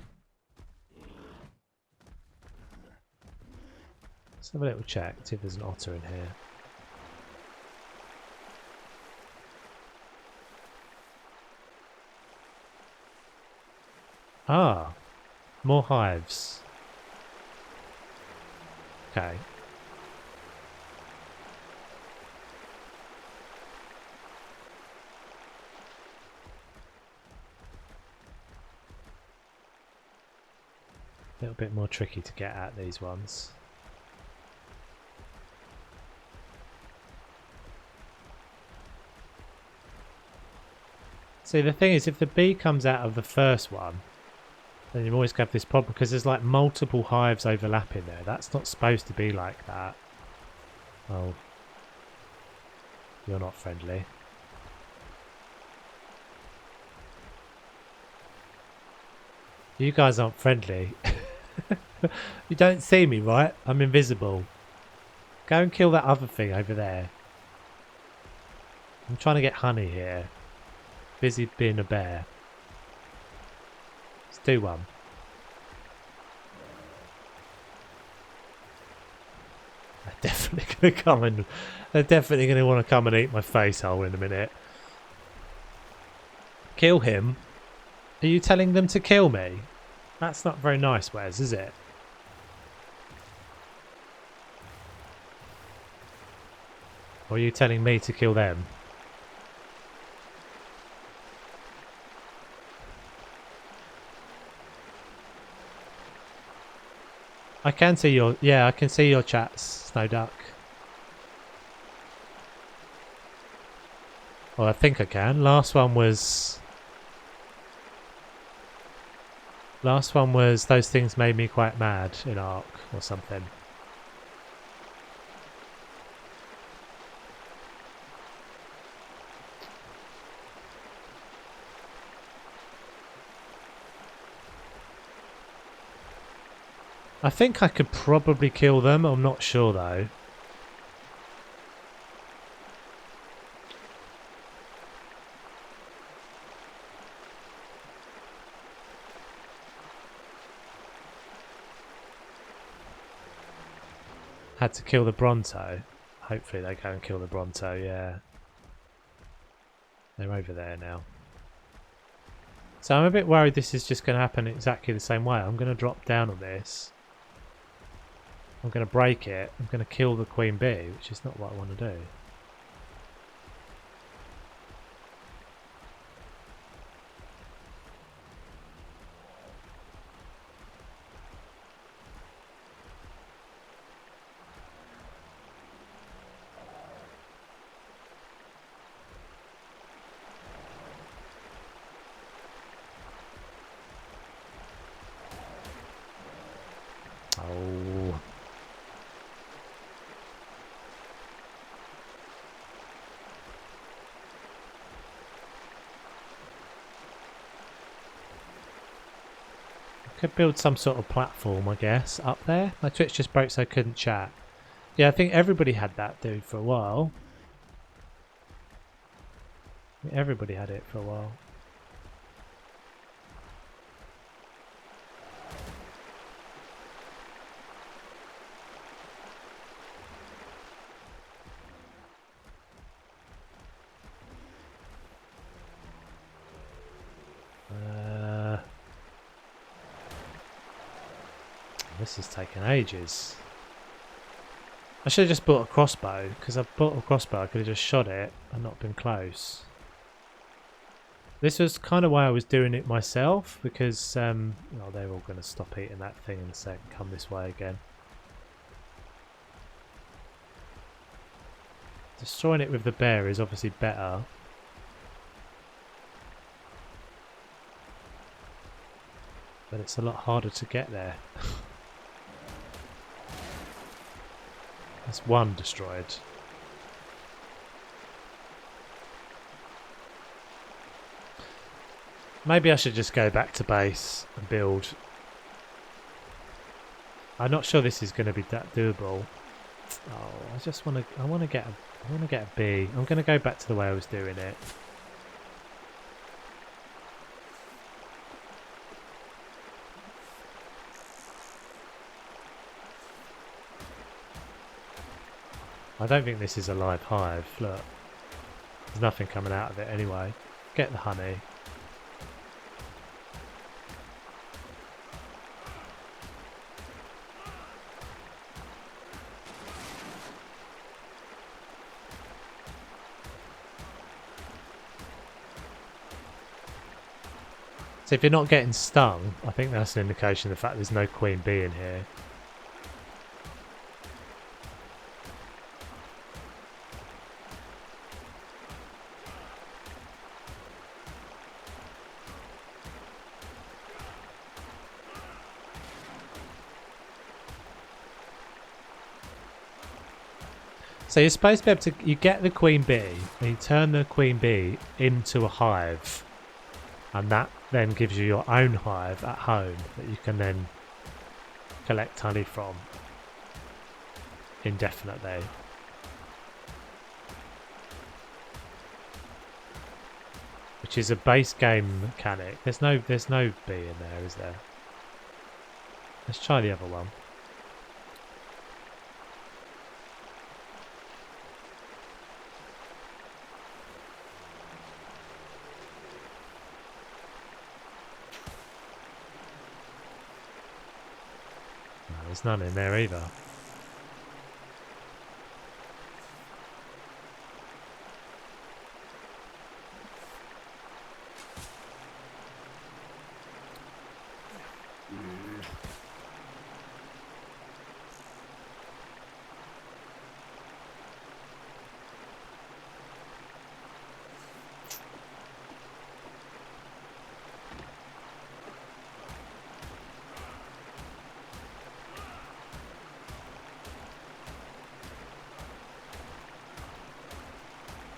Speaker 1: Let's have a little check, see if there's an otter in here. Ah, more hives. Okay. A little bit more tricky to get at these ones. See, the thing is, if the bee comes out of the first one, then you always have this problem because there's like multiple hives overlapping there. That's not supposed to be like that. Oh. You're not friendly. You guys aren't friendly. You don't see me, right? I'm invisible. Go and kill that other thing over there. I'm trying to get honey here. Busy being a bear. Let's do one. They're definitely going to come and... They're definitely going to want to come and eat my face hole in a minute. Kill him? Are you telling them to kill me? That's not very nice, Wes, is it? Or are you telling me to kill them? I can see your... Yeah, I can see your chats, Snow Duck. Well, I think I can. Last one was those things made me quite mad in ARK or something. I think I could probably kill them. I'm not sure though. Had to kill the Bronto. Hopefully they go and kill the Bronto, yeah. They're over there now. So I'm a bit worried this is just going to happen exactly the same way. I'm going to drop down on this. I'm going to break it. I'm going to kill the Queen Bee, which is not what I want to do. Oh. Could build some sort of platform, I guess, up there. My Twitch just broke so I couldn't chat. Yeah, I think everybody had that dude for a while. Everybody had it for a while. This is taking ages. I should have just bought a crossbow, because I bought a crossbow, I could have just shot it and not been close. This was kind of why I was doing it myself, because oh, they're all going to stop eating that thing in a sec and come this way again. Destroying it with the bear is obviously better. But it's a lot harder to get there. That's one destroyed. Maybe I should just go back to base and build. I'm not sure this is going to be that doable. Oh, I just want to. I want to get a bee. I'm going to go back to the way I was doing it. I don't think this is a live hive. Look, there's nothing coming out of it anyway. Get the honey. So if you're not getting stung, I think that's an indication of the fact there's no queen bee in here. So you're supposed to be able to, you get the queen bee and you turn the queen bee into a hive, and that then gives you your own hive at home that you can then collect honey from indefinitely. Which is a base game mechanic. There's no bee in there, is there? Let's try the other one. there's none in there either.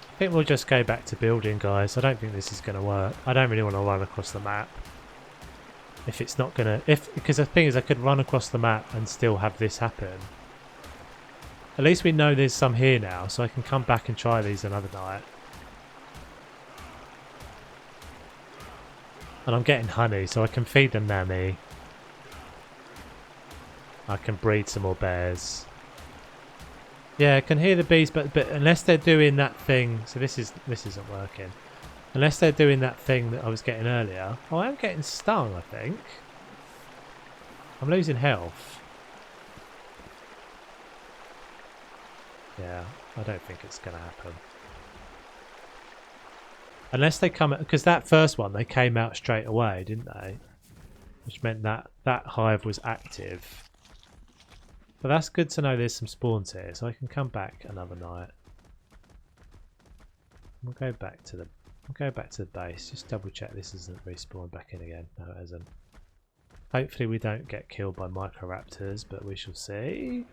Speaker 1: I think we'll just go back to building, guys. I don't think this is going to work. I don't really want to run across the map. If it's not going to... Because the thing is, I could run across the map and still have this happen. At least we know there's some here now, so I can come back and try these another night. And I'm getting honey, so I can feed them Nami. I can breed some more bears. Yeah, I can hear the bees, but unless they're doing that thing... So this isn't working. Unless they're doing that thing that I was getting earlier. Oh, I am getting stung, I think. I'm losing health. Yeah, I don't think it's going to happen. Unless they come... Because that first one, they came out straight away, didn't they? Which meant that hive was active. But that's good to know there's some spawns here, so I can come back another night. We'll go back to the base. Just double check this isn't respawned back in again. No, it isn't. Hopefully we don't get killed by microraptors, but we shall see.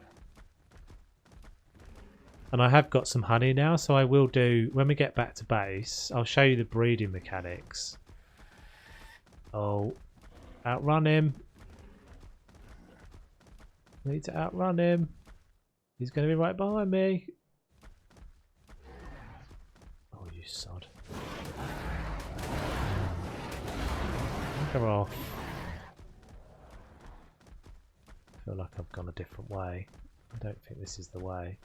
Speaker 1: And I have got some honey now, so I will do, when we get back to base, I'll show you the breeding mechanics. Oh, outrun him. Need to outrun him. He's going to be right behind me. Oh, you sod. Bugger off. I feel like I've gone a different way. I don't think this is the way.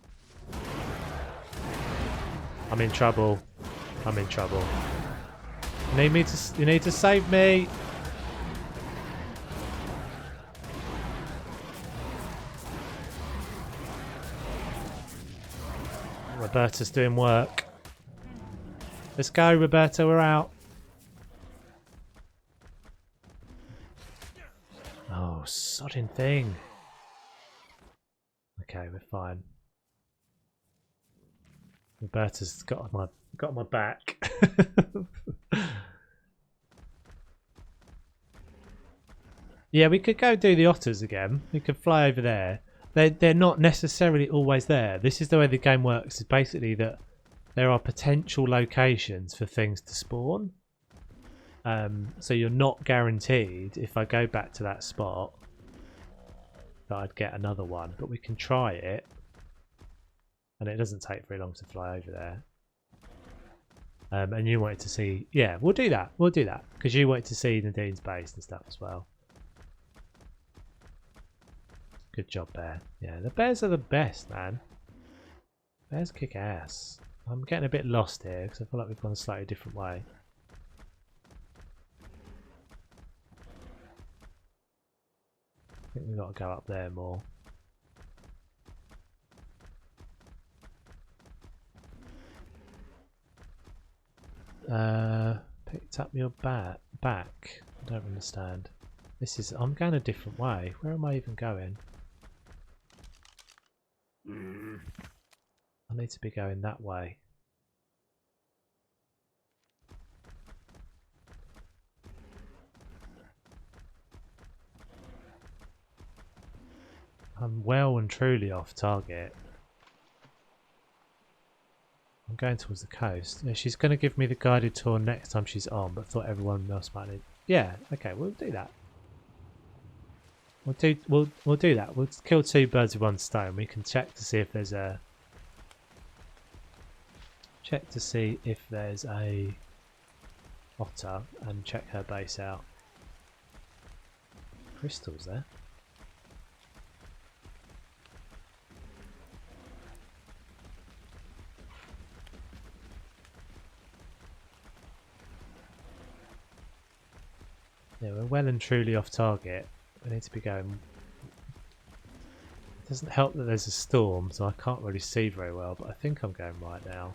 Speaker 1: I'm in trouble. I'm in trouble. You need to save me. Roberta's doing work. Let's go, Roberta, we're out. Oh, sodding thing. Okay, we're fine. Roberta's got my back. Yeah, we could go do the otters again. We could fly over there. They're not necessarily always there. This is the way the game works. Is basically that there are potential locations for things to spawn. So you're not guaranteed if I go back to that spot that I'd get another one. But we can try it. And it doesn't take very long to fly over there. And you wanted to see... Yeah, we'll do that. We'll do that. Because you wanted to see Nadine's base and stuff as well. Good job, Bear. Yeah, the bears are the best, man. Bears kick ass. I'm getting a bit lost here because I feel like we've gone a slightly different way. I think we've got to go up there more. Picked up your back. I don't understand. I'm going a different way. Where am I even going? I need to be going that way. I'm well and truly off target. I'm going towards the coast. Yeah, she's going to give me the guided tour next time she's on, but thought everyone else might need... Yeah, okay, we'll do that. We'll do that. We'll kill two birds with one stone. We can check to see if there's a... Check to see if there's a otter and check her base out. Crystals there. Yeah, we're well and truly off target. We need to be going Doesn't help that there's a storm, so I can't really see very well, but I think I'm going right now.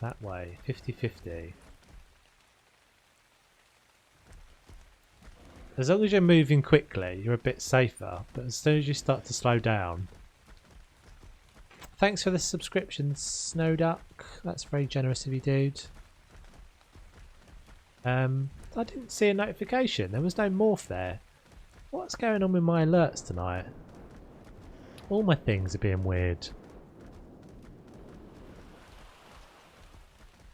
Speaker 1: That way, 50-50. As long as you're moving quickly, you're a bit safer, but as soon as you start to slow down... Thanks for the subscription, Snowduck. That's very generous of you, dude. I didn't see a notification. There was no morph there. What's going on with my alerts tonight? All my things are being weird.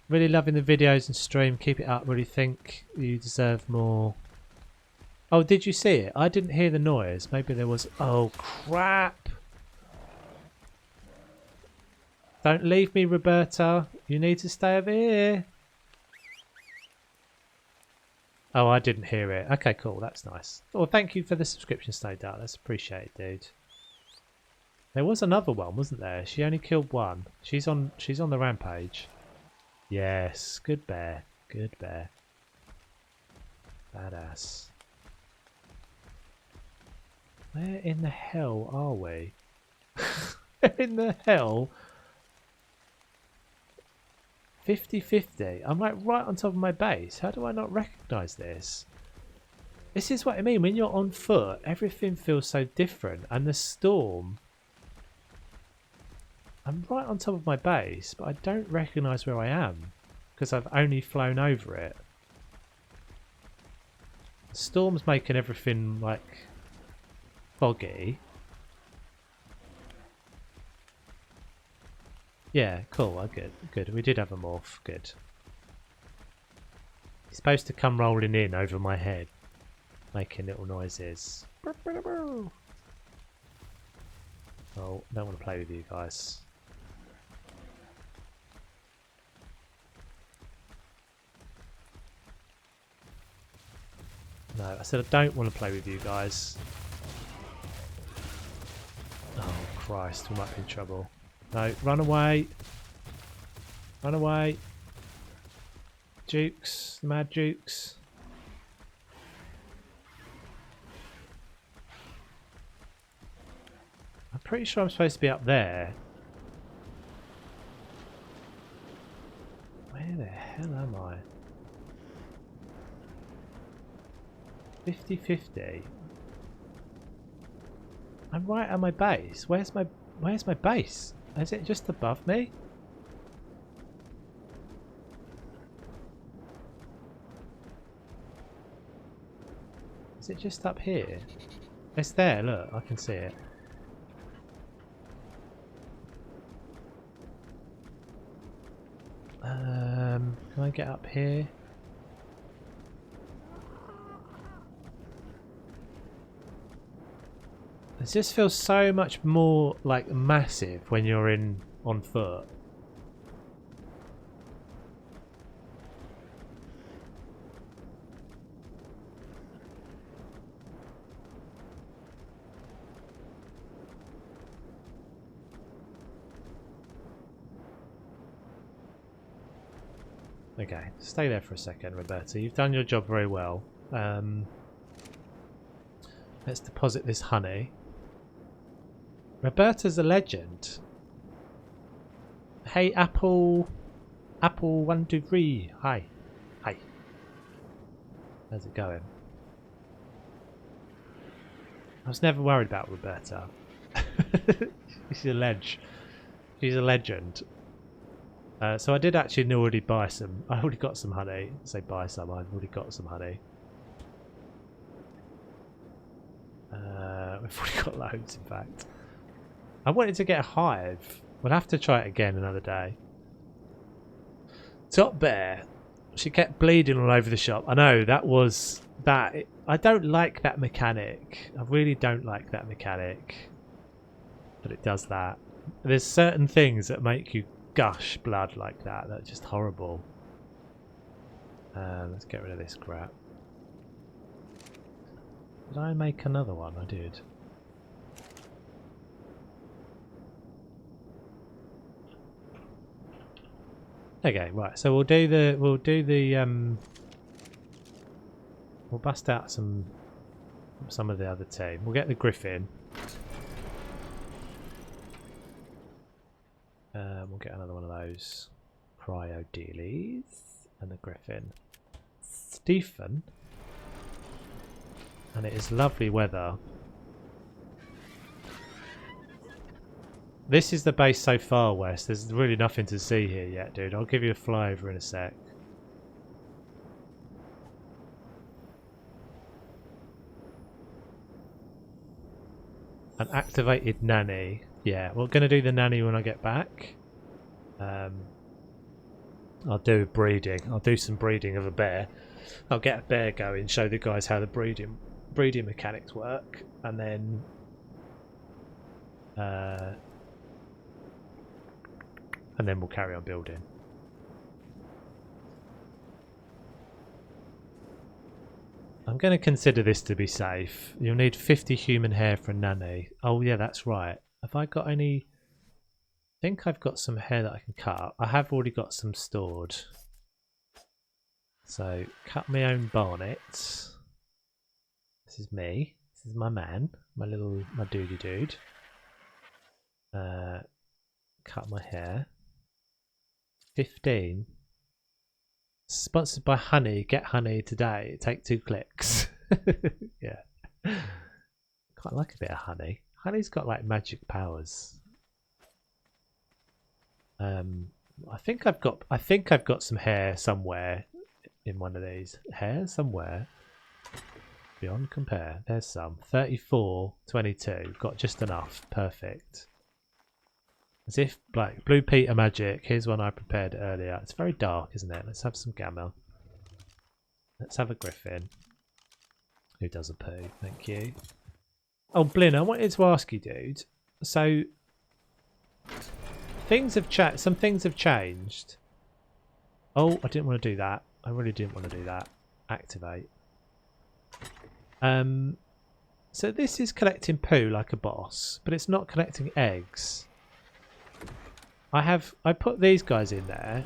Speaker 1: Really loving the videos and stream. Keep it up. Really think you deserve more. Oh, did you see it? I didn't hear the noise. Maybe there was... Oh, crap. Don't leave me, Roberta. You need to stay over here. Oh, I didn't hear it. Okay, cool. That's nice. Well, thank you for the subscription, Snowdart. That's appreciated, dude. There was another one, wasn't there? She only killed one. She's on the rampage. Yes, good bear. Good bear. Badass. Where in the hell are we? Where in the hell? 50-50. I'm like right on top of my base. How do I not recognise this? This is what I mean. When you're on foot, everything feels so different. And the storm... I'm right on top of my base, but I don't recognise where I am. Because I've only flown over it. The storm's making everything, like, foggy. Yeah, cool. Good. Good. We did have a morph. Good. He's supposed to come rolling in over my head, making little noises. Oh, don't want to play with you guys. No, I said I don't want to play with you guys. Oh, Christ. We might be in trouble. No, run away. Run away. Dukes, the mad Dukes. I'm pretty sure I'm supposed to be up there. Where the hell am I? 50-50. I'm right at my base. Where's my base? Is it just above me? Is it just up here? It's there, look, I can see it. Can I get up here? It just feels so much more like massive when you're on foot. Okay, stay there for a second, Roberta. You've done your job very well. Let's deposit this honey. Roberta's a legend. Hey, Apple 123. Hi. Hi. How's it going? I was never worried about Roberta. She's a ledge. She's a legend. So I did actually already buy some. I already got some honey. I say buy some. I've already got some honey. We've already got loads, in fact. I wanted to get a hive. We'll have to try it again another day. Top Bear. She kept bleeding all over the shop. I know, that was that. I don't like that mechanic. I really don't like that mechanic. But it does that. There's certain things that make you gush blood like that. That's just horrible. Let's get rid of this crap. Did I make another one? I did. Okay, right. So we'll bust out some some of the other team. We'll get the Griffin. We'll get another one of those cryo dealies and the Griffin. Stephen. And it is lovely weather. This is the base so far west. There's really nothing to see here yet, dude. I'll give you a flyover in a sec. An activated nanny. Yeah, we're going to do the nanny when I get back. I'll do breeding. I'll do some breeding of a bear. I'll get a bear going, show the guys how the breeding mechanics work, and then we'll carry on building. I'm going to consider this to be safe. You'll need 50 human hair for a nanny. Oh yeah, that's right. Have I got any? I think I've got some hair that I can cut. I have already got some stored. So cut my own barnet. This is me. This is my man. My doody dude. Cut my hair. 15. Sponsored by Honey. Get Honey today. Take 2 clicks. Yeah. Quite like a bit of honey. Honey's got like magic powers. I think I've got some hair somewhere in one of these. Hair somewhere. Beyond compare. There's some. 34, 22. Got just enough. Perfect. As if, like, Blue Peter magic. Here's one I prepared earlier. It's very dark, isn't it? Let's have some gamma. Let's have a griffin. Who does a poo? Thank you. Oh, Blin, I wanted to ask you, dude. So, things have changed. Some things have changed. Oh, I didn't want to do that. I really didn't want to do that. Activate. So this is collecting poo like a boss, but it's not collecting eggs. I put these guys in there,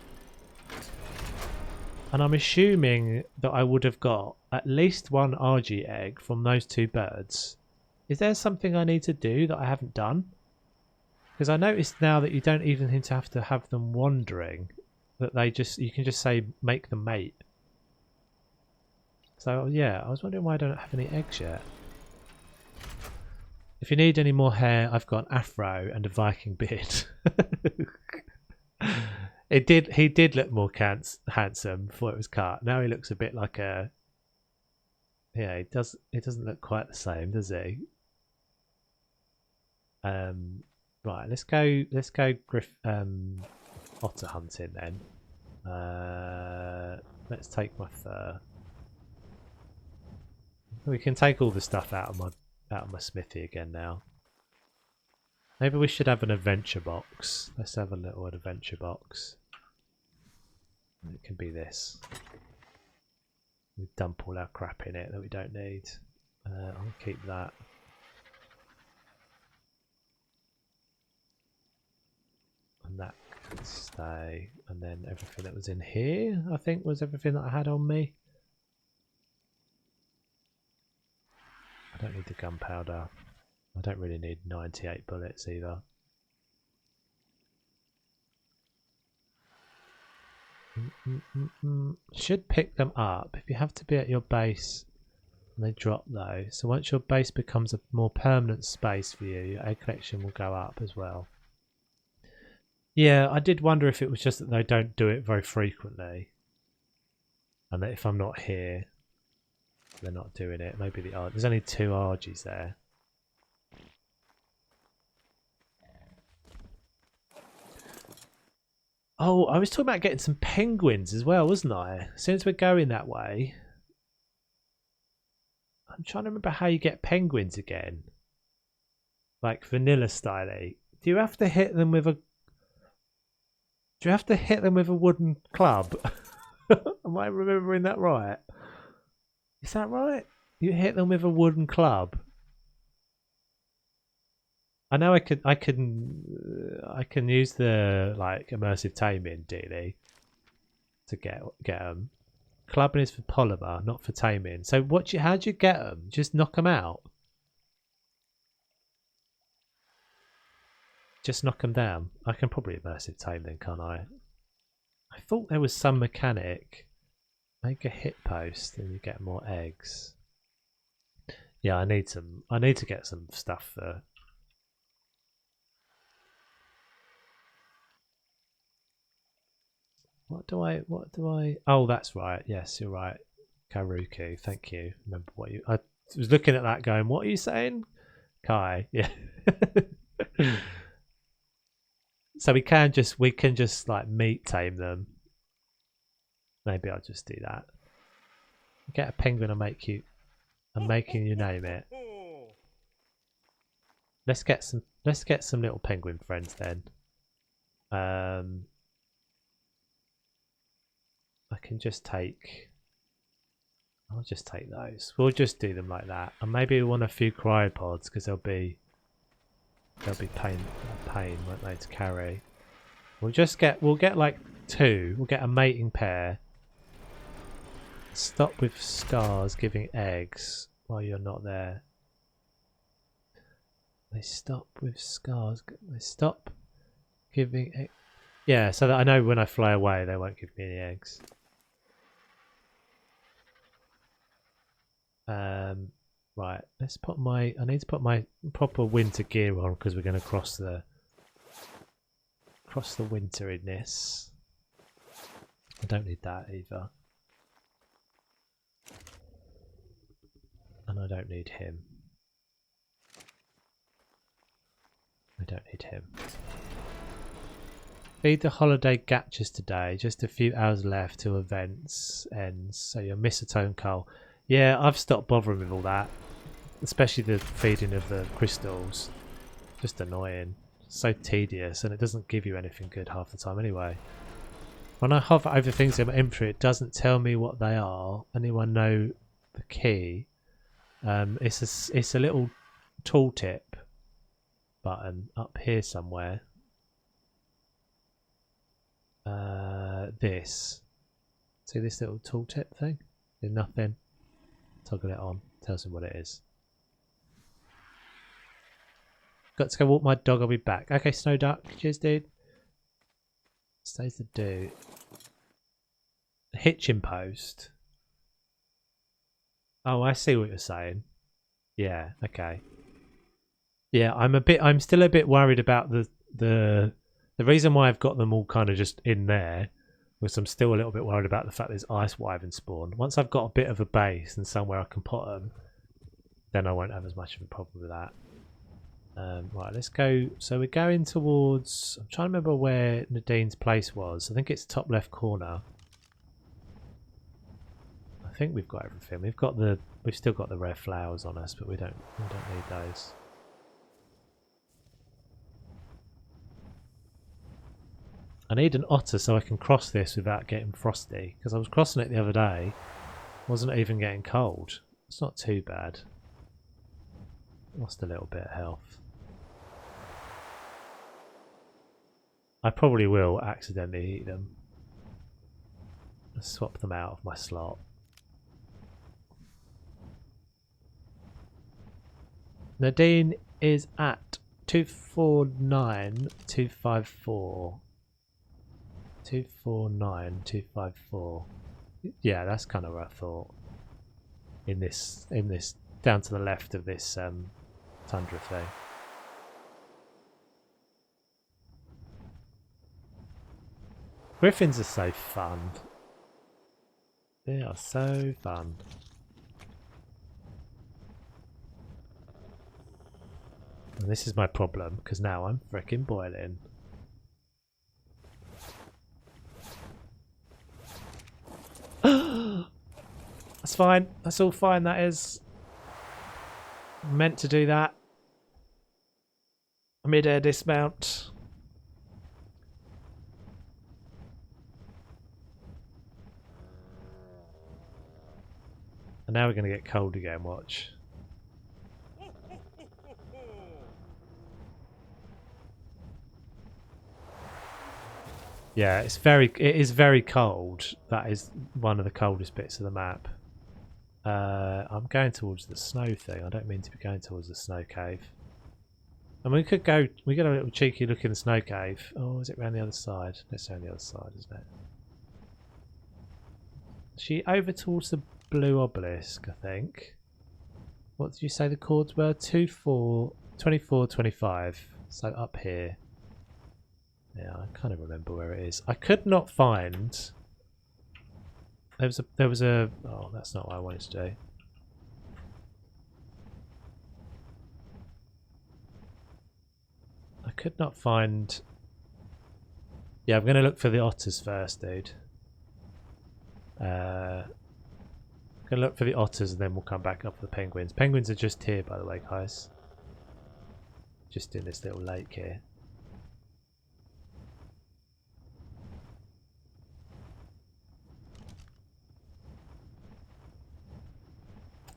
Speaker 1: and I'm assuming that I would have got at least one RG egg from those 2 birds. Is there something I need to do that I haven't done? Because I noticed now that you don't even have to have them wandering, that you can just say make them mate. So yeah, I was wondering why I don't have any eggs yet. If you need any more hair, I've got an afro and a Viking beard. He did look more handsome before it was cut. Now he looks a bit like a... Yeah, he doesn't look quite the same, does he? Right, let's go otter hunting then. Let's take my fur. We can take all the stuff out of my smithy again now. Maybe we should have an adventure box. Let's have a little adventure box. It can be this. We dump all our crap in it that we don't need. I'll keep that. And that can stay. And then everything that was in here, I think, was everything that I had on me. I don't need the gunpowder. I don't really need 98 bullets either. Should pick them up. If you have to be at your base, and they drop though. So once your base becomes a more permanent space for you, your egg collection will go up as well. Yeah, I did wonder if it was just that they don't do it very frequently. And that if I'm not here, they're not doing it. Maybe there's only 2 RGs there. Oh, I was talking about getting some penguins as well, wasn't I? Since we're going that way, I'm trying to remember how you get penguins again. Like vanilla style. Do you have to hit them with a... Do you have to hit them with a wooden club? Am I remembering that right? Is that right? You hit them with a wooden club. I know I can use the like immersive taming dealy to get them. Clubbing is for polymer, not for taming. So how do you get them? Just knock them out? Just knock them down? I can probably immersive tame then, can't I? I thought there was some mechanic. Make a hit post and you get more eggs. Yeah, I need to get some stuff for... What do I... Oh, that's right. Yes, you're right. Karuku, thank you. Remember what you... I was looking at that going, what are you saying? Kai, yeah. So we can just like meat tame them. Maybe I'll just do that. Get a penguin and I'm making you name it. Let's get some little penguin friends then. I'll just take those. We'll just do them like that. And maybe we want a few cryopods because they'll be pain, won't they, to carry. We'll get like 2. We'll get a mating pair. Stop with scars giving eggs while you're not there. They stop with scars. They stop giving eggs. Yeah, so that I know when I fly away they won't give me any eggs. Right, let's put I need to put my proper winter gear on because we're going to cross the winter in this. I don't need that either. And I don't need him. I don't need him. Feed the holiday gachas today. Just a few hours left till events ends. So you'll miss a tone coal. Yeah, I've stopped bothering with all that. Especially the feeding of the crystals. Just annoying. So tedious, and it doesn't give you anything good half the time anyway. When I hover over things in my inventory, it doesn't tell me what they are. Anyone know the key? It's a little tooltip button up here somewhere. This. See this little tooltip thing? There's nothing. Toggle it on. Tells me what it is. Got to go walk my dog. I'll be back. Okay, Snow Duck. Cheers, dude. Stays the do. Hitching post. Oh, I see what you're saying. Yeah. Okay. Yeah, I'm still a bit worried about the reason why I've got them all kind of just in there. Was I'm still a little bit worried about the fact there's ice wyvern spawn. Once I've got a bit of a base and somewhere I can put them, then I won't have as much of a problem with that. Right, let's go. So we're going towards... I'm trying to remember where Nadine's place was. I think it's top left corner. I think we've got everything. We've still got the red flowers on us, but we don't need those. I need an otter so I can cross this without getting frosty. Because I was crossing it the other day. Wasn't even getting cold. It's not too bad. Lost a little bit of health. I probably will accidentally eat them. Let's swap them out of my slot. Nadine is at 249,254. 249,254. Yeah, that's kind of what I thought. In this down to the left of this tundra thing. Griffins are so fun. They are so fun. And this is my problem because now I'm freaking boiling. That's fine. That's all fine. That is meant to do that. Mid-air dismount. And now we're going to get cold again. Watch. Yeah, it is very cold. That is one of the coldest bits of the map. I'm going towards the snow thing. I don't mean to be going towards the snow cave. And we could have a little cheeky look in the snow cave. Oh, is it around the other side? It's around the other side, isn't it? She over towards the blue obelisk, I think. What did you say the chords were? 2, 4, 24, 25. So up here. Yeah, I kind of remember where it is. I could not find. There was a. Oh, that's not what I wanted to do. I could not find. Yeah, I'm going to look for the otters first, dude. I'm going to look for the otters and then we'll come back up for the penguins. Penguins are just here, by the way, guys. Just in this little lake here.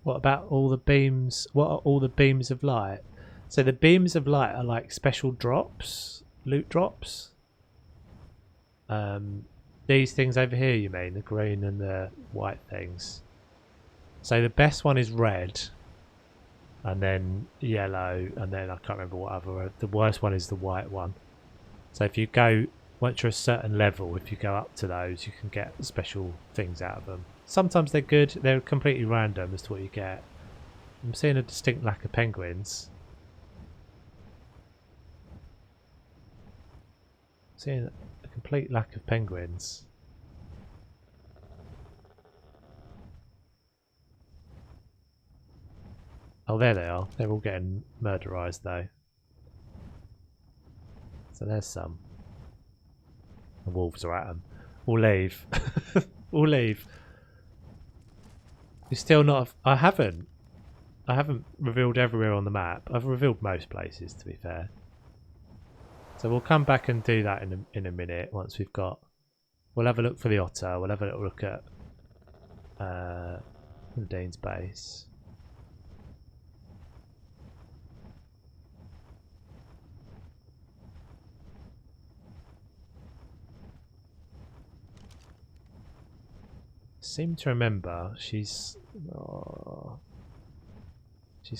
Speaker 1: What about all the beams? What are all the beams of light? So the beams of light are like special drops, loot drops. These things over here, you mean? The green and the white things. So the best one is red. And then yellow. And then I can't remember what other. The worst one is the white one. So if you go, once you're a certain level, if you go up to those, you can get special things out of them. Sometimes they're good. They're completely random as to what you get. I'm seeing a distinct lack of penguins. Seeing a complete lack of penguins. Oh, there they are. They're all getting murderized though. So there's some. The wolves are at them. We'll leave. We'll leave. You're still not. I haven't revealed everywhere on the map. I've revealed most places, to be fair. So we'll come back and do that in a minute once we've got. We'll have a look for the otter. We'll have a little look at the Dean's base. Seem to remember she's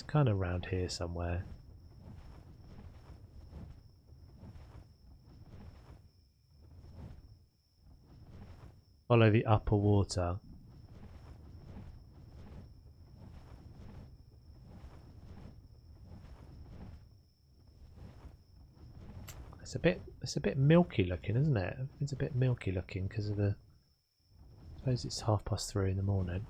Speaker 1: kind of around here somewhere. Follow the upper water. It's a bit milky looking, isn't it? It's a bit milky looking because of the. I suppose it's 3:30 in the morning.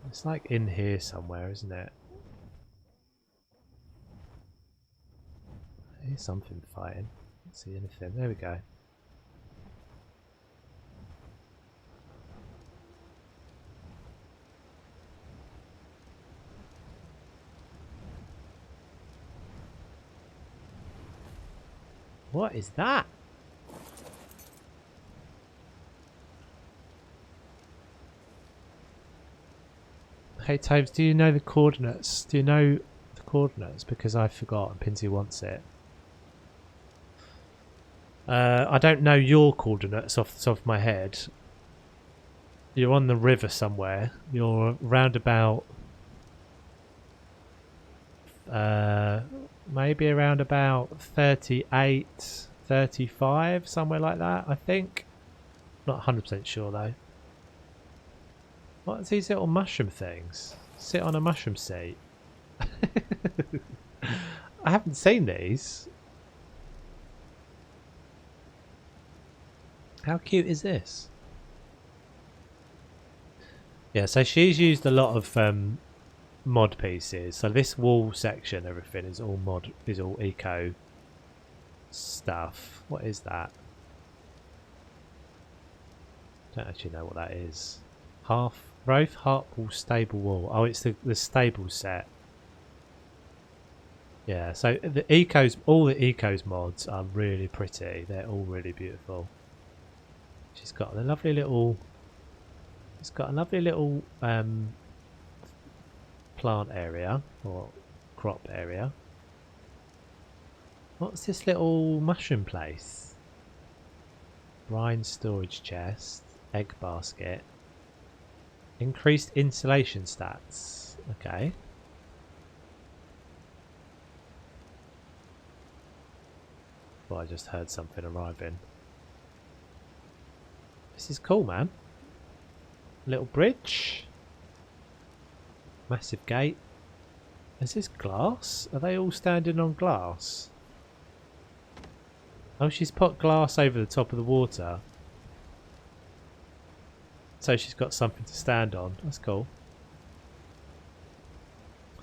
Speaker 1: It's like in here somewhere, isn't it? I hear something fighting. Can't see anything. There we go. What is that? Hey Tobes, do you know the coordinates? Do you know the coordinates? Because I forgot and Pinsy wants it. I don't know your coordinates off the top of my head. You're on the river somewhere. You're round about maybe around about 38, 35, somewhere like that, I think. Not 100% sure though. What's these little mushroom things? Sit on a mushroom seat. I haven't seen these. How cute is this? Yeah, so she's used a lot of mod pieces. So this wall section, everything is all eco stuff. What is that? Don't actually know what that is. Growth Heart Wall Stable Wall. Oh, it's the stable set. Yeah, so all the ecos mods are really pretty. They're all really beautiful. She's got a lovely little. It's got a lovely little plant area or crop area. What's this little mushroom place? Brine storage chest. Egg basket. Increased insulation stats. Okay. Well, I just heard something arriving. This is cool, man. Little bridge. Massive gate. Is this glass? Are they all standing on glass? Oh, she's put glass over the top of the water. So she's got something to stand on. That's cool.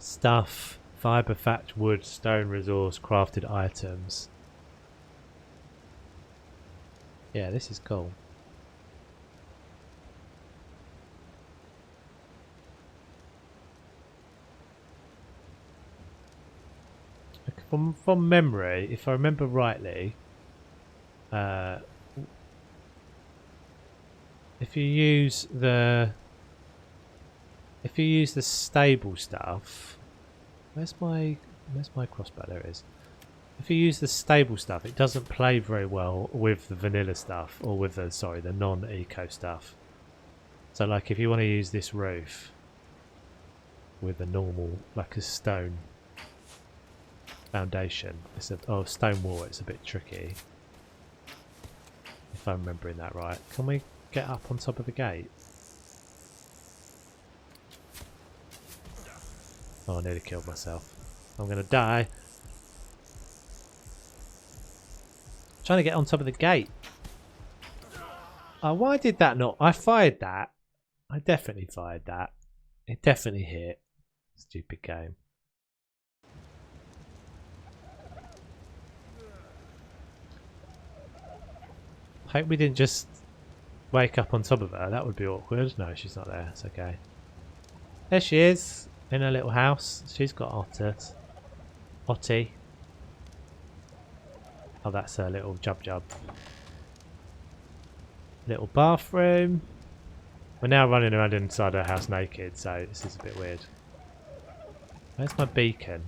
Speaker 1: Stuff. Fibre, thatch, wood, stone, resource, crafted items. Yeah, this is cool. From memory, if I remember rightly, if you use the stable stuff, where's my crossbow? There it is. If you use the stable stuff, it doesn't play very well with the vanilla stuff, or with the non-eco stuff. So, like, if you want to use this roof with a normal, like a stone foundation, stone wall, it's a bit tricky. If I'm remembering that right. Can we get up on top of the gate? Oh, I nearly killed myself. I'm gonna die. Trying to get on top of the gate. Oh, why did that not? I fired that. I definitely fired that. It definitely hit. Stupid game. Hope we didn't just wake up on top of her. That would be awkward. No, she's not there. It's okay. There she is. In her little house. She's got otters. Ottie. Oh, that's her little jub. Little bathroom. We're now running around inside her house naked, so this is a bit weird. Where's my beacon?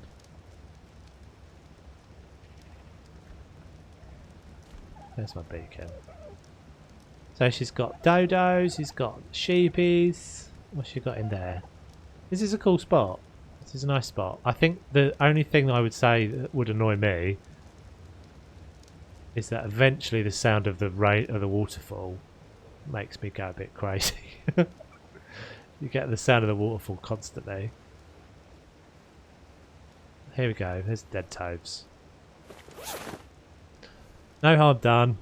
Speaker 1: There's my beacon. So she's got dodos, she's got sheepies. What's she got in there? This is a cool spot. This is a nice spot. I think the only thing I would say that would annoy me is that eventually the sound of the rain or the waterfall makes me go a bit crazy. You get the sound of the waterfall constantly. Here we go. There's dead toads. No harm done.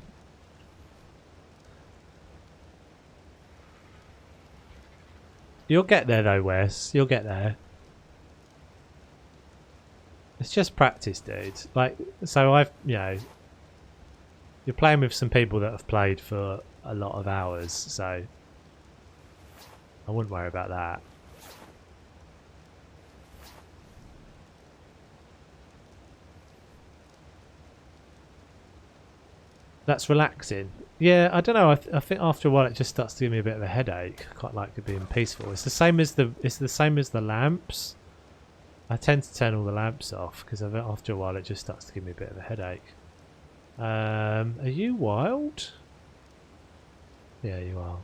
Speaker 1: You'll get there though, Wes. You'll get there. It's just practice, dude. Like, so you're playing with some people that have played for a lot of hours, so I wouldn't worry about that. That's relaxing. Yeah, I don't know. I think after a while it just starts to give me a bit of a headache. I quite like it being peaceful. It's the same as the lamps. I tend to turn all the lamps off because after a while it just starts to give me a bit of a headache. Are you wild? Yeah, you are.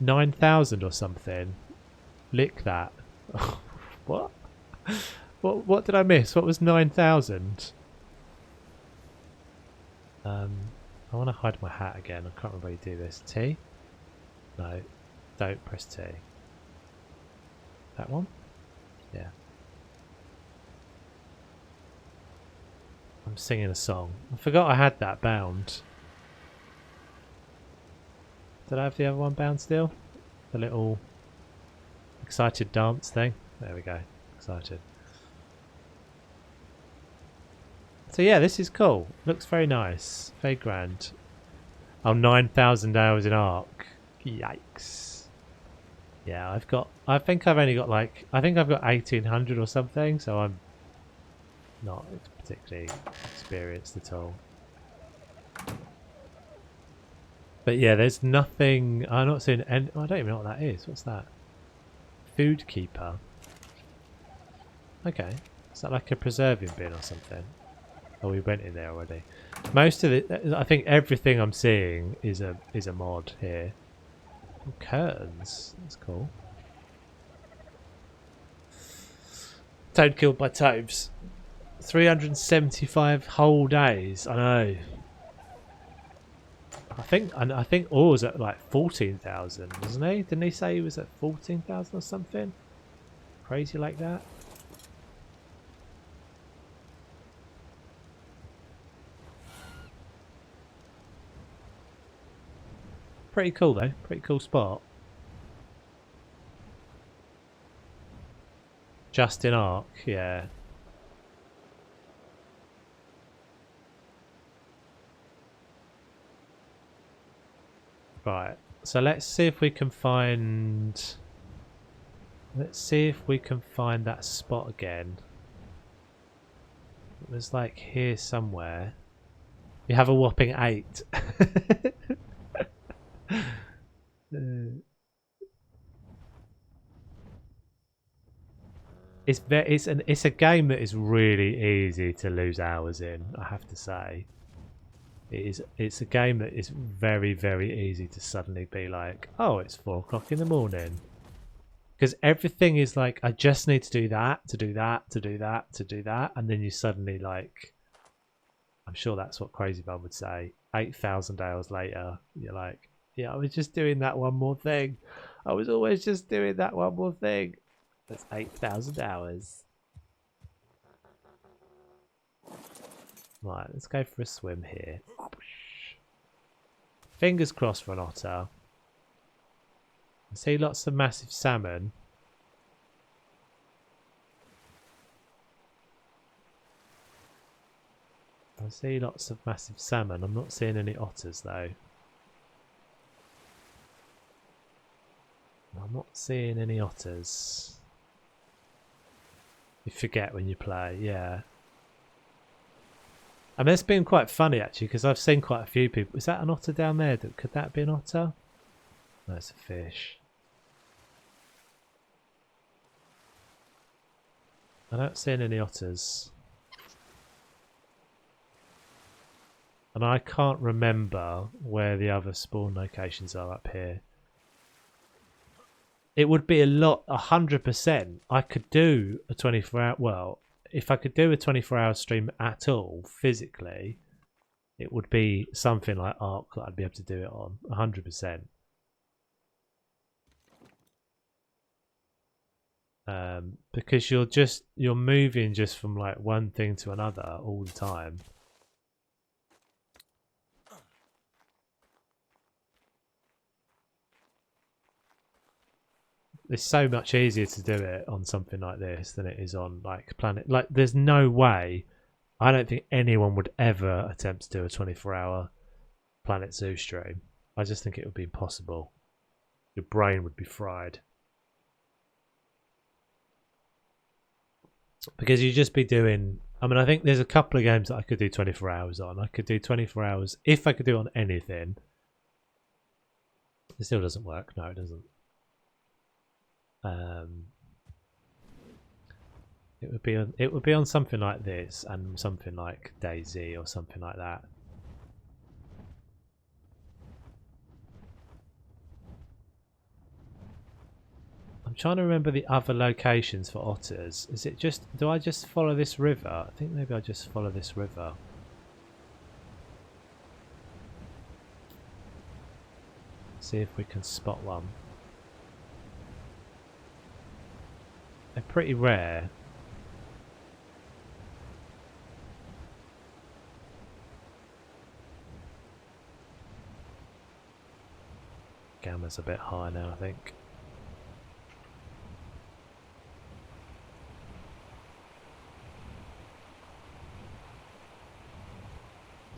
Speaker 1: $9,000 or something. Lick that. What? What did I miss? What was 9,000? I want to hide my hat again. I can't remember how you do this. T? No. Don't press T. That one? Yeah. I'm singing a song. I forgot I had that bound. Did I have the other one bound still? The little excited dance thing? There we go. Excited. So yeah, this is cool. Looks very nice. Very grand. Oh, 9,000 hours in ARK. Yikes. Yeah, I think I've only got like, I think I've got 1,800 or something, so I'm not particularly experienced at all. But yeah, I'm not seeing any, I don't even know what that is. What's that? Food keeper. Okay. Is that like a preserving bin or something? Oh, we went in there already. Most of it, I think everything I'm seeing is a mod here. Oh, curtains. That's cool. Toad killed by toads. 375 whole days. I know. I think Or's at like 14,000, wasn't he? Didn't he say he was at 14,000 or something? Crazy like that. Pretty cool though. Pretty cool spot. Just in ARK, yeah. Right. So let's see if we can find. Let's see if we can find that spot again. It was like here somewhere. You have a whopping 8. It's a game that is really easy to lose hours in, I have to say. It's a game that is very, very easy to suddenly be like, oh, it's 4 o'clock in the morning. Because everything is like, I just need to do that, to do that, to do that, to do that, and then you suddenly like, I'm sure that's what Crazy Bum would say. 8,000 hours later, you're like, yeah, I was just doing that one more thing. I was always just doing that one more thing. That's 8,000 hours. Right, let's go for a swim here. Fingers crossed for an otter. I see lots of massive salmon. I see lots of massive salmon. I'm not seeing any otters though. I'm not seeing any otters. You forget when you play, yeah. I mean, it's been quite funny actually because I've seen quite a few people. Is that an otter down there? Could that be an otter? No, it's a fish. I don't see any otters. And I can't remember where the other spawn locations are up here. It would be 100%. I could do a 24-hour, well, if I could do a 24-hour stream at all, physically, it would be something like ARK that I'd be able to do it on, 100%. Because you're moving just from like one thing to another all the time. It's so much easier to do it on something like this than it is on like Planet. Like, there's no way. I don't think anyone would ever attempt to do a 24-hour Planet Zoo stream. I just think it would be impossible. Your brain would be fried. Because you'd just be doing. I mean, I think there's a couple of games that I could do 24 hours on. I could do 24 hours if I could do it on anything. It still doesn't work. No, it doesn't. It would be on something like this and something like DayZ or something like that. I'm trying to remember the other locations for otters. Is it just, do I just follow this river? I think maybe I just follow this river. See if we can spot one. They're pretty rare. Gamma's a bit high now, I think.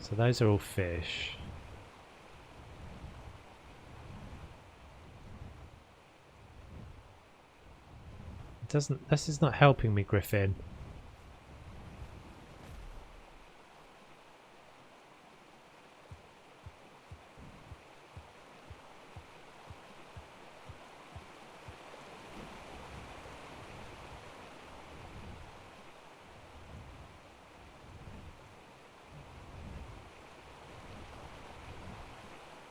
Speaker 1: So those are all fish. It doesn't. This is not helping me, Griffin.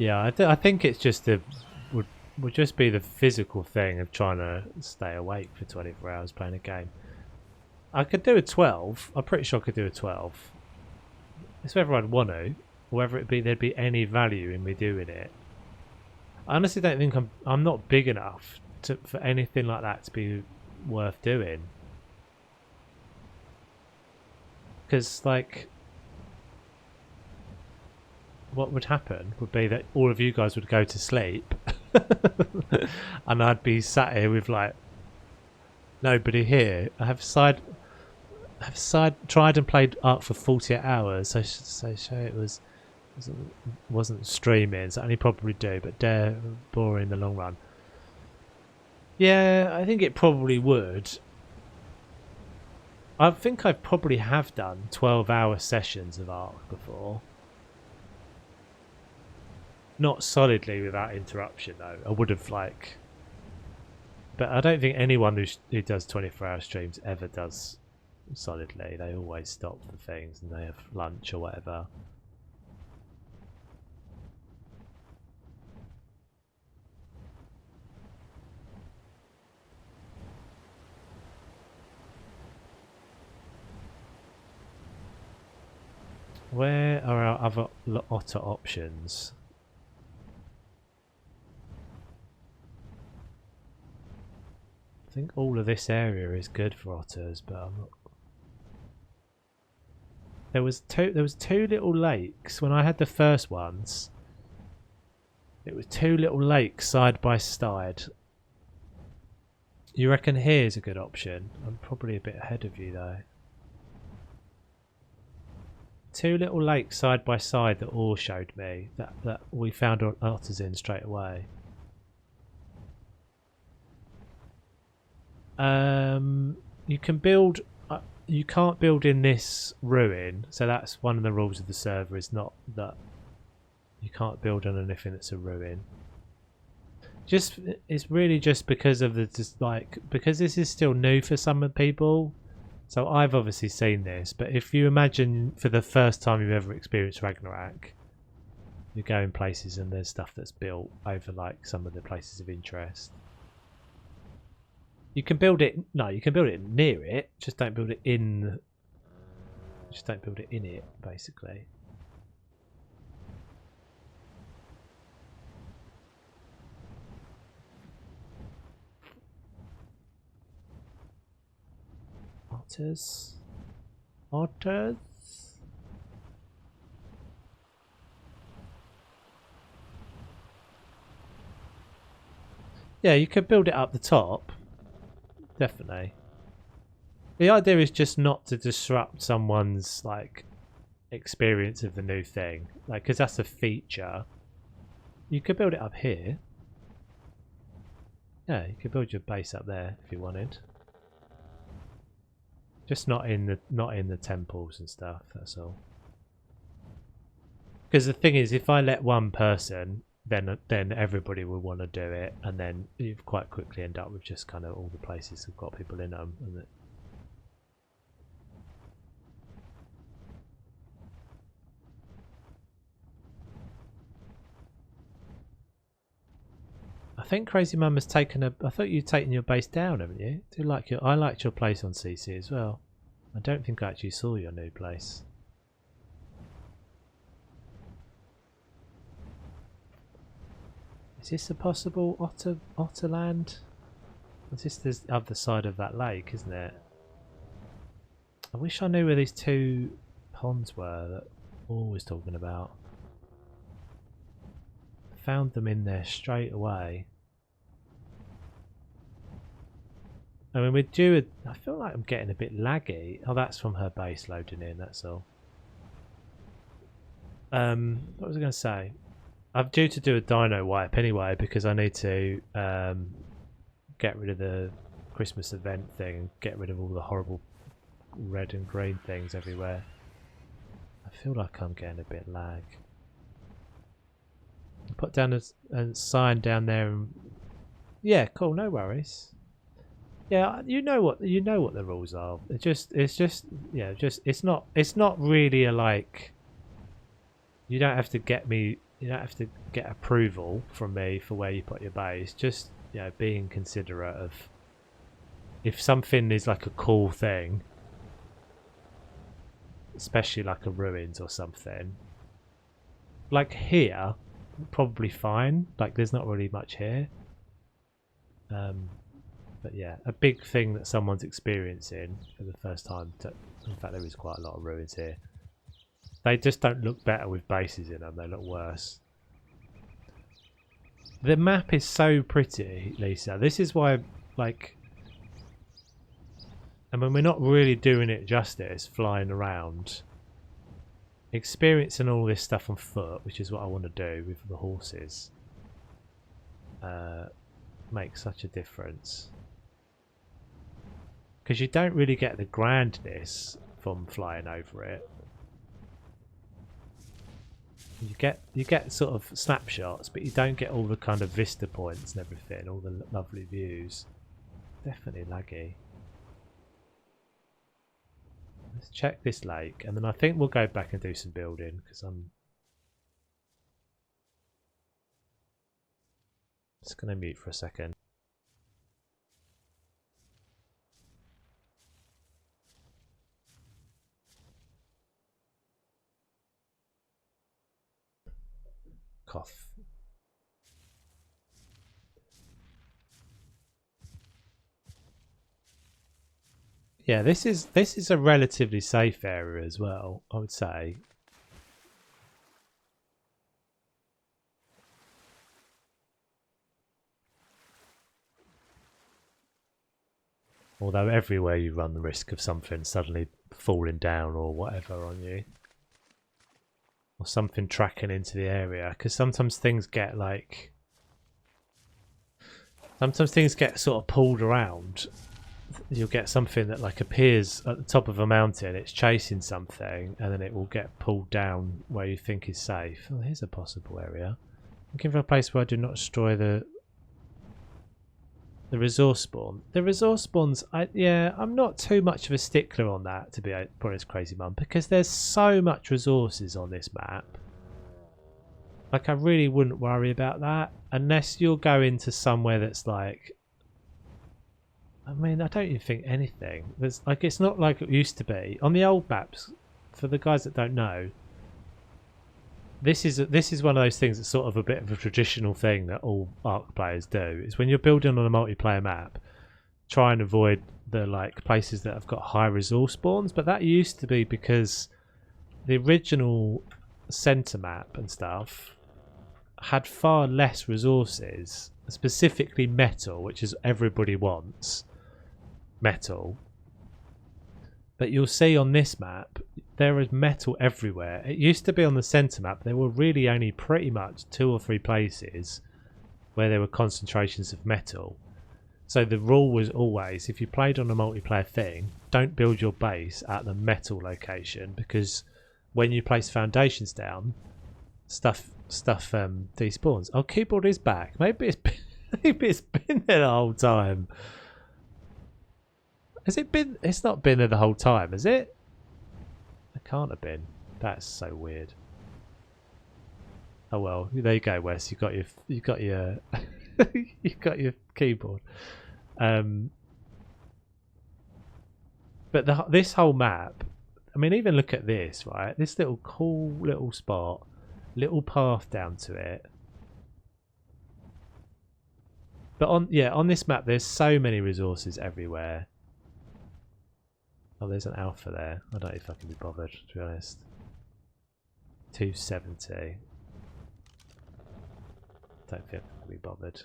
Speaker 1: Yeah, I think it's just would just be the physical thing of trying to stay awake for 24 hours playing a game. I could do a 12. I'm pretty sure I could do a 12. It's whether I'd want to, or whether there'd be any value in me doing it. I honestly don't think I'm not big enough for anything like that to be worth doing. Because, like, what would happen would be that all of you guys would go to sleep and I'd be sat here with, like, nobody here. I have tried and played ARK for 48 hours, so it wasn't streaming, so only probably do, but they're boring in the long run. Yeah, I think it probably would. I think I probably have done 12-hour sessions of ARK before. Not solidly without interruption though. I would have like, but I don't think anyone who does 24-hour streams ever does solidly. They always stop for things and they have lunch or whatever. Where are our other otter options? I think all of this area is good for otters, but I'm not. There was two little lakes when I had the first ones. It was two little lakes side by side. You reckon here's a good option? I'm probably a bit ahead of you though. Two little lakes side by side that all showed me that we found otters in straight away. You can build. You can't build in this ruin, so that's one of the rules of the server. Is not that you can't build on anything that's a ruin. Just it's really just because of because this is still new for some people. So I've obviously seen this, but if you imagine for the first time you've ever experienced Ragnarok, you go in places and there's stuff that's built over like some of the places of interest. You can build it. No, you can build it near it. Just don't build it in. Just don't build it in it, basically. Otters. Otters. Yeah, you could build it up the top. Definitely. The idea is just not to disrupt someone's like experience of the new thing, like because that's a feature. You could build it up here. Yeah, you could build your base up there if you wanted. Just not in the temples and stuff. That's all. Because the thing is, if I let one person, then everybody will want to do it, and then you quite quickly end up with just kind of all the places have got people in them. And I think Crazy Mum has taken a. I thought you'd taken your base down, haven't you? I liked your place on CC as well. I don't think I actually saw your new place. Is this a possible Otterland? Is this the other side of that lake, isn't it? I wish I knew where these two ponds were that Paul was talking about. Found them in there straight away. I mean, we're due. I feel like I'm getting a bit laggy. Oh, that's from her base loading in. That's all. What was I going to say? I'm due to do a dino wipe anyway because I need to get rid of the Christmas event thing and get rid of all the horrible red and green things everywhere. I feel like I'm getting a bit lag. Put down a sign down there and yeah, cool, no worries. Yeah, you know what the rules are. It's not really a like. You don't have to get me you don't have to get approval from me for where you put your base. Just, you know, being considerate of if something is like a cool thing, especially like a ruins or something. Like here, probably fine. Like there's not really much here. But yeah, a big thing that someone's experiencing for the first time. In fact, there is quite a lot of ruins here. They just don't look better with bases in them. They look worse. The map is so pretty, Lisa. This is why, like, I mean, we're not really doing it justice flying around. Experiencing all this stuff on foot, which is what I want to do with the horses, makes such a difference. Because you don't really get the grandness from flying over it. You get sort of snapshots, but you don't get all the kind of vista points and everything, all the lovely views. Definitely laggy. Let's check this lake, and then I think we'll go back and do some building because I'm just going to mute for a second. Cough. Yeah, this is a relatively safe area as well, I would say. Although everywhere you run the risk of something suddenly falling down or whatever on you. Or something tracking into the area, because sometimes things get like... Sometimes things get sort of pulled around. You'll get something that like appears at the top of a mountain, it's chasing something, and then it will get pulled down where you think is safe. Oh, here's a possible area. Looking for a place where I do not destroy the resource spawn. The resource spawns, I'm not too much of a stickler on that, to be honest, Crazy Mum, because there's so much resources on this map. Like, I really wouldn't worry about that unless you're going to somewhere that's like, I mean, I don't even think anything. There's like, it's not like it used to be on the old maps. For the guys that don't know, this is one of those things that's sort of a bit of a traditional thing that all ARK players do. Is when you're building on a multiplayer map, try and avoid the like places that have got high resource spawns. But that used to be because the original center map and stuff had far less resources, specifically metal, which is everybody wants metal. But you'll see on this map there is metal everywhere. It used to be on the center map there were really only pretty much 2 or 3 places where there were concentrations of metal. So the rule was always, if you played on a multiplayer thing, don't build your base at the metal location, because when you place foundations down, stuff despawns. Oh, keyboard is back. Maybe it's been there the whole time. Has it been? It's not been there the whole time, has it? It can't have been. That's so weird. Oh well, there you go, Wes. You got your you got your keyboard. But this whole map, I mean, even look at this, right? This little cool little spot, little path down to it. But on this map, there's so many resources everywhere. Oh, there's an alpha there. I don't know if I can be bothered, to be honest. 270. Don't think I can be bothered.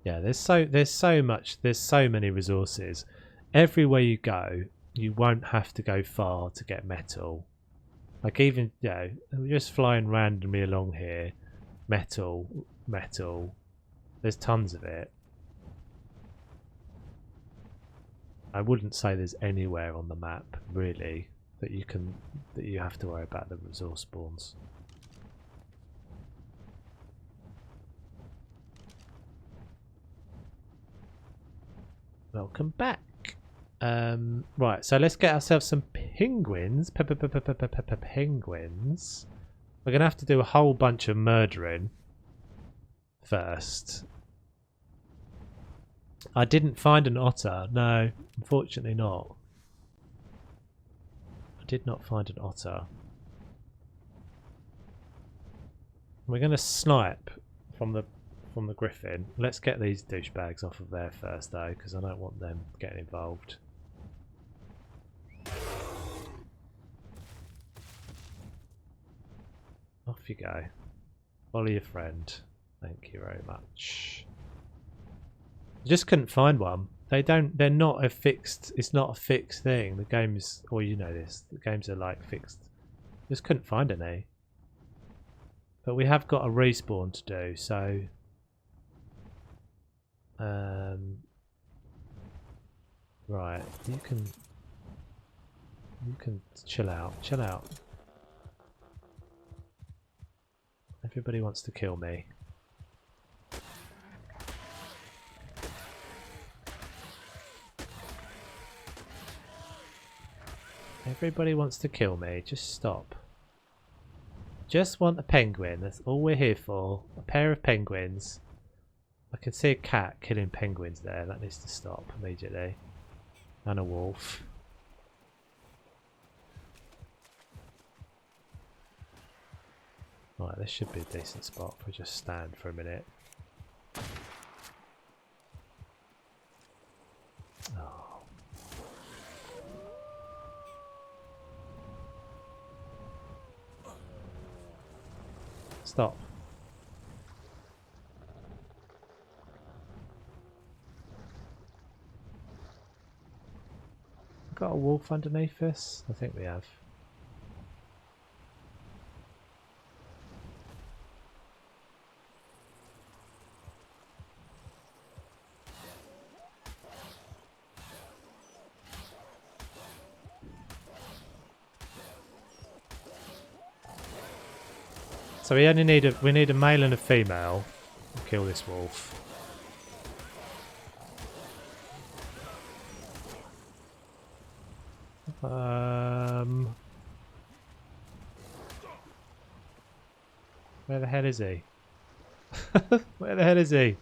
Speaker 1: Yeah, there's so many resources. Everywhere you go, you won't have to go far to get metal. Like even, you know, we're just flying randomly along here. Metal. There's tons of it. I wouldn't say there's anywhere on the map really that you have to worry about the resource spawns. Welcome back. Right, so let's get ourselves some penguins. Penguins. We're gonna have to do a whole bunch of murdering first. I didn't find an otter. No, unfortunately not. I did not find an otter. We're gonna snipe from the griffin. Let's get these douchebags off of there first though, because I don't want them getting involved. Off you go. Follow your friend. Thank you very much. Just couldn't find one. They're not a fixed, it's not a fixed thing. The games, or you know this, the games are like fixed. Just couldn't find any. But we have got a respawn to do, so right, you can chill out. Everybody wants to kill me. Everybody wants to kill me. Just stop. Just want a penguin. That's all we're here for. A pair of penguins. I can see a cat killing penguins there. That needs to stop immediately. And a wolf. Right, this should be a decent spot if we just stand for a minute. Oh. Stop. Got a wolf underneath us? I think we have. So we only need a male and a female to kill this wolf. Where the hell is he? Where the hell is he?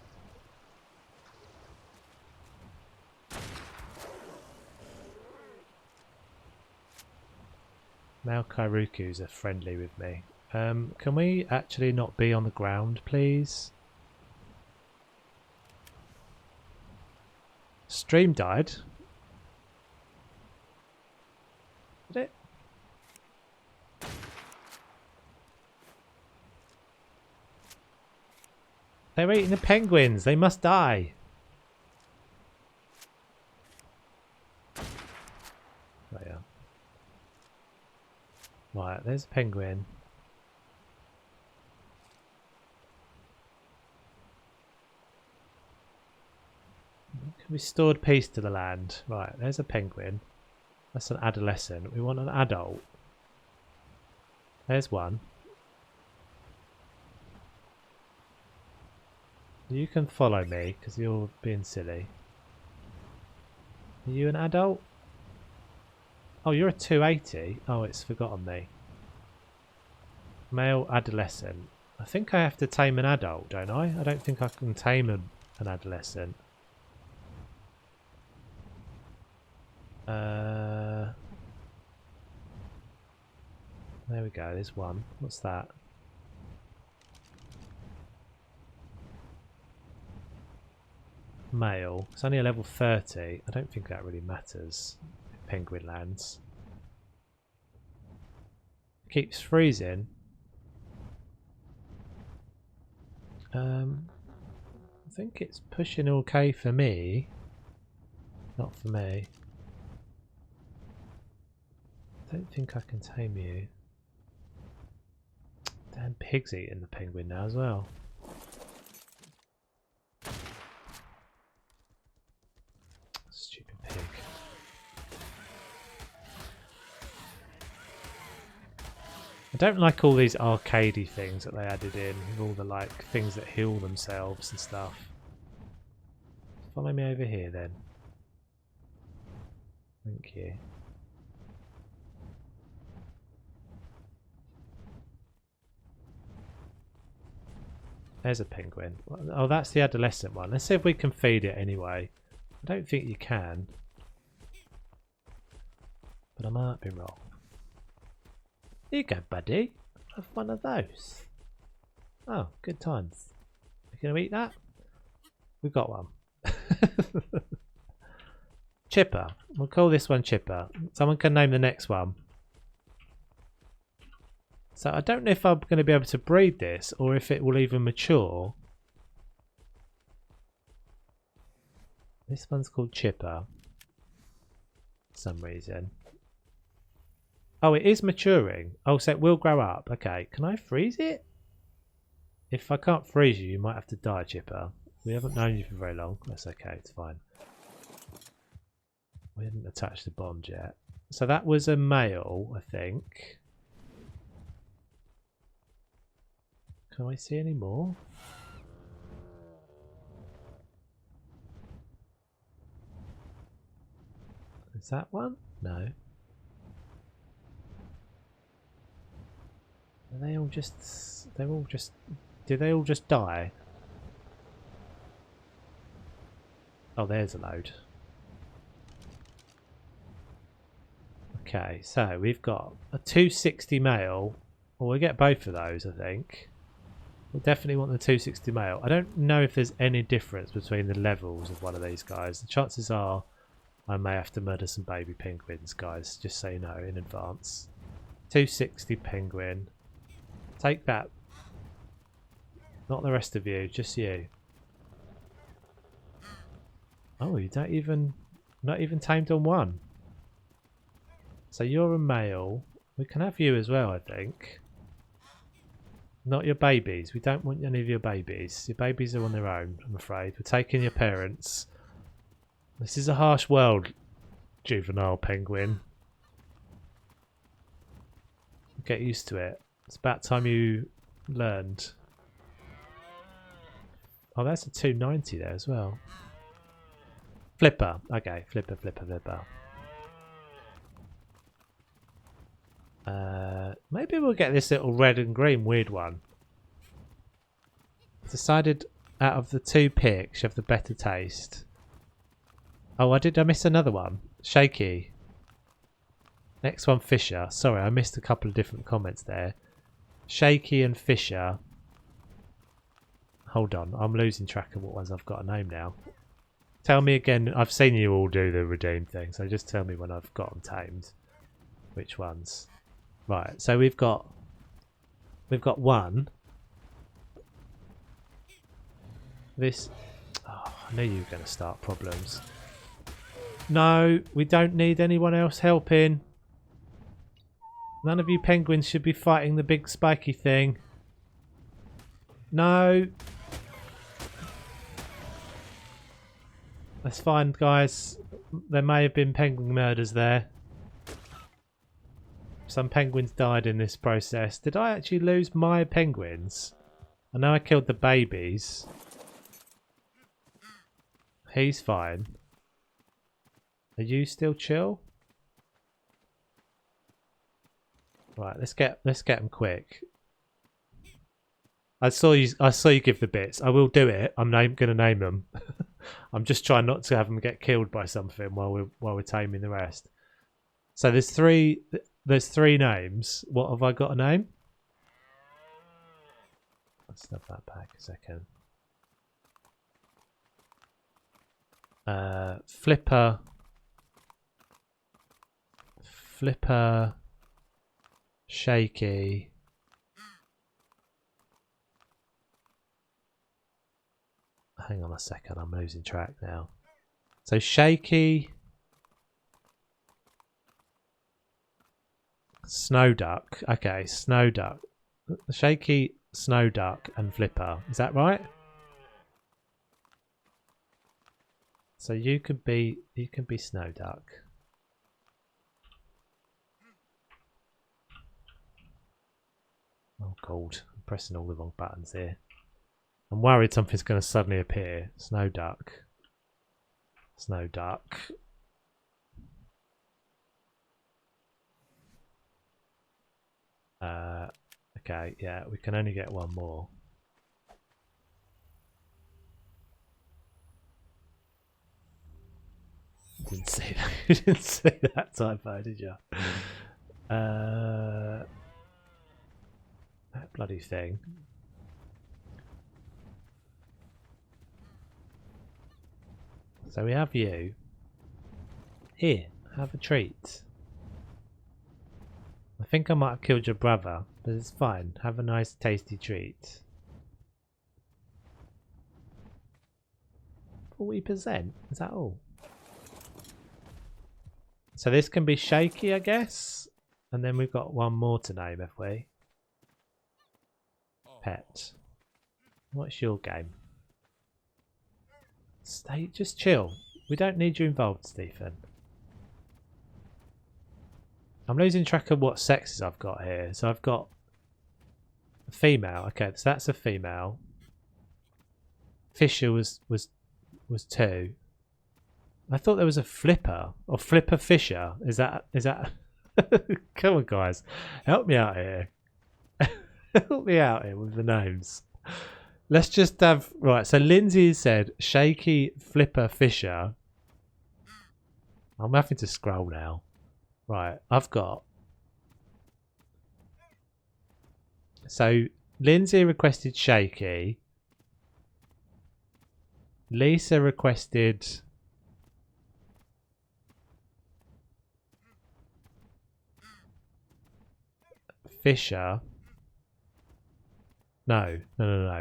Speaker 1: Now Kairukus are friendly with me. Can we actually not be on the ground, please? Stream died. Did it? They're eating the penguins. They must die. Oh yeah. Right, there's a penguin. Restored peace to the land. Right, there's a penguin. That's an adolescent. We want an adult. There's one. You can follow me because you're being silly. Are you an adult? Oh, you're a 280. Oh, it's forgotten me. Male adolescent. I think I have to tame an adult, don't I? I don't think I can tame an adolescent. There we go, there's one. What's that? Male. It's only a level 30. I don't think that really matters in Penguin Lands. Keeps freezing. I think it's pushing okay for me. Not for me. I don't think I can tame you. Damn pig's eating the penguin now as well. Stupid pig. I don't like all these arcadey things that they added in, with all the like things that heal themselves and stuff. Follow me over here then. Thank you. There's a penguin. Oh, that's the adolescent one. Let's see if we can feed it anyway. I don't think you can. But I might be wrong. Here you go, buddy. Have one of those. Oh, good times. You gonna eat that? We've got one. Chipper. We'll call this one Chipper. Someone can name the next one. So I don't know if I'm going to be able to breed this or if it will even mature. This one's called Chipper. For some reason. Oh, it is maturing. Oh, so it will grow up. Okay, can I freeze it? If I can't freeze you, you might have to die, Chipper. We haven't known you for very long. That's okay, it's fine. We haven't attached the bond yet. So that was a male, I think. Can I see any more? Is that one? No. Are they all just... They're all just... Did they all just die? Oh, there's a load. Okay, so we've got a 260 male. Well, we'll get both of those, I think. We'll definitely want the 260 male. I don't know if there's any difference between the levels of one of these guys. The chances are I may have to murder some baby penguins, guys, just so you know in advance. 260 penguin. Take that. Not the rest of you, just you. Oh, you don't even... Not even tamed on one. So you're a male. We can have you as well, I think. Not your babies. We don't want any of your babies. Your babies are on their own, I'm afraid. We're taking your parents. This is a harsh world, juvenile penguin. Get used to it. It's about time you learned. Oh, that's a 290 there as well. Flipper. Okay, flipper. Maybe we'll get this little red and green weird one. Decided out of the two picks, you have the better taste. Oh, I miss another one. Shaky. Next one, Fisher. Sorry, I missed a couple of different comments there. Shaky and Fisher. Hold on, I'm losing track of what ones I've got a name now. Tell me again. I've seen you all do the redeem thing, so just tell me when I've got them tamed. Which ones? Right, so we've got one. This... Oh, I knew you were going to start problems. No, we don't need anyone else helping. None of you penguins should be fighting the big spiky thing. No. That's fine, guys. There may have been penguin murders there. Some penguins died in this process. Did I actually lose my penguins? I know I killed the babies. He's fine. Are you still chill? Right, let's get them quick. I saw you give the bits. I will do it. I'm going to name them. I'm just trying not to have them get killed by something while we're taming the rest. So there's three names. What have I got a name? Let's snap that back a second. Flipper, Shaky, hang on a second, I'm losing track now. So Shaky, Snow Duck, okay, Snow Duck, Shaky, Snow Duck and Flipper, is that right? So you can be Snow Duck. Oh god, I'm pressing all the wrong buttons here. I'm worried something's going to suddenly appear. Snow Duck. Snow Duck. Okay, yeah, we can only get one more. didn't see that. You didn't see that typo, did you? That bloody thing. So we have you. Here, have a treat. I think I might have killed your brother, but it's fine. Have a nice tasty treat. 40%? Is that all? So this can be shaky, I guess? And then we've got one more to name, have we? Pet. What's your game? Stay, just chill. We don't need you involved, Stephen. I'm losing track of what sexes I've got here. So I've got a female. Okay, so that's a female. Fisher was 2. I thought there was a Flipper or Flipper Fisher. Is that? Come on, guys, help me out here. Help me out here with the names. Let's just have right. So Lindsay said Shaky Flipper Fisher. I'm having to scroll now. Right, I've got. So Lindsay requested Shaky. Lisa requested Fisher. No.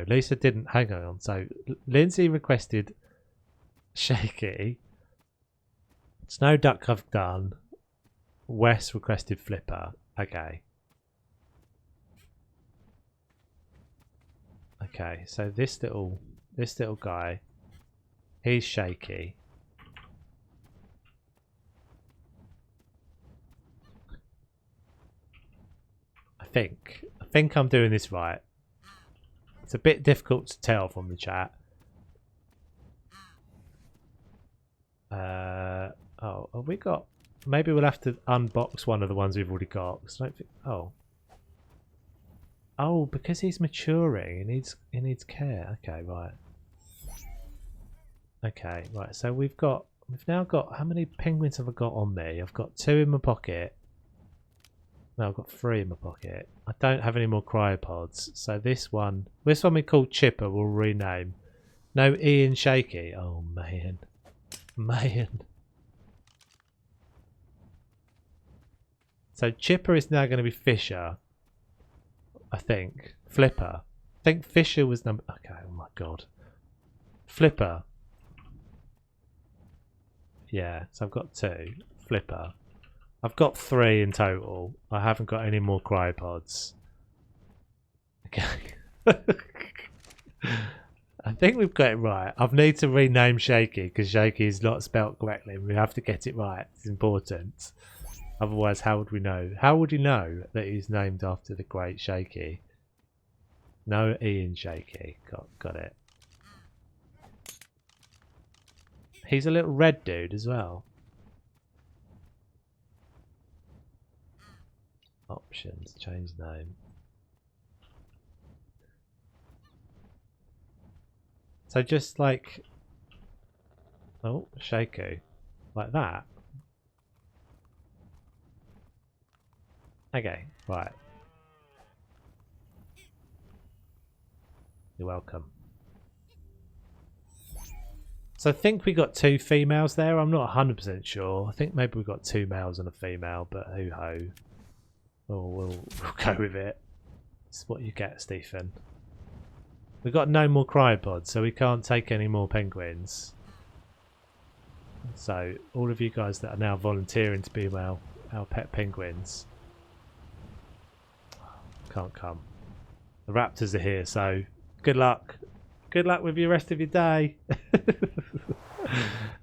Speaker 1: Lisa didn't. Hang on. So Lindsay requested Shaky. Snow Duck I've done. Wes requested Flipper. Okay. Okay, so this little guy, he's Shaky. I think I'm doing this right. It's a bit difficult to tell from the chat. Oh, have we got? Maybe we'll have to unbox one of the ones we've already got. 'Cause I don't think. Oh, because he's maturing. He needs care. Okay, right. Okay, right. So we've now got. How many penguins have I got on me? I've got 2 in my pocket. No, I've got 3 in my pocket. I don't have any more cryopods. So this one we call Chipper, we'll rename. No Ian Shaky. Oh man. So Chipper is now going to be Fisher. I think. Flipper. I think Fisher was number. Okay, oh my god. Flipper. Yeah, so I've got 2. Flipper. I've got 3 in total. I haven't got any more cryopods. Okay. I think we've got it right. I need to rename Shaky because Shaky is not spelt correctly. We have to get it right. It's important. Otherwise, how would we know? How would you know that he's named after the great Shaky? No Ian Shaky. Got it. He's a little red dude as well. Options, change name. So just like, oh, Shaku, like that. Okay, right. You're welcome. So I think we got 2 females there. I'm not 100% sure. I think maybe we got 2 males and a female, but hoo ho. Oh, we'll go with it. It's what you get, Stephen. We've got no more cryopods, so we can't take any more penguins. So all of you guys that are now volunteering to be our pet penguins can't come. The raptors are here, so good luck. Good luck with your rest of your day.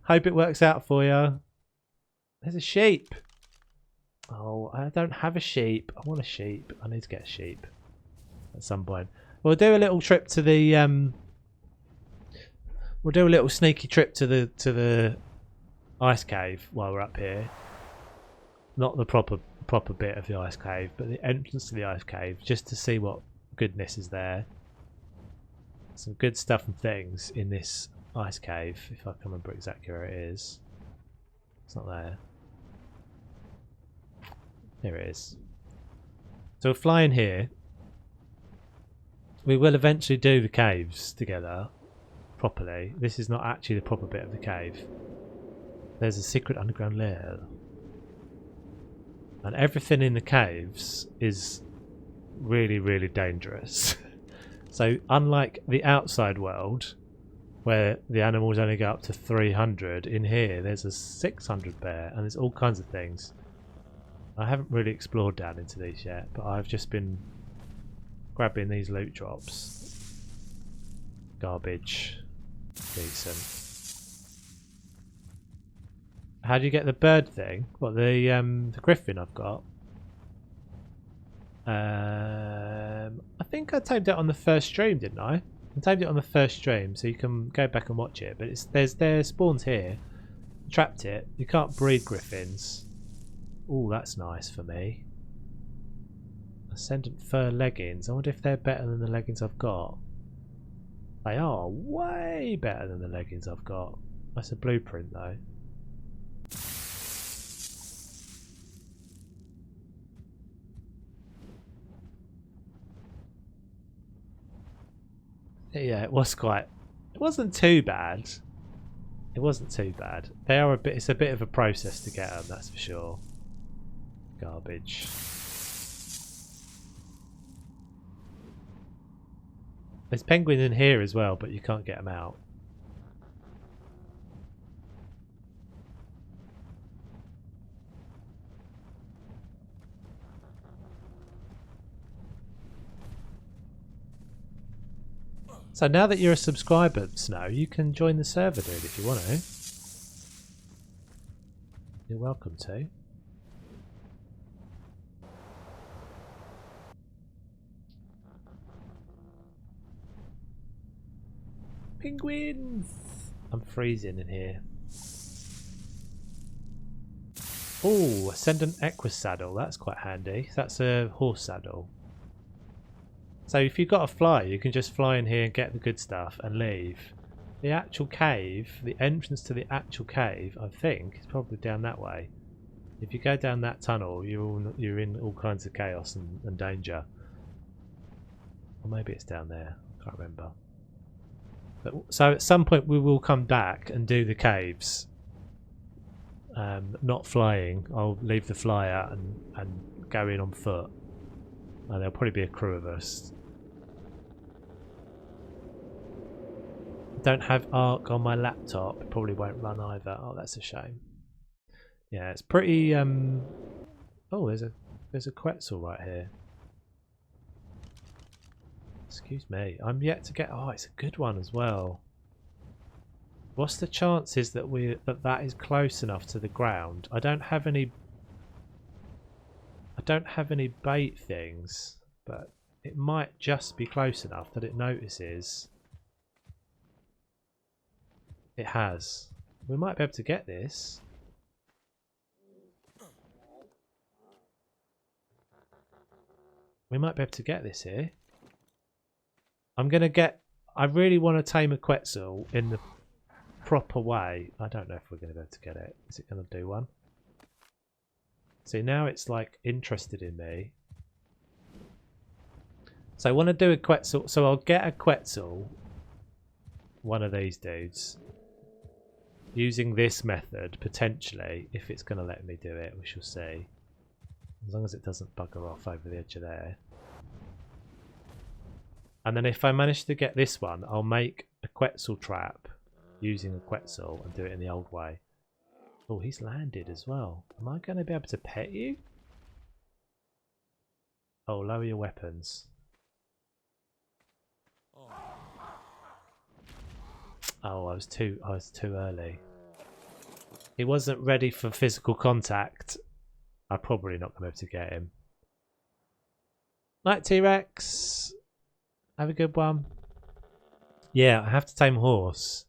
Speaker 1: Hope it works out for you. There's a sheep. Oh, I don't have a sheep. I want a sheep. I need to get a sheep at some point. We'll do a little trip to the we'll do a little sneaky trip to the ice cave while we're up here. Not the proper bit of the ice cave, but the entrance to the ice cave, just to see what goodness is there. Some good stuff and things in this ice cave, if I can remember exactly where it is. It's not there. Here it is. So we'll fly in here. We will eventually do the caves together properly. This is not actually the proper bit of the cave. There's a secret underground lair. And everything in the caves is really, really dangerous. So unlike the outside world, where the animals only go up to 300, in here there's a 600 bear, and there's all kinds of things. I haven't really explored down into these yet, but I've just been grabbing these loot drops. Garbage. Decent. How do you get the bird thing? What, the griffin I've got? I think I tamed it on the first stream, didn't I? I tamed it on the first stream, so you can go back and watch it. But there's spawns here. Trapped it. You can't breed griffins. Oh, that's nice for me. Ascendant fur leggings. I wonder if they're better than the leggings I've got. They are way better than the leggings I've got. That's a blueprint though. Yeah, it wasn't too bad. It wasn't too bad. They are it's a bit of a process to get them, that's for sure. Garbage. There's penguins in here as well, but you can't get them out. So now that you're a subscriber, Snow, you can join the server, dude, if you want to. You're welcome to. Penguins! I'm freezing in here. Oh, Ascendant Equus saddle. That's quite handy. That's a horse saddle. So if you've got a fly, you can just fly in here and get the good stuff and leave. The actual cave, the entrance to the actual cave, I think, is probably down that way. If you go down that tunnel, you're in all kinds of chaos and danger. Or maybe it's down there. I can't remember. But, so at some point we will come back and do the caves. Not flying. I'll leave the flyer and go in on foot. And there'll probably be a crew of us. Don't have ARK on my laptop. It probably won't run either. Oh, that's a shame. Yeah, it's pretty. Oh, there's a Quetzal right here. Excuse me. I'm yet to get. Oh, it's a good one as well. What's the chances that that is close enough to the ground? I don't have any bait things, but it might just be close enough that it notices. It has. We might be able to get this. We might be able to get this here. I really want to tame a Quetzal in the proper way. I don't know if we're going to be able to get it. Is it going to do one? See, now it's like interested in me. So I want to do a Quetzal. So I'll get a Quetzal, one of these dudes, using this method potentially. If it's going to let me do it, we shall see. As long as it doesn't bugger off over the edge of there. And then if I manage to get this one, I'll make a Quetzal trap using a Quetzal and do it in the old way. Oh, he's landed as well. Am I going to be able to pet you? Oh, lower your weapons. Oh, I was too early. He wasn't ready for physical contact. I'm probably not going to be able to get him. Night, T-Rex. Have a good one. Yeah, I have to tame horse.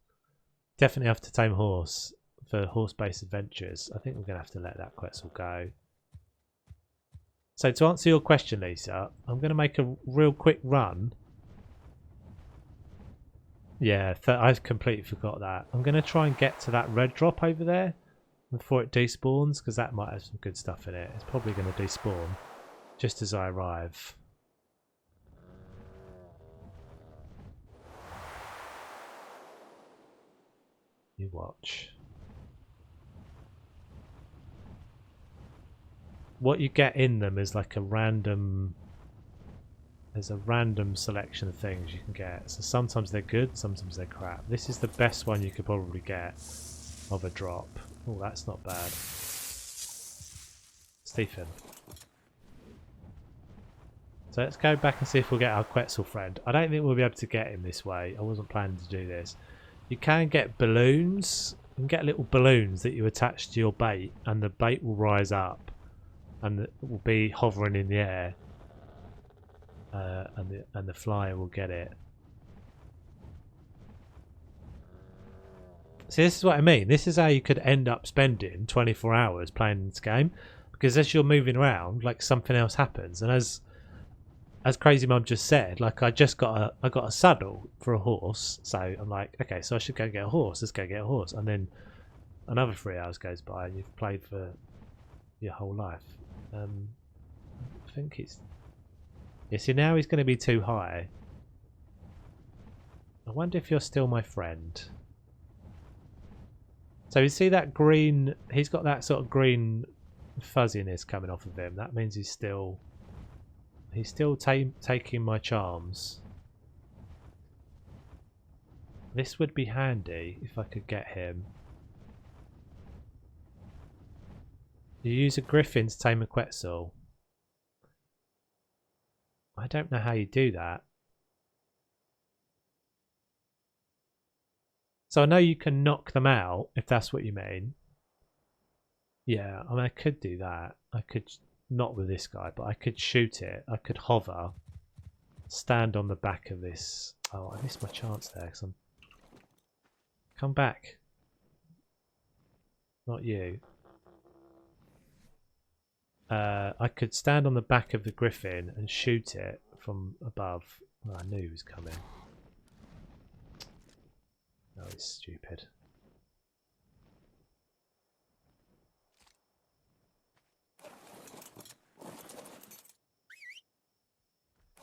Speaker 1: Definitely have to tame horse for horse-based adventures. I think we're going to have to let that Quetzal go. So to answer your question, Lisa, I'm going to make a real quick run. Yeah, I've completely forgot that. I'm going to try and get to that red drop over there. before it despawns, because that might have some good stuff in it. It's probably going to despawn just as I arrive. You watch. What you get in them is like a random... There's a random selection of things you can get. So sometimes they're good, sometimes they're crap. This is the best one you could probably get of a drop. Oh, that's not bad. Stephen. So let's go back and see if we'll get our Quetzal friend. I don't think we'll be able to get him this way. I wasn't planning to do this. You can get balloons. You can get little balloons that you attach to your bait, and the bait will rise up and it will be hovering in the air, and the flyer will get it. See, this is what I mean. This is how you could end up spending 24 hours playing this game, because as you're moving around, like, something else happens. And as Crazy Mum just said, like, I got a saddle for a horse, so I'm like, okay, so I should go get a horse. Let's go get a horse, and then another 3 hours goes by, and you've played for your whole life. I think it's... Yeah, see, now he's going to be too high. I wonder if you're still my friend. So you see that green... He's got that sort of green fuzziness coming off of him. That means he's still... He's still taking my charms. This would be handy if I could get him. You use a griffin to tame a Quetzal. I don't know how you do that. So I know you can knock them out, if that's what you mean. Yeah, I mean, I could do that. I could, not with this guy, but I could shoot it. I could hover, stand on the back of this. Oh, I missed my chance there. Cause come back. Not you. I could stand on the back of the griffin and shoot it from above. Oh, I knew he was coming. Oh, it's stupid.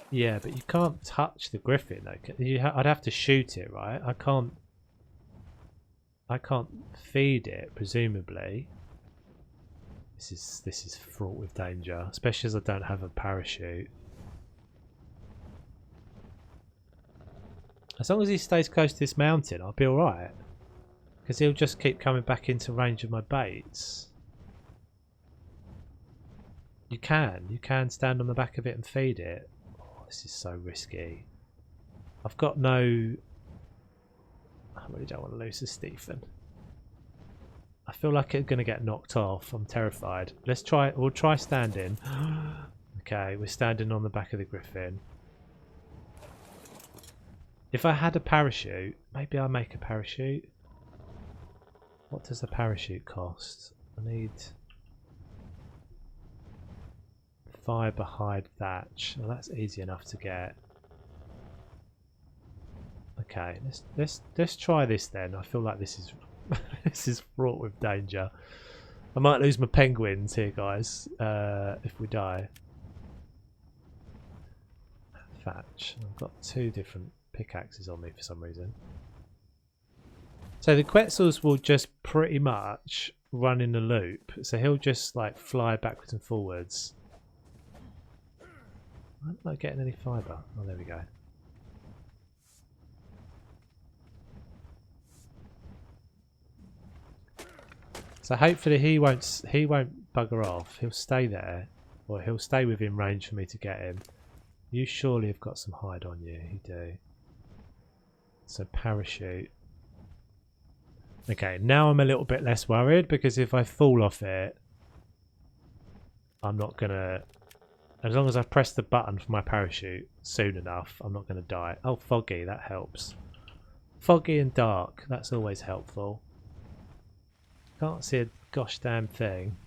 Speaker 1: Yeah, but you can't touch the griffin though. I'd have to shoot it, right? I can't feed it, presumably. This is fraught with danger, especially as I don't have a parachute. As long as he stays close to this mountain, I'll be alright. Because he'll just keep coming back into range of my baits. You can stand on the back of it and feed it. Oh, this is so risky. I've got no... I really don't want to lose to Stephen. I feel like it's going to get knocked off. I'm terrified. We'll try standing. Okay, we're standing on the back of the griffin. If I had a parachute, maybe I'll make a parachute. What does a parachute cost? I need fibre hide thatch. Well, that's easy enough to get. Okay, let's try this then. I feel like this is this is fraught with danger. I might lose my penguins here, guys, if we die. Thatch. I've got 2 different pickaxes on me for some reason. So the Quetzals will just pretty much run in a loop. So he'll just like fly backwards and forwards. I'm not getting any fibre. Oh, there we go. So hopefully he won't bugger off. He'll stay there, or he'll stay within range for me to get him. You surely have got some hide on you. You do. So parachute. Okay, now I'm a little bit less worried, because if I fall off it, I'm not gonna... As long as I press the button for my parachute soon enough, I'm not gonna die. Oh, foggy, that helps. Foggy and dark, that's always helpful. Can't see a gosh damn thing.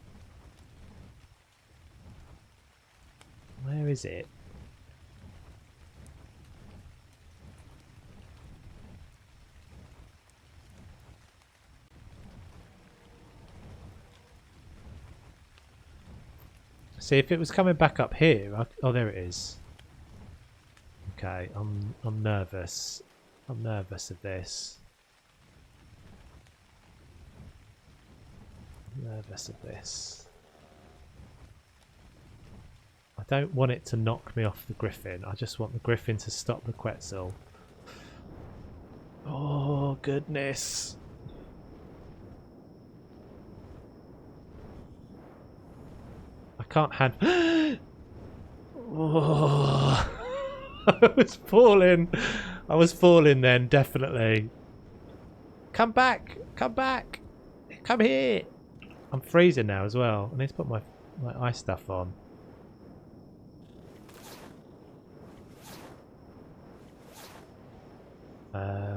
Speaker 1: Where is it? See, if it was coming back up here... Oh, there it is. Okay, I'm nervous. I'm nervous of this. I'm nervous of this. I don't want it to knock me off the griffin. I just want the griffin to stop the Quetzal. Oh, goodness. I can't hand... Oh. I was falling. I was falling then, definitely. Come back. Come back. Come here. I'm freezing now as well. I need to put my ice stuff on.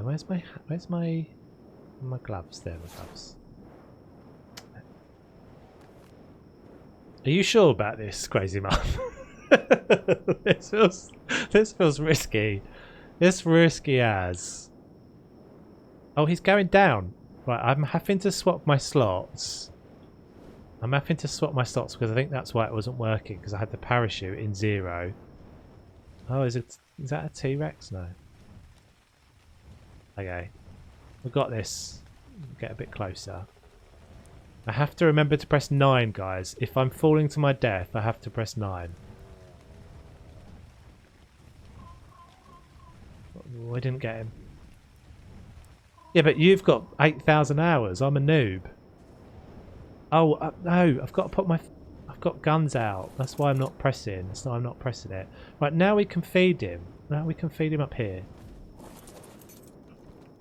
Speaker 1: Where's my gloves? There, my gloves. Are you sure about this, crazy mum? This feels risky. This risky as. Oh, he's going down. Right, I'm having to swap my slots. I'm having to swap my slots because I think that's why it wasn't working, because I had the parachute in 0. Oh, is that a T-Rex? No. Okay. We've got this. Get a bit closer. I have to remember to press 9, guys. If I'm falling to my death, I have to press 9. Oh, I didn't get him. Yeah, but you've got 8,000 hours. I'm a noob. Oh, no. I've got to put my... I've got guns out. That's why I'm not pressing. That's why I'm not pressing it. Right, now we can feed him. Now we can feed him up here.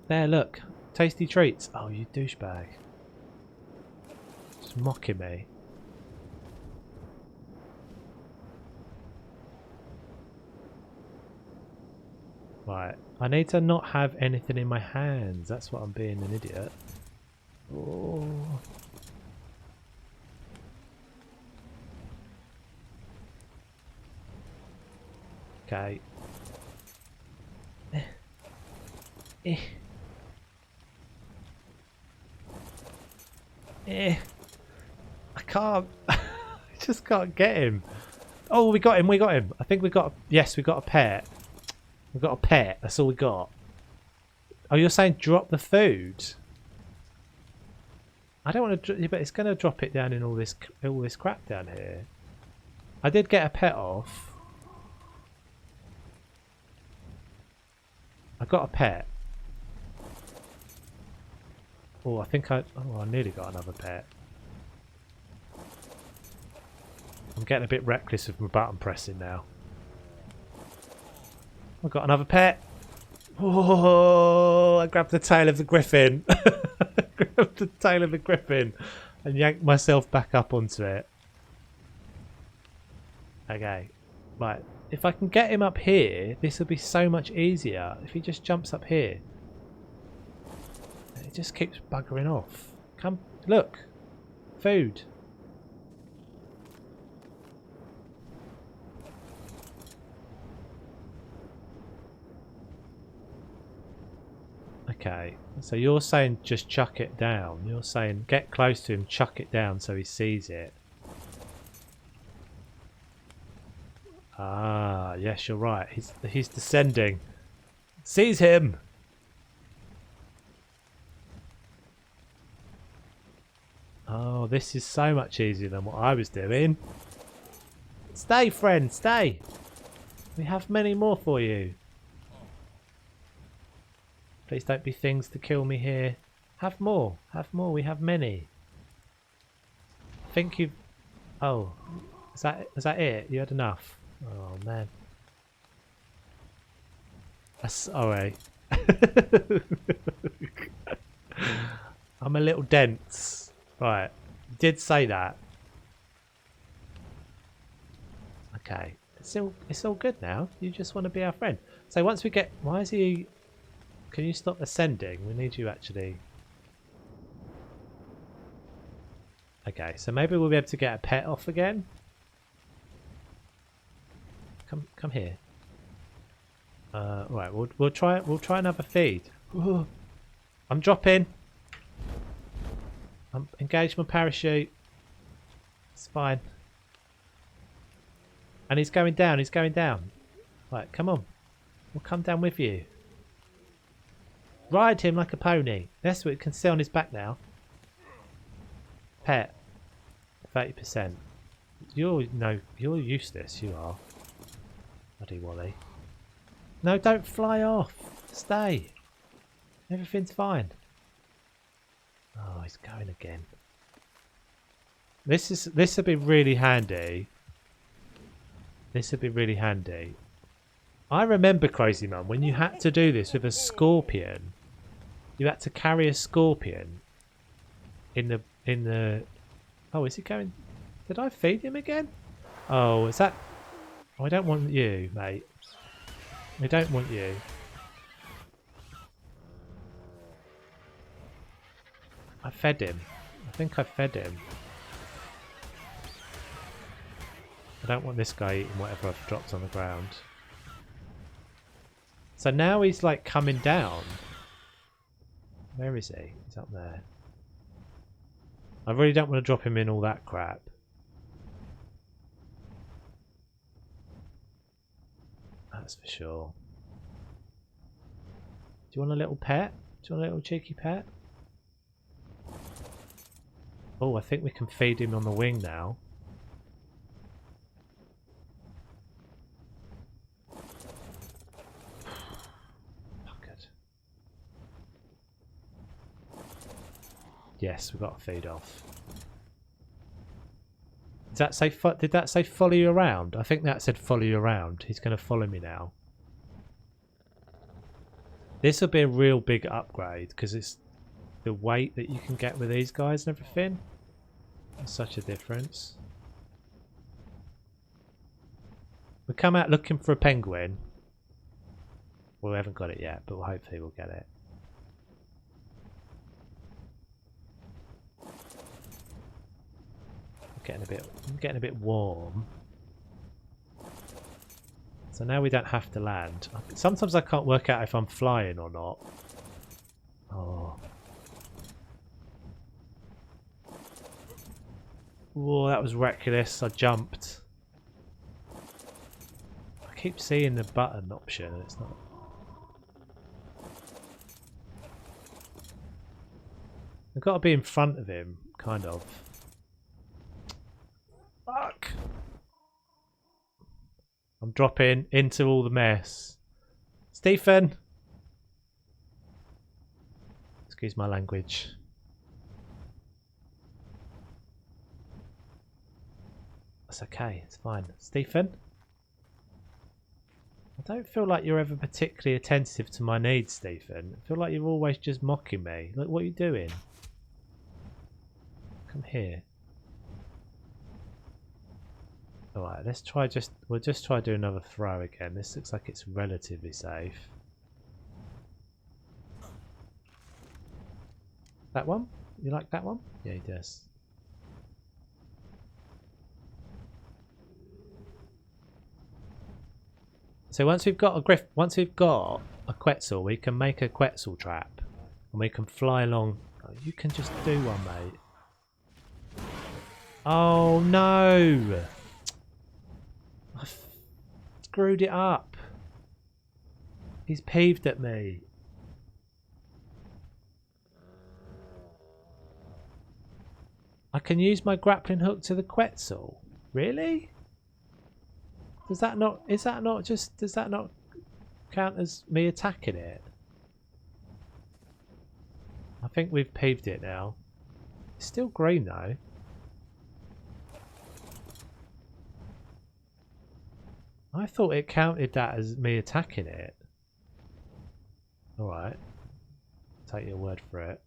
Speaker 1: There, look. Tasty treats. Oh, you douchebag. Just mocking me. Right. I need to not have anything in my hands. That's what I'm being an idiot. Oh. Okay. I can't. I just can't get him. Oh, we got him. We got him. I think we got. Yes, we got a pet. We got a pet. That's all we got. Oh, you're saying drop the food? I don't want to, but it's going to drop it down in all this crap down here. I did get a pet off. I got a pet. Oh, I think I nearly got another pet. I'm getting a bit reckless with my button pressing now. I got another pet. Oh, I grabbed the tail of the griffin. I grabbed the tail of the griffin and yanked myself back up onto it. Okay, right. If I can get him up here, this will be so much easier. If he just jumps up here. It just keeps buggering off. Come, look. Food. Okay, so you're saying just chuck it down. You're saying get close to him, chuck it down so he sees it. Ah, yes, you're right. He's descending. Seize him. Oh, this is so much easier than what I was doing. Stay, friend, stay. We have many more for you. Please don't be things to kill me here. Have more. Have more. We have many. I think you... Oh. Is that it? You had enough? Oh, man. That's alright. I'm a little dense. Right. You did say that. Okay. It's all good now. You just want to be our friend. So once we get... Why is he... Can you stop ascending? We need you actually. Okay, so maybe we'll be able to get a pet off again. Come here. Right, we'll try another feed. Ooh. I'm dropping. I'm engaged my parachute. It's fine. And he's going down, he's going down. Right, come on. We'll come down with you. Ride him like a pony. That's what it can see on his back now. Pet. 30%. You're useless, you are. Bloody Wally. No, don't fly off. Stay. Everything's fine. Oh, he's going again. This would be really handy. This would be really handy. I remember, Crazy Mum, when you had to do this with a scorpion. You had to carry a scorpion in the oh, is he going? Did I feed him again? Oh, is that? Oh, I don't want you, mate. I don't want you. I fed him. I think I fed him. I don't want this guy eating whatever I've dropped on the ground. So now he's like coming down. Where is he? He's up there. I really don't want to drop him in all that crap. That's for sure. Do you want a little pet? Do you want a little cheeky pet? Oh, I think we can feed him on the wing now. Yes, we've got to feed off. Does that say? Did that say follow you around? I think that said follow you around. He's going to follow me now. This will be a real big upgrade because it's the weight that you can get with these guys and everything. That's such a difference. We come out looking for a penguin. Well, we haven't got it yet, but hopefully we'll get it. I'm getting a bit warm. So now we don't have to land. Sometimes I can't work out if I'm flying or not. Oh. Whoa, that was reckless. I jumped. I keep seeing the button option and it's not. I've got to be in front of him, kind of. Fuck! I'm dropping into all the mess. Stephen! Excuse my language. That's okay, it's fine. Stephen? I don't feel like you're ever particularly attentive to my needs, Stephen. I feel like you're always just mocking me. Look, what are you doing? Come here. Alright, let's try we'll just try do another throw again. This looks like it's relatively safe. That one? You like that one? Yeah, he does. So once we've got a Quetzal, we can make a Quetzal trap. And we can fly along. Oh, you can just do one, mate. Oh no! I screwed it up. He's peeved at me. I can use my grappling hook to the Quetzal. Really? Does that not count as me attacking it? I think we've peeved it now. It's still green though. I thought it counted that as me attacking it. Alright. Take your word for it.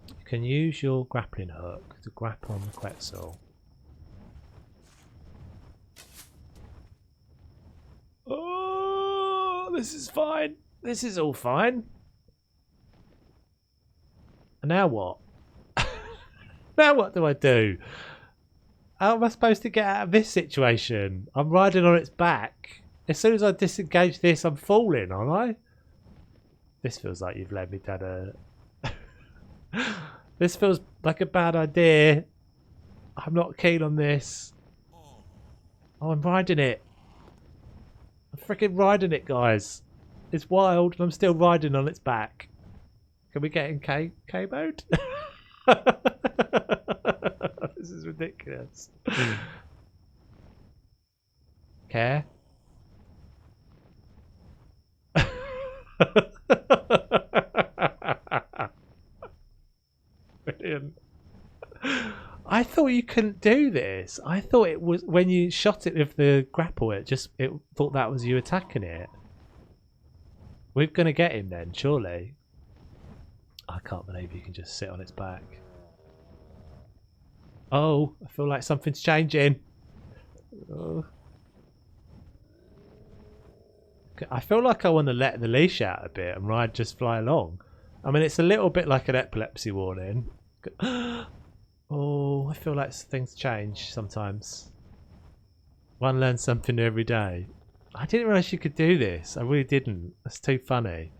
Speaker 1: You can use your grappling hook to grapple on the Quetzal. Oh, this is fine. This is all fine. And now what? Now what do I do? How am I supposed to get out of this situation? I'm riding on its back. As soon as I disengage this, I'm falling, aren't I? This feels like you've led me down This feels like a bad idea. I'm not keen on this. Oh, I'm riding it. I'm freaking riding it, guys. It's wild and I'm still riding on its back. Can we get in K mode? This is ridiculous. Care? Brilliant. I thought you couldn't do this. I thought it was when you shot it with the grapple, it thought that was you attacking it. We're gonna get him then, surely. I can't believe you can just sit on its back. Oh, I feel like something's changing. Oh. I feel like I want to let the leash out a bit and ride just fly along. I mean, it's a little bit like an epilepsy warning. Oh, I feel like things change sometimes. One learns something new every day. I didn't realise you could do this. I really didn't. That's too funny.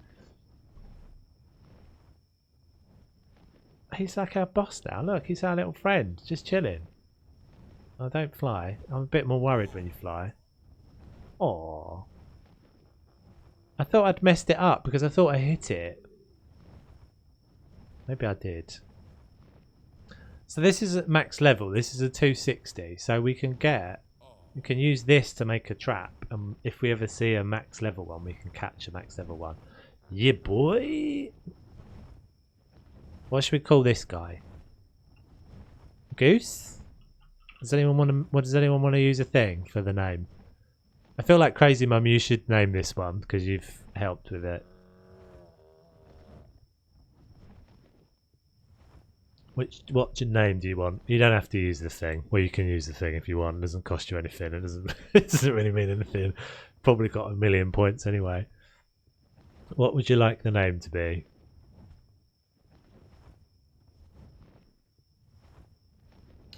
Speaker 1: He's like our boss now. Look, he's our little friend. Just chilling. Oh, don't fly. I'm a bit more worried when you fly. Aww. I thought I'd messed it up because I thought I hit it. Maybe I did. So this is at max level. This is a 260. So we can use this to make a trap. And if we ever see a max level one, we can catch a max level one. Yeah, boy. What should we call this guy? Goose? Does anyone want to use a thing for the name? I feel like Crazy Mum, you should name this one because you've helped with it. What name do you want? You don't have to use the thing. Well, you can use the thing if you want. It doesn't cost you anything. It doesn't really mean anything. Probably got 1,000,000 points anyway. What would you like the name to be?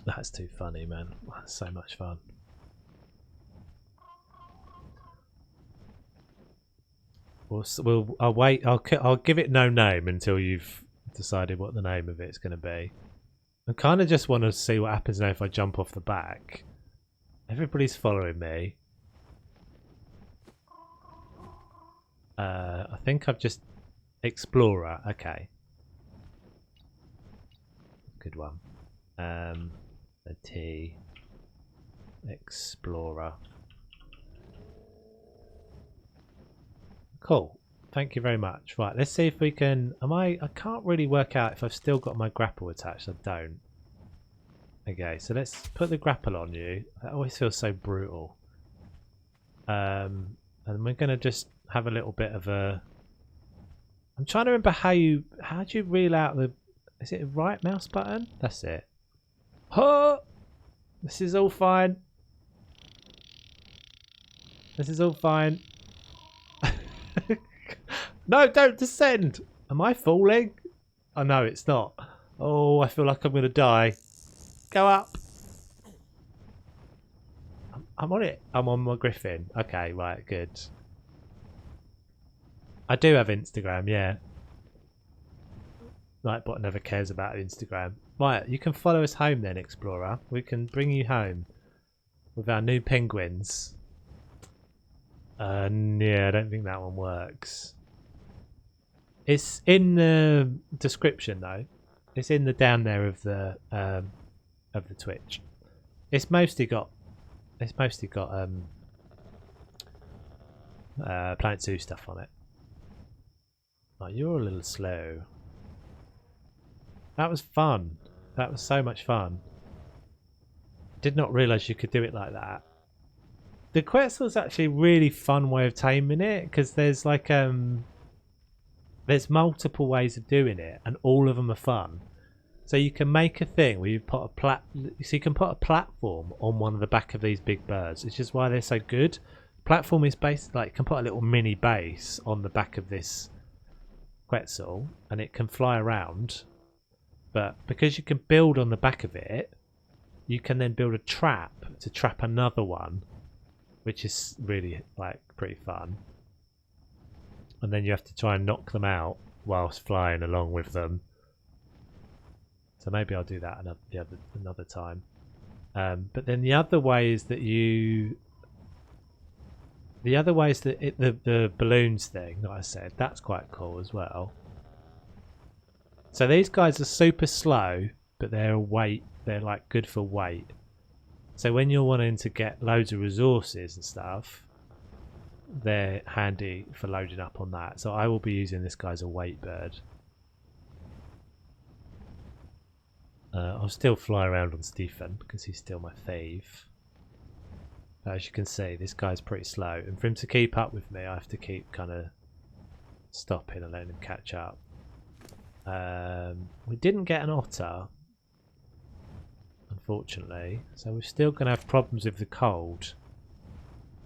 Speaker 1: That's too funny, man. That's so much fun. I'll wait. I'll give it no name until you've decided what the name of it's going to be. I kind of just want to see what happens now if I jump off the back. Everybody's following me. I think I've just Explorer. Okay, good one. A T Explorer. Cool. Thank you very much. Right, let's see if we can... I can't really work out if I've still got my grapple attached. I don't. Okay, so let's put the grapple on you. That always feels so brutal. And we're going to just have a little bit of a... I'm trying to remember how do you reel out the... Is it a right mouse button? That's it. Oh! This is all fine. This is all fine. No, don't descend. Am I falling? Oh no, it's not. Oh, I feel like I'm going to die. Go up. I'm on it. I'm on my griffin. Okay, right, good. I do have Instagram, yeah. Nightbot never cares about Instagram. Right, you can follow us home then, Explorer. We can bring you home with our new penguins. Yeah, I don't think that one works. It's in the description though. It's in the down there of the Twitch. It's mostly got Planet Zoo stuff on it. Oh, you're a little slow. That was fun. That was so much fun. Did not realise you could do it like that. The Quetzal's actually a really fun way of taming it because there's like there's multiple ways of doing it and all of them are fun. So you can make a thing where you put so you can put a platform on one of the back of these big birds, which is why they're so good. Platform is based like you can put a little mini base on the back of this Quetzal and it can fly around. But because you can build on the back of it, you can then build a trap to trap another one, which is really like pretty fun. And then you have to try and knock them out whilst flying along with them. So maybe I'll do that another time. But then the other way is that the balloons thing that I said, that's quite cool as well. So these guys are super slow, but they're like good for weight. So when you're wanting to get loads of resources and stuff, they're handy for loading up on that. So I will be using this guy as a weight bird. I'll still fly around on Stephen because he's still my thief. As you can see, this guy's pretty slow, and for him to keep up with me, I have to keep kind of stopping and letting him catch up. We didn't get an otter, unfortunately, so we're still going to have problems with the cold.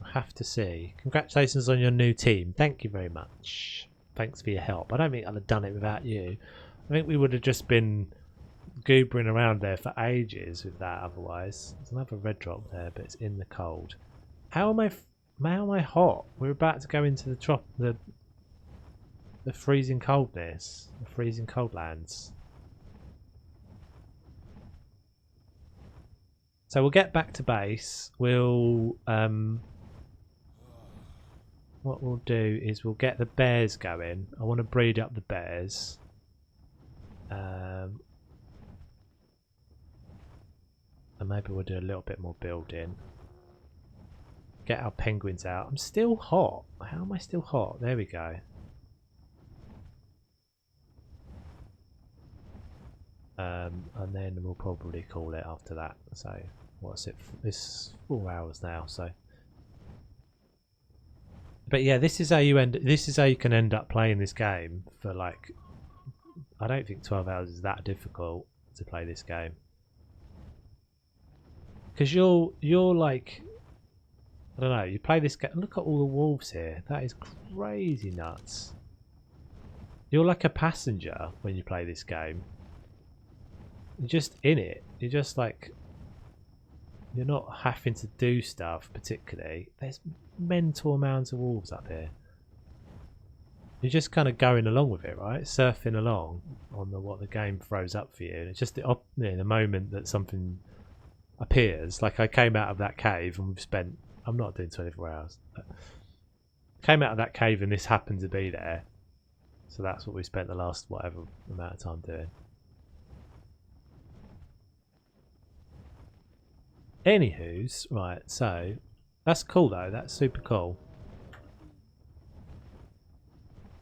Speaker 1: I have to see. Congratulations on your new team. Thank you very much. Thanks for your help. I don't think I'd have done it without you. I think we would have just been goobering around there for ages with that otherwise. There's another red drop there, but it's in the cold. How am I hot? We're about to go into the freezing coldness, the freezing cold lands. So we'll get back to base. We'll what we'll do is we'll get the bears going. I want to breed up the bears. And maybe we'll do a little bit more building. Get our penguins out. I'm still hot. How am I still hot? There we go. And then we'll probably call it after that. So what's it? It's 4 hours now. So, but yeah, this is how you end. This is how you can end up playing this game for like. I don't think 12 hours is that difficult to play this game. Because you're like, I don't know, you play this game, look at all the wolves here, that is crazy nuts. You're like a passenger when you play this game. You're just in it, you're just like, you're not having to do stuff particularly. There's mental amounts of wolves up here. You're just kind of going along with it, right? Surfing along on what the game throws up for you. And it's just the moment that something appears, like I came out of that cave and we've spent, I'm not doing 24 hours, but came out of that cave and this happened to be there, so that's what we spent the last whatever amount of time doing. Anywho's, right, so that's cool though, that's super cool.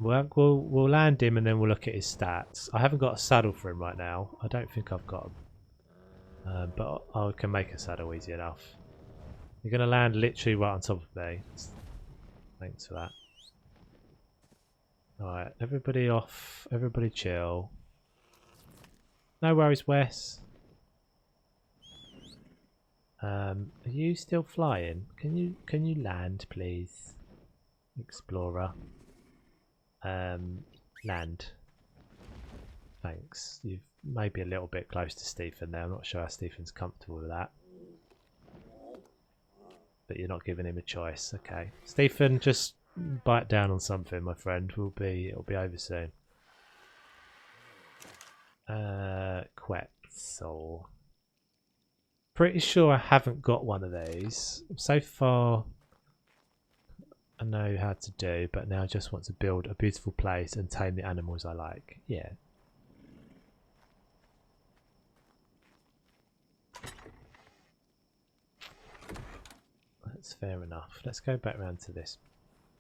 Speaker 1: We'll land him and then we'll look at his stats. I haven't got a saddle for him right now. I don't think I've got him. But I can make a saddle easy enough. You're going to land literally right on top of me. Thanks for that. Alright, everybody off. Everybody chill. No worries, Wes. Are you still flying? Can you land, please? Explorer. Land. Thanks. You've maybe a little bit close to Stephen there. I'm not sure how Stephen's comfortable with that. But you're not giving him a choice. Okay. Stephen, just bite down on something, my friend. It'll be over soon. Quetzal. Pretty sure I haven't got one of these. So far I know how to do, but now I just want to build a beautiful place and tame the animals I like. Yeah. That's fair enough. Let's go back around to this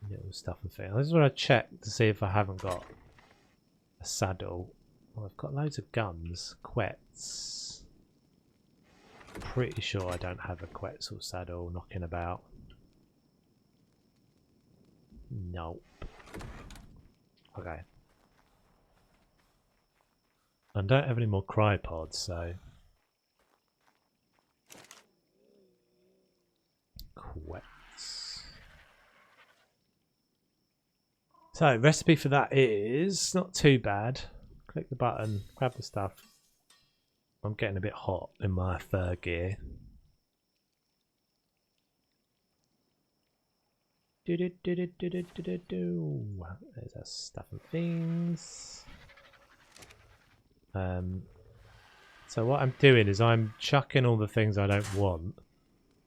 Speaker 1: little stuff and thing. I just want to check to see if I haven't got a saddle. Well, I've got loads of guns. Quetz. Pretty sure I don't have a Quetzal saddle knocking about. Nope. Okay. I don't have any more crypods, so Quetz. So recipe for that is not too bad. Click the button, grab the stuff. I'm getting a bit hot in my fur gear. There's our stuff and things. So what I'm doing is I'm chucking all the things I don't want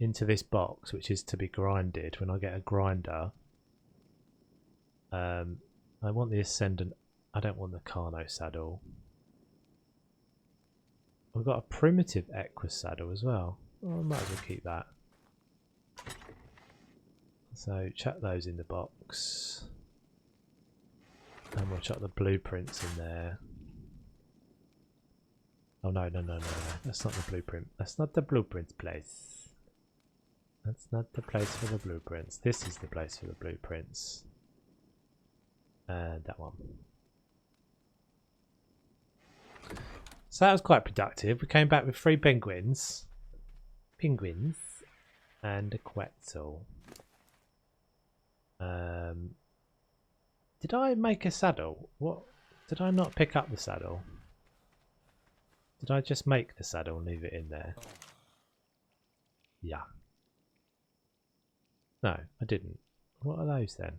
Speaker 1: into this box, which is to be grinded when I get a grinder. I want the Ascendant. I don't want the Carno saddle. We've got a primitive Equus saddle as well. Oh, I might as well keep that. So chuck those in the box. And we'll chuck the blueprints in there. Oh no, no, no, no, no. That's not the blueprint. That's not the blueprints place. That's not the place for the blueprints. This is the place for the blueprints. And that one. So that was quite productive. We came back with 3 penguins. Penguins. And a Quetzal. Did I make a saddle? What? Did I not pick up the saddle? Did I just make the saddle and leave it in there? Yeah. No, I didn't. What are those then?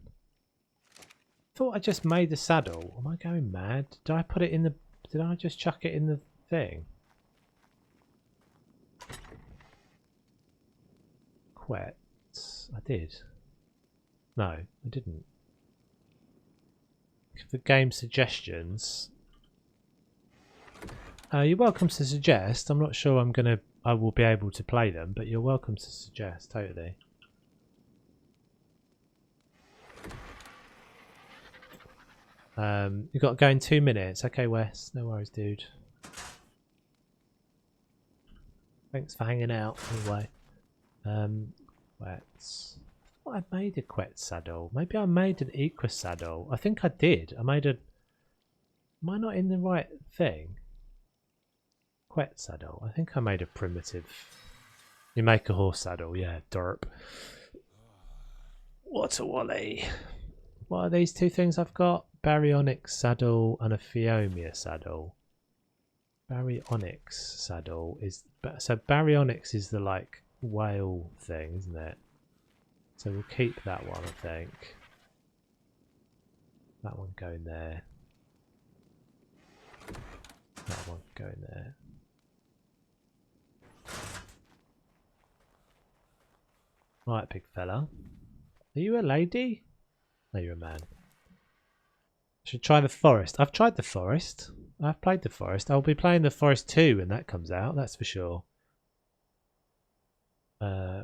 Speaker 1: Thought I just made the saddle. Am I going mad? Did I put it in the... Did I just chuck it in the thing? Quets. I did. No, I didn't. For game suggestions... you're welcome to suggest. I'm not sure I will be able to play them, but you're welcome to suggest, totally. You've got to go in 2 minutes. Okay, Wes. No worries, dude. Thanks for hanging out, anyway. Quets. I thought I made a Quet saddle. Maybe I made an Equus saddle. I think I did. I made a... Am I not in the right thing? Quet saddle. I think I made a primitive... You make a horse saddle. Yeah, derp. What a wally. What are these 2 things I've got? Baryonyx saddle and a Phiomia saddle. Baryonyx saddle is... So Baryonyx is the like whale thing, isn't it? So we'll keep that one, I think. That one going there. That one going there. Right, big fella. Are you a lady? No, you're a man. Should try the forest. I've tried the forest. I've played the forest. I'll be playing the forest 2 when that comes out, that's for sure.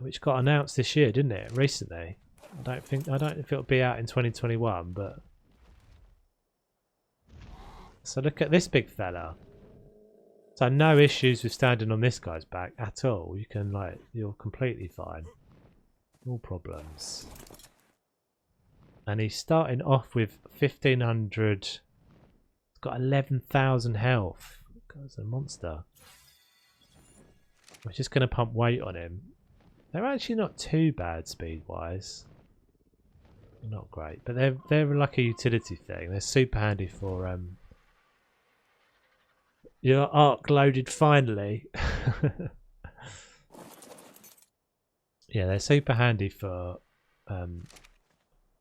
Speaker 1: Which got announced this year, didn't it? Recently. I don't know if it'll be out in 2021, but... So look at this big fella. So no issues with standing on this guy's back at all. You can like, you're completely fine. No problems. And he's starting off with 1500. He's got 11,000 health. That's a monster. We're just going to pump weight on him. They're actually not too bad speed-wise. Not great, but they're like a utility thing. They're super handy for your ARK loaded finally. Yeah, they're super handy for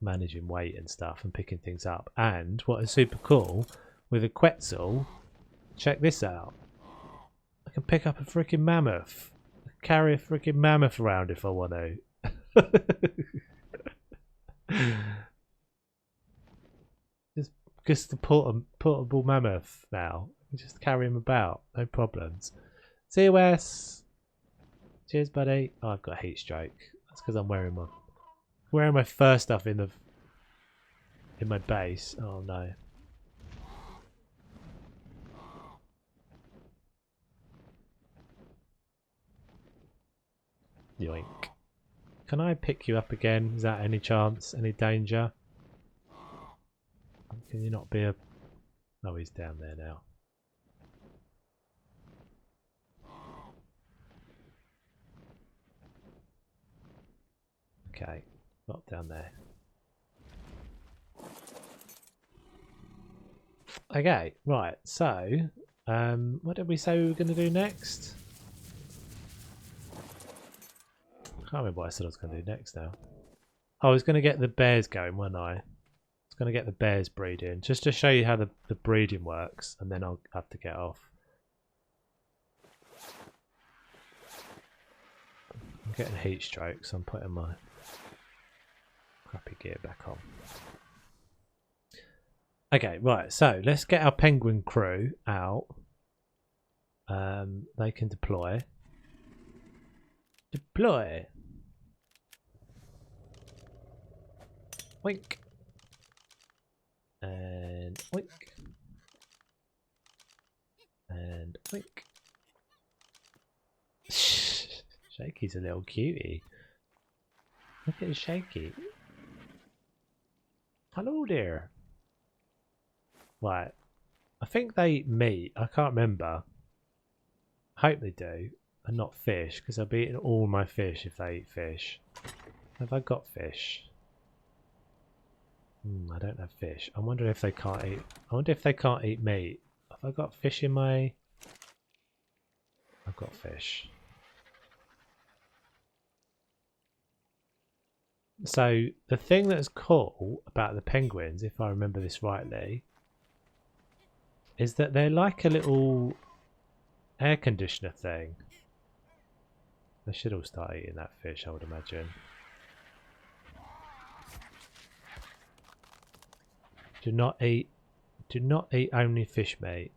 Speaker 1: managing weight and stuff and picking things up. And what is super cool with a Quetzal, check this out. I can pick up a freaking mammoth. I can carry a freaking mammoth around if I want to. just the portable mammoth now. You just carry him about, no problems. See you, Wes. Cheers, buddy. Oh, I've got a heat stroke. That's because I'm wearing my fur stuff in my base. Oh no. Yoink. Can I pick you up again? Is that any chance? Any danger? Can you not be a... Oh, he's down there now. Okay, not down there. Okay, right, so what did we say we were going to do next? I can't remember what I said I was going to do next now. Oh, I was going to get the bears going, wasn't I? I was going to get the bears breeding, just to show you how the breeding works, and then I'll have to get off. I'm getting heat stroke, so I'm putting my crappy gear back on. Okay, right, so let's get our penguin crew out. They can deploy. Deploy! Wink! And wink! And wink! Shaky's a little cutie. Look at Shaky. Hello there. Right. I think they eat meat. I can't remember. I hope they do. And not fish, because I'll be eating all my fish if they eat fish. Have I got fish? I don't have fish. I wonder if they can't eat. I wonder if they can't eat meat. Have I got fish in my... I've got fish. So the thing that's cool about the penguins, if I remember this rightly, is that they're like a little air conditioner thing. They should all start eating that fish, I would imagine. Do not eat only fish meat.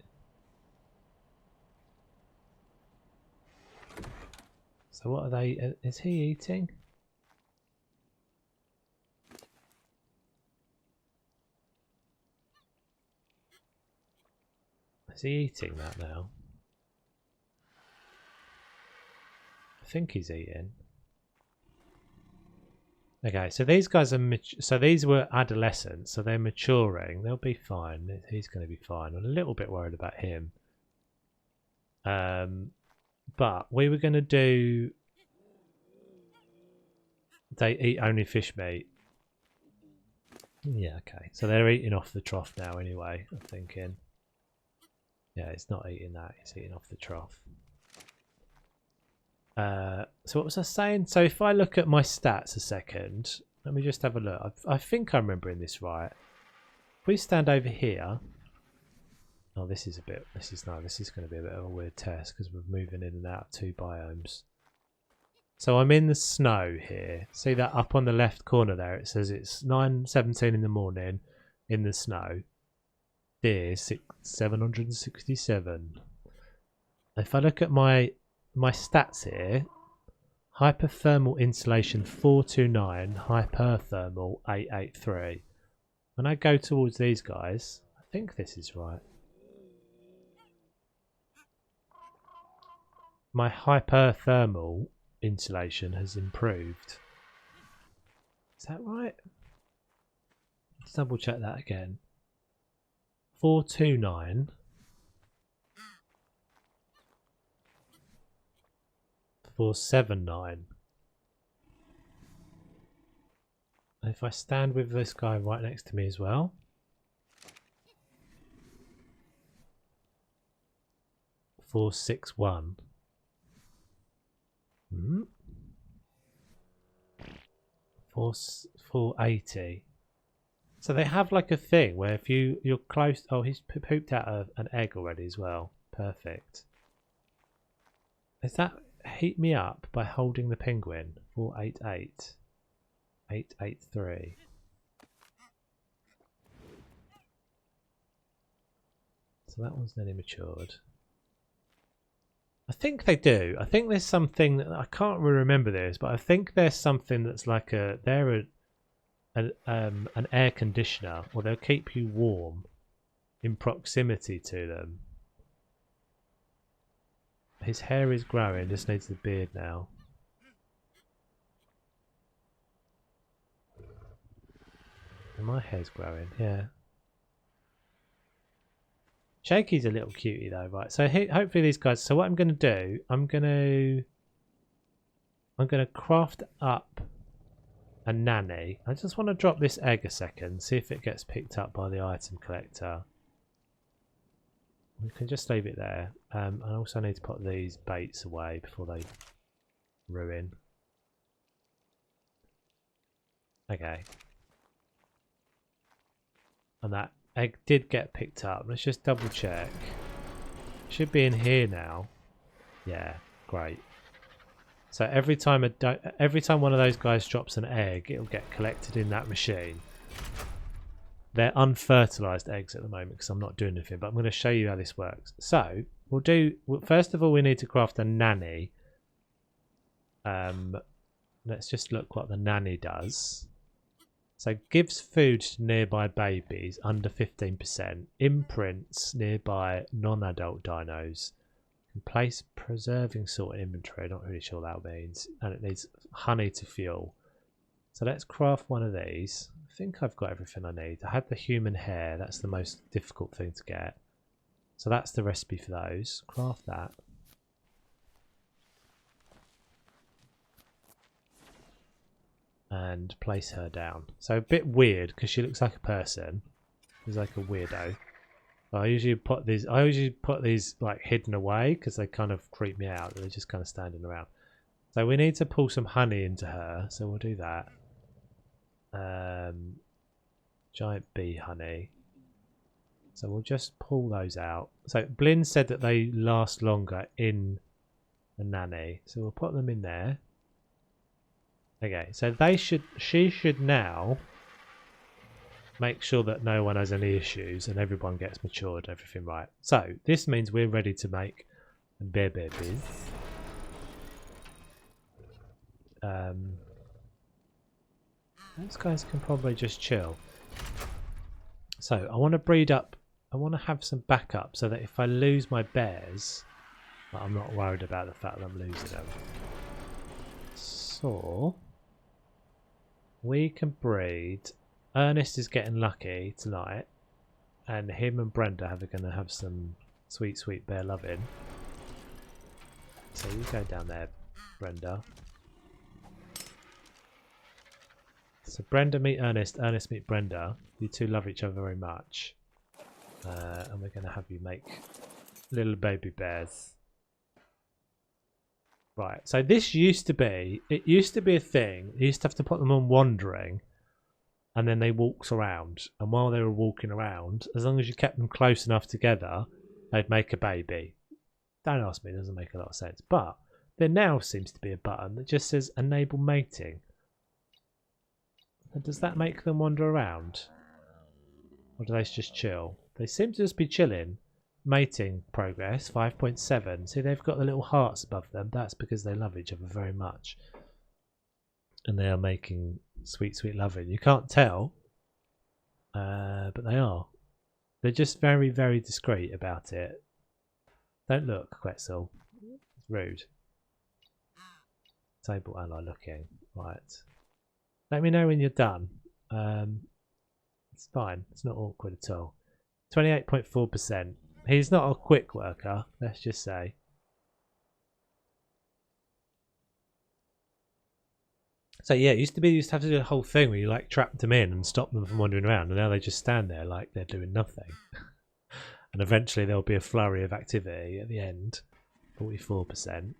Speaker 1: So what are they, is he eating? Is he eating that now? I think he's eating. Okay, so these guys are so these were adolescents, so they're maturing. They'll be fine. He's going to be fine. I'm a little bit worried about him. But we were going to do... They eat only fish meat. Yeah, okay. So they're eating off the trough now anyway, I'm thinking. Yeah, he's not eating that. He's eating off the trough. So what was I saying? So if I look at my stats a second, let me just have a look. I think I'm remembering this right. If we stand over here... Oh, this is going to be a bit of a weird test because we're moving in and out of two biomes. So I'm in the snow here. See that up on the left corner there? It says it's 9:17 in the morning in the snow. There's 767. If I look at my stats here, hyperthermal insulation 429, hyperthermal 883. When I go towards these guys, I think this is right. My hyperthermal insulation has improved. Is that right? Let's double check that again. 429. 479. And if I stand with this guy right next to me as well. 461. 480. So they have like a thing where if you're close... Oh, he's pooped out an egg already as well. Perfect. Is that heat me up by holding the penguin? 488. 883. So that one's nearly matured. I think they do. I think there's something that I can't really remember this, but I think there's something that's like an air conditioner, or they'll keep you warm in proximity to them. His hair is growing, just needs the beard now. And my hair's growing, yeah. Shaky's a little cutie though, right? So hopefully these guys. So what I'm going to do, I'm going to craft up a nanny. I just want to drop this egg a second, see if it gets picked up by the item collector. We can just leave it there. I also need to put these baits away before they ruin. Okay. And that egg did get picked up. Let's just double check. Should be in here now. Yeah, great. So every time one of those guys drops an egg, it'll get collected in that machine. They're unfertilized eggs at the moment because I'm not doing anything, but I'm going to show you how this works. So first of all, we need to craft a nanny. Let's just look what the nanny does. So gives food to nearby babies under 15%, imprints nearby non-adult dinos, can place preserving salt in inventory, not really sure what that means, and it needs honey to fuel. So let's craft one of these. I think I've got everything I need. I had the human hair, that's the most difficult thing to get. So that's the recipe for those. Craft that. And place her down. So a bit weird because she looks like a person. She's like a weirdo. I usually put these like hidden away because they kind of creep me out. They're just kind of standing around. So we need to pull some honey into her. So we'll do that. Giant bee honey. So we'll just pull those out. So Blinn said that they last longer in the nanny. So we'll put them in there. Okay, so she should now make sure that no one has any issues and everyone gets matured, everything right. So this means we're ready to make babies. Those guys can probably just chill. So I want to breed up. I want to have some backup so that if I lose my bears, I'm not worried about the fact that I'm losing them. So we can breed. Ernest is getting lucky tonight, and him and Brenda are going to have some sweet, sweet bear loving. So you go down there, Brenda. So Brenda meet Ernest, Ernest meet Brenda. You two love each other very much. And we're going to have you make little baby bears. Right, so this used to be a thing. You used to have to put them on wandering, and then they walked around. And while they were walking around, as long as you kept them close enough together, they'd make a baby. Don't ask me, it doesn't make a lot of sense. But there now seems to be a button that just says enable mating. And does that make them wander around? Or do they just chill? They seem to just be chilling. Mating progress 5.7. See, they've got the little hearts above them. That's because they love each other very much, and they are making sweet, sweet loving. You can't tell, but they are. They're just very, very discreet about it. Don't look, Quetzal. It's rude. Table ally looking. Right. Let me know when you're done. It's fine. It's not awkward at all. 28.4%. He's not a quick worker, let's just say. So yeah, it used to have to do the whole thing where you like trapped them in and stopped them from wandering around, and now they just stand there like they're doing nothing. And eventually there'll be a flurry of activity at the end. 44%.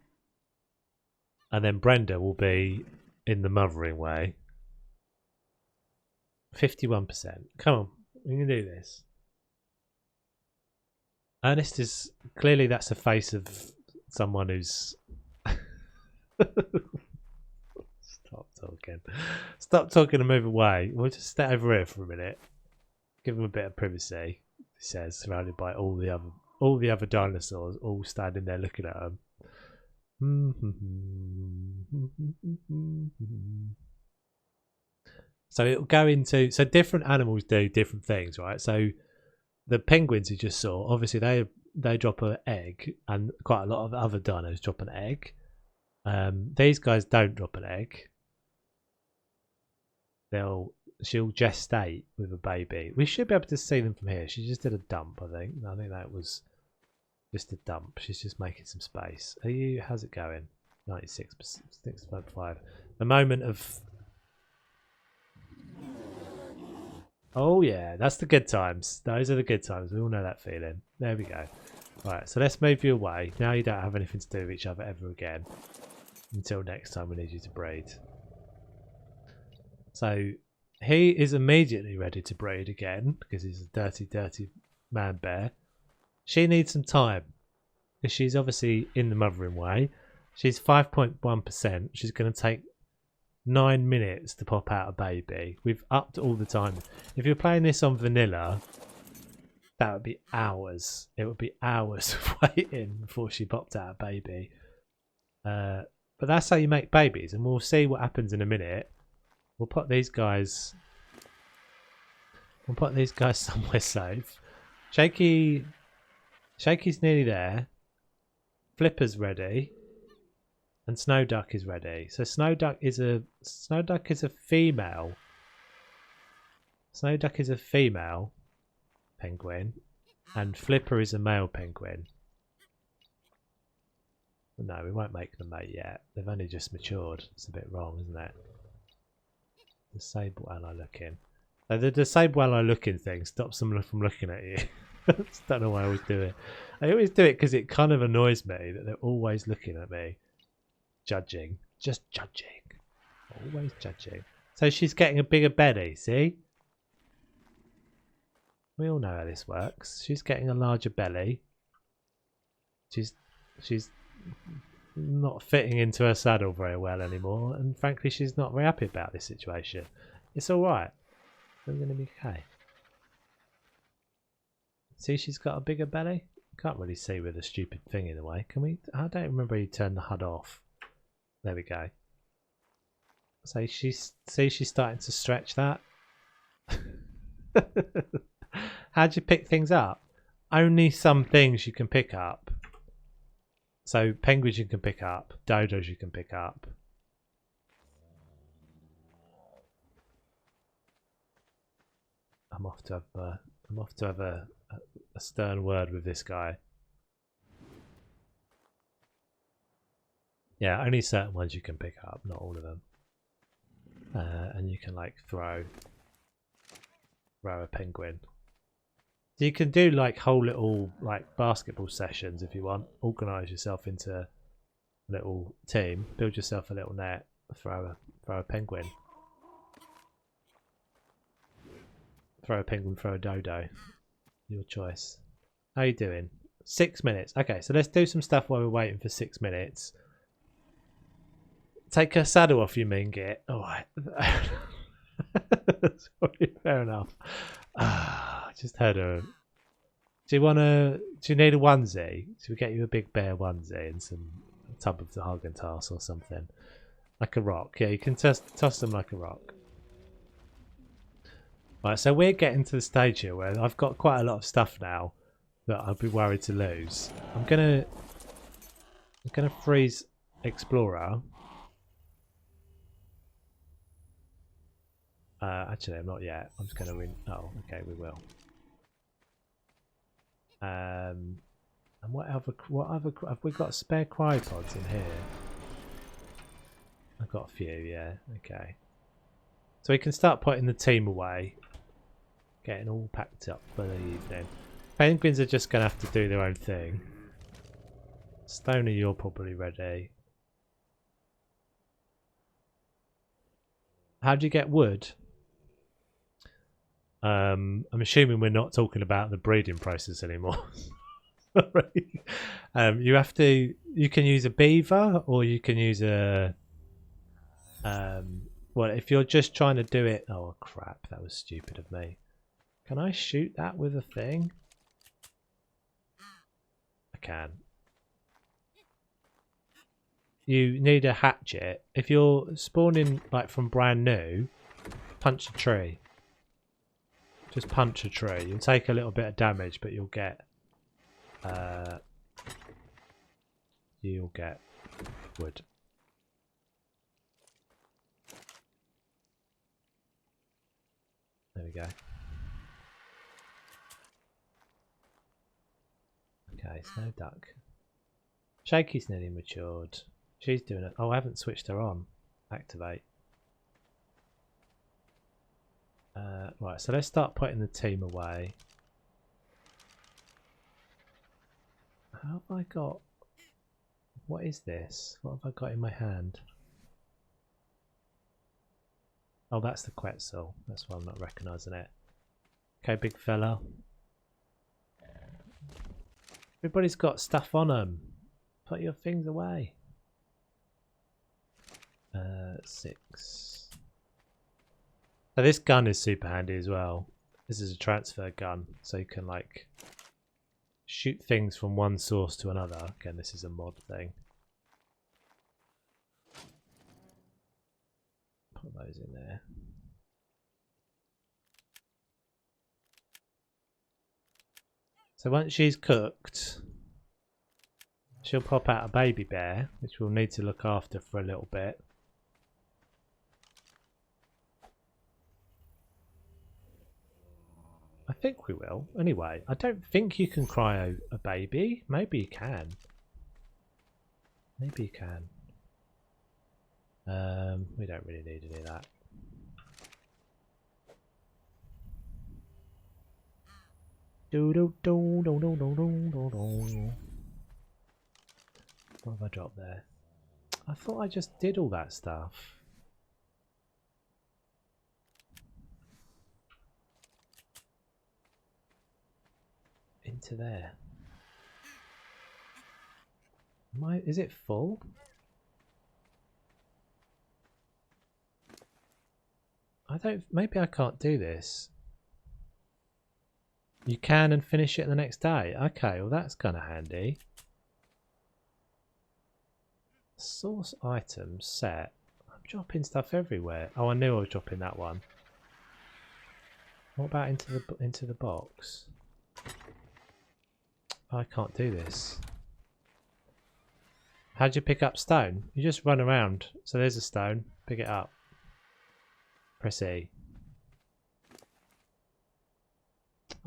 Speaker 1: And then Brenda will be in the mothering way. 51%. Come on, we can do this. Ernest is clearly, that's a face of someone who's stop talking and move away. We'll just stay over here for a minute, give him a bit of privacy. He says, surrounded by all the other dinosaurs all standing there looking at him. So it'll go into, so different animals do different things, right? So the penguins you just saw, obviously they drop an egg, and quite a lot of other dinos drop an egg. These guys don't drop an egg. She'll gestate with a baby. We should be able to see them from here. She just did a dump, I think. I think that was just a dump. She's just making some space. How's it going? 96.5. The moment of... Oh yeah, that's the good times. Those are the good times. We all know that feeling. There we go. Right, so let's move you away. Now you don't have anything to do with each other ever again. Until next time we need you to breed. So he is immediately ready to breed again because he's a dirty, dirty man bear. She needs some time because she's obviously in the mothering way. She's 5.1%. She's going to take 9 minutes to pop out a baby. We've upped all the time. If you're playing this on vanilla, that would be hours. It would be hours of waiting before she popped out a baby. But that's how you make babies, and we'll see what happens in a minute. We'll put these guys somewhere safe. Shaky's nearly there. Flipper's ready. And Snowduck is ready. So Snowduck is a female. Snowduck is a female penguin, and Flipper is a male penguin. No, we won't make them mate yet. They've only just matured. It's a bit wrong, isn't it? Disable ally looking. So the disable ally looking thing stops them from looking at you. I don't know why I always do it. I always do it because it kind of annoys me that they're always looking at me. Judging. Just judging. Always judging. So she's getting a bigger belly, see? We all know how this works. She's getting a larger belly. She's not fitting into her saddle very well anymore, and frankly she's not very happy about this situation. It's alright. We're going to be okay. See, she's got a bigger belly? Can't really see with a stupid thing in the way. Can we? I don't remember you turned the HUD off. There we go. So she's starting to stretch that. How'd you pick things up? Only some things you can pick up. So penguins you can pick up, dodos you can pick up. I'm off to have a stern word with this guy. Yeah, only certain ones you can pick up, not all of them. And you can like throw a penguin. So you can do like whole little like basketball sessions if you want. Organise yourself into a little team, build yourself a little net, throw a penguin. Throw a penguin, throw a dodo. Your choice. How you doing? 6 minutes. Okay, so let's do some stuff while we're waiting for 6 minutes. Take her saddle off, you mean, Git? Alright. Sorry, fair enough. I just heard her. Do you need a onesie? Should we get you a big bear onesie and some tub of the Haagen-Dazs or something? Like a rock. Yeah, you can toss them like a rock. Right, so we're getting to the stage here where I've got quite a lot of stuff now that I'd be worried to lose. I'm gonna freeze Explorer. Actually, I'm not yet. I'm just gonna win. Oh, okay, we will. And what other have we got? Spare cryopods in here? I've got a few. Yeah. Okay. So we can start putting the team away. Getting all packed up for the evening. Penguins are just going to have to do their own thing. Stoner, you're probably ready. How do you get wood? I'm assuming we're not talking about the breeding process anymore. Sorry. You can use a beaver or you can use a... well, if you're just trying to do it... Oh, crap. That was stupid of me. Can I shoot that with a thing? I can. You need a hatchet. If you're spawning like from brand new, punch a tree. Just punch a tree. You'll take a little bit of damage, but you'll get wood. There we go. Okay, Snowduck. Shaky's nearly matured. She's doing it. Oh, I haven't switched her on. Activate. Right, so let's start putting the team away. How have I got... What is this? What have I got in my hand? Oh, that's the Quetzal. That's why I'm not recognising it. Okay, big fella. Everybody's got stuff on them. Put your things away. 6. So this gun is super handy as well. This is a transfer gun, so you can like shoot things from one source to another. Again, this is a mod thing. Put those in there. So once she's cooked, she'll pop out a baby bear, which we'll need to look after for a little bit. I think we will. Anyway, I don't think you can cryo a baby. Maybe you can. Maybe you can. We don't really need any of that. What have I dropped there? I thought I just did all that stuff. Into there. Is it full? Maybe I can't do this. You can and finish it the next day. Okay, well that's kind of handy. Source items set. I'm dropping stuff everywhere. Oh, I knew I was dropping that one. What about into the box? I can't do this. How do you pick up stone? You just run around. So there's a stone. Pick it up. Press E.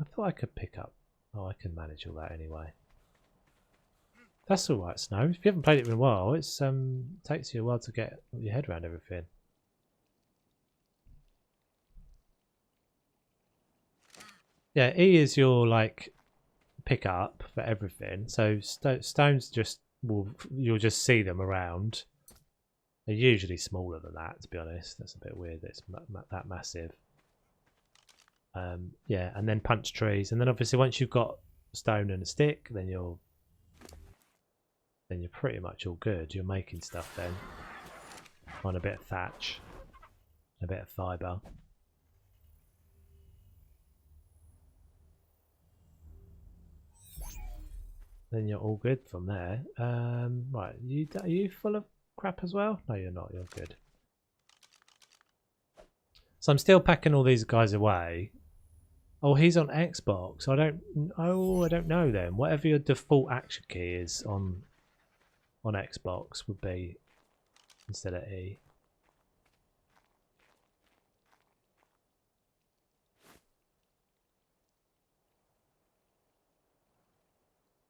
Speaker 1: I thought I could pick up. Oh, I can manage all that anyway. That's alright, Snow. If you haven't played it in a while, it takes you a while to get your head around everything. Yeah, E is your like pick up for everything. So stones you'll just see them around. They're usually smaller than that, to be honest. That's a bit weird that it's that massive. Yeah, and then punch trees, and then obviously once you've got stone and a stick, then you're pretty much all good. You're making stuff then. Find a bit of thatch, a bit of fibre. Then you're all good from there. Right, are you full of crap as well? No, you're not. You're good. So I'm still packing all these guys away. Oh, he's on Xbox. I don't know then. Whatever your default action key is on Xbox would be instead of E.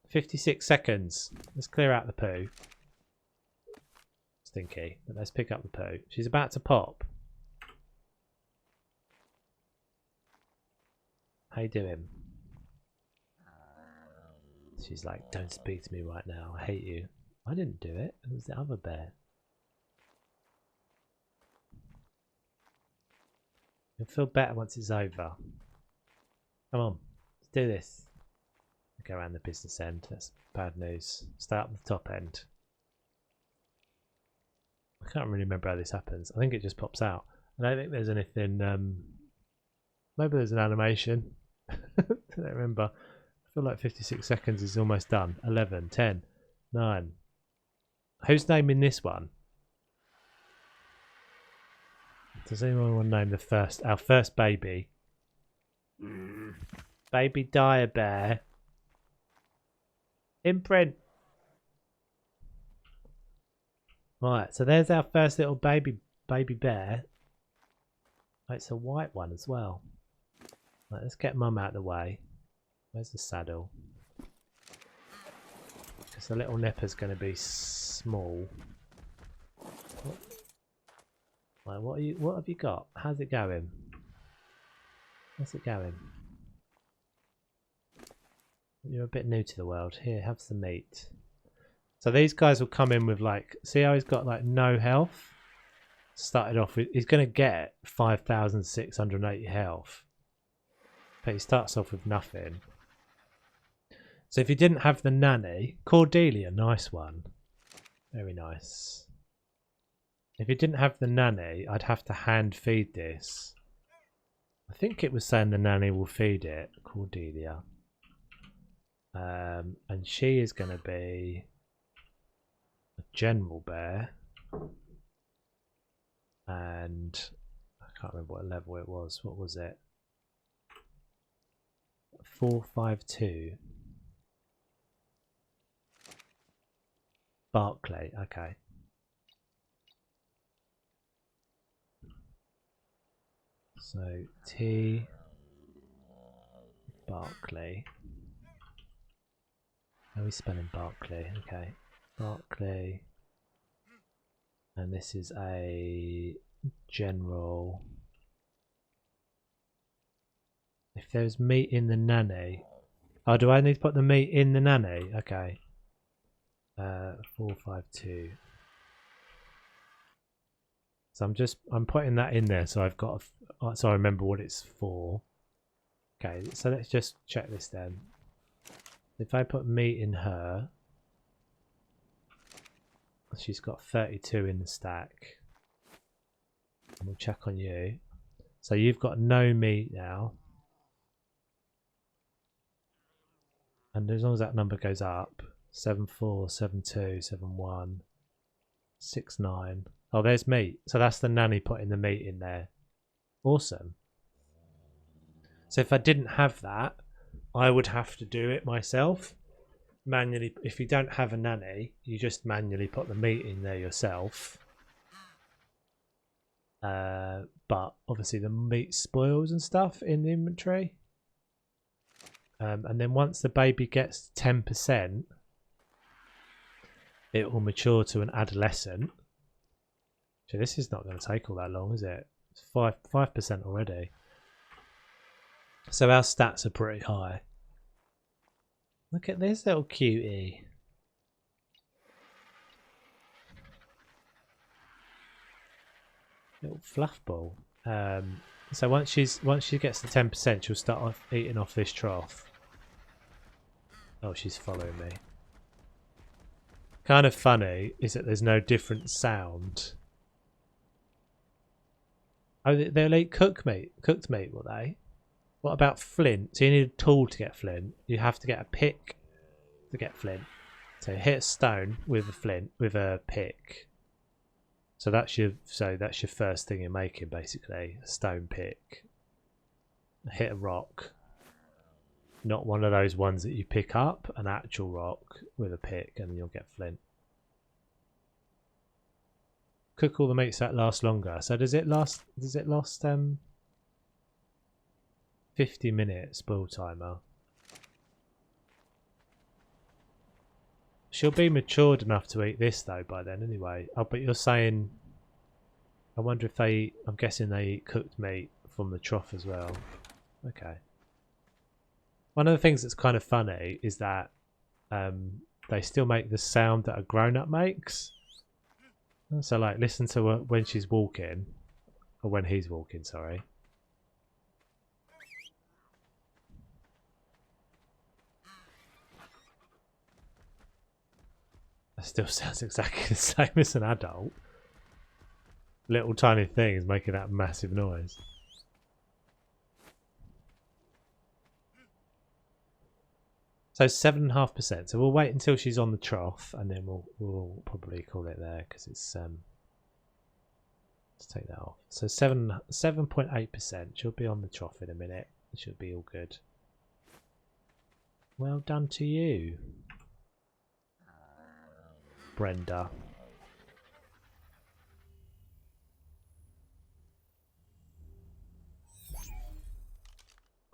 Speaker 1: "56 seconds. Let's clear out the poo. Stinky. But let's pick up the poo. She's about to pop. How you doing? She's like, don't speak to me right now. I hate you. I didn't do it. It was the other bear. You'll feel better once it's over. Come on. Let's do this. Go around the business end. That's bad news. Start at the top end. I can't really remember how this happens. I think it just pops out. I don't think there's anything. Maybe there's an animation. I don't remember. I feel like 56 seconds is almost done. 11, 10, 9. Who's naming this one? Does anyone want to name our first baby? Baby Dire Bear. Imprint. Right, so there's our first little baby bear. Oh, it's a white one as well. Right, let's get Mum out of the way. Where's the saddle? Because the little nipper's going to be small. Right, what have you got? How's it going? How's it going? You're a bit new to the world. Here, have some meat. So these guys will come in with like, see how he's got like no health? Started off with, he's going to get 5,680 health. But he starts off with nothing. So if you didn't have the nanny, Cordelia, nice one. Very nice. If it didn't have the nanny, I'd have to hand feed this. I think it was saying the nanny will feed it, Cordelia. And she is going to be a general bear. And I can't remember what level it was. What was it? 452. Barclay, okay. So T Barclay. How are we spelling Barclay? Okay. Barclay. And this is a general. If there's meat in the nanny. Oh, do I need to put the meat in the nanny? Okay. 452. So I'm putting that in there so I've got so I remember what it's for. Okay, so let's just check this then. If I put meat in her, she's got 32 in the stack. And we'll check on you. So you've got no meat now. And as long as that number goes up, 74, 72, 71, 69. Oh, there's meat. So that's the nanny putting the meat in there. Awesome. So if I didn't have that, I would have to do it myself. Manually. If you don't have a nanny, you just manually put the meat in there yourself. But obviously the meat spoils and stuff in the inventory. And then once the baby gets 10%, it will mature to an adolescent. So this is not going to take all that long, is it? It's 5% already. So our stats are pretty high. Look at this little cutie. Little fluff ball. So once she gets to 10%, she'll start eating off this trough. Oh, she's following me. Kind of funny is that there's no different sound. Oh, they'll eat cooked meat, will they? What about flint? So you need a tool to get flint. You have to get a pick to get flint. So hit a stone with a flint with a pick. So that's your first thing you're making, basically. A stone pick. Hit a rock. Not one of those ones that you pick up, an actual rock with a pick, and then you'll get flint. Cook all the meat so it lasts longer. So does it last 50 minutes boil timer? She'll be matured enough to eat this though by then anyway. Oh, but you're saying, I wonder if they eat, I'm guessing they eat cooked meat from the trough as well. Okay. One of the things that's kind of funny is that they still make the sound that a grown-up makes. So like listen to her when she's walking, or when he's walking, sorry. That still sounds exactly the same as an adult. Little tiny thing is making that massive noise. So 7.5%. So we'll wait until she's on the trough, and then we'll probably call it there because it's let's take that off. So 7.8%. She'll be on the trough in a minute. It should be all good. Well done to you, Brenda.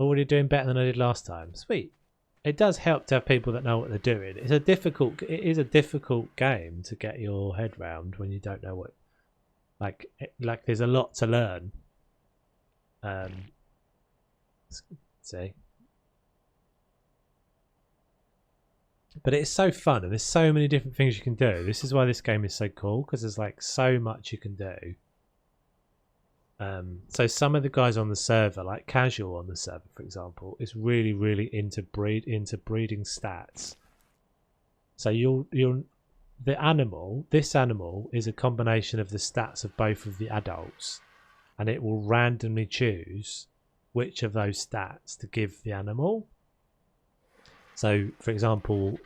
Speaker 1: Already doing better than I did last time. Sweet. It does help to have people that know what they're doing. It is a difficult game to get your head round when you don't know what. Like there's a lot to learn. See. But it's so fun, and there's so many different things you can do. This is why this game is so cool, because there's like so much you can do. So some of the guys on the server, like casual on the server, for example, is really into breeding stats. So you'll the animal, this animal is a combination of the stats of both of the adults, and it will randomly choose which of those stats to give the animal. So, for example,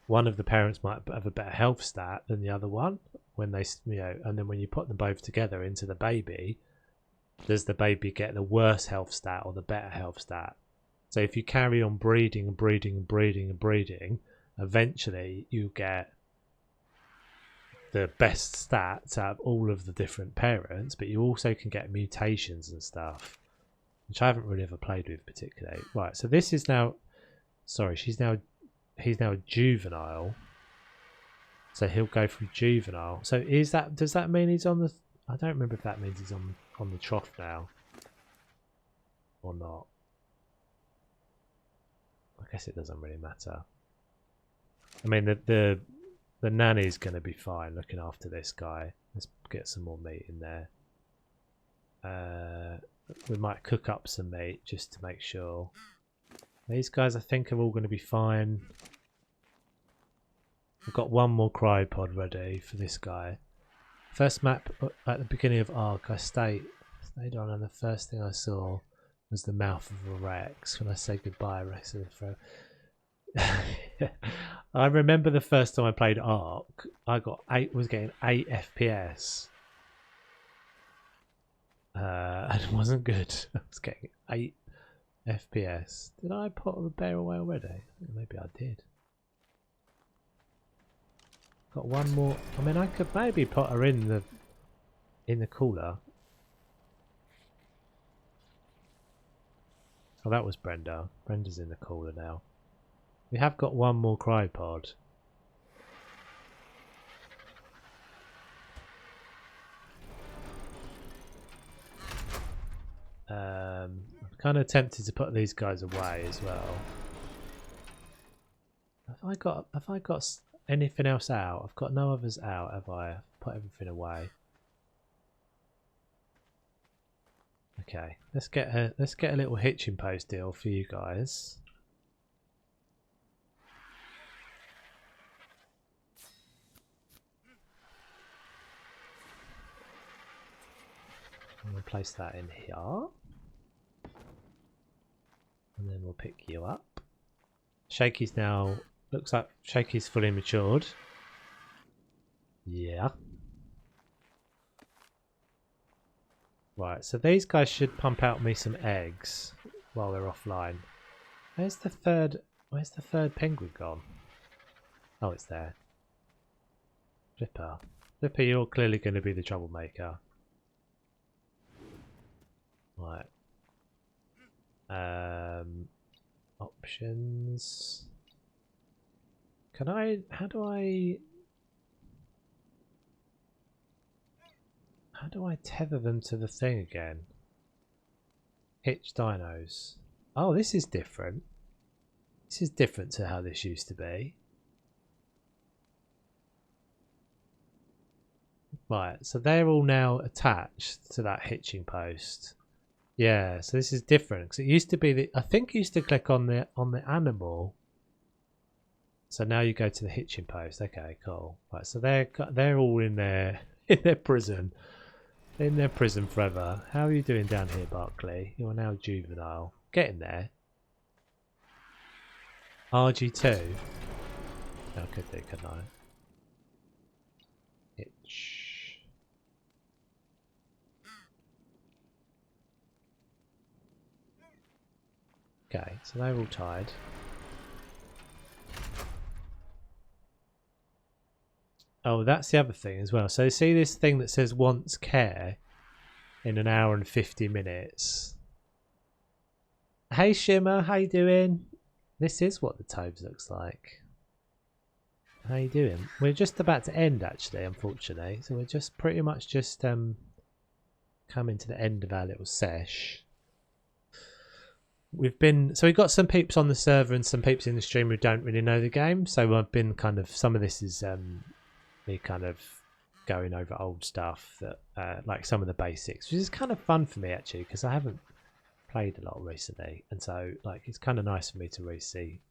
Speaker 1: one of the parents might have a better health stat than the other one when they, and then when you put them both together into the baby, does the baby get the worse health stat or the better health stat? So if you carry on breeding and breeding and breeding and breeding, eventually you get the best stats out of all of the different parents, but you also can get mutations and stuff, which I haven't really ever played with particularly. Right, so this is now, sorry, he's now a juvenile, so he'll go from juvenile. So does that mean he's on the, I don't remember if that means he's on the trough now or not. I guess it doesn't really matter. I mean, the nanny's going to be fine looking after this guy. Let's get some more meat in there. We might cook up some meat just to make sure. These guys, I think, are all going to be fine. I've got one more cryopod ready for this guy. First map at the beginning of ARK, I stayed on, and the first thing I saw was the mouth of a Rex. When I say goodbye, Rex in the throat. I remember the first time I played ARK, was getting 8 FPS. And it wasn't good. I was getting 8 FPS. Did I put the bear away already? Maybe I did. Got one more. I mean, I could maybe put her in the cooler. Oh, that was Brenda. Brenda's in the cooler now. We have got one more cryopod. I'm kind of tempted to put these guys away as well. Have I got anything else out? I've got no others out, have I? I've put everything away. Okay, let's get a little hitching post deal for you guys. I'm going to place that in here. And then we'll pick you up. Shaky's now, looks like Shaky's fully matured. Yeah. Right, so these guys should pump out me some eggs while they're offline. Where's the third penguin gone? Oh, it's there. Flipper. Flipper, you're clearly going to be the troublemaker. Right. Options. How do I tether them to the thing again? Hitch dinos. Oh, this is different. This is different to how this used to be. Right, so they're all now attached to that hitching post. Yeah, so this is different because it used to be I think you used to click on the animal. So now you go to the hitching post. Okay, cool. Right, so they're all in their prison. In their prison forever. How are you doing down here, Barkley? You're now juvenile. Get in there. RG2. Oh, could do, couldn't I? Hitch. Okay, so they're all tied. Oh, that's the other thing as well. So see this thing that says wants care in an hour and 50 minutes. Hey Shimmer, how you doing? This is what the Tobes looks like. How you doing? We're just about to end actually, unfortunately. So we're just pretty much just coming to the end of our little sesh. We've got some peeps on the server and some peeps in the stream who don't really know the game. So I've been some of this is me kind of going over old stuff that like some of the basics, which is kind of fun for me actually because I haven't played a lot recently, and so like it's kind of nice for me to re-see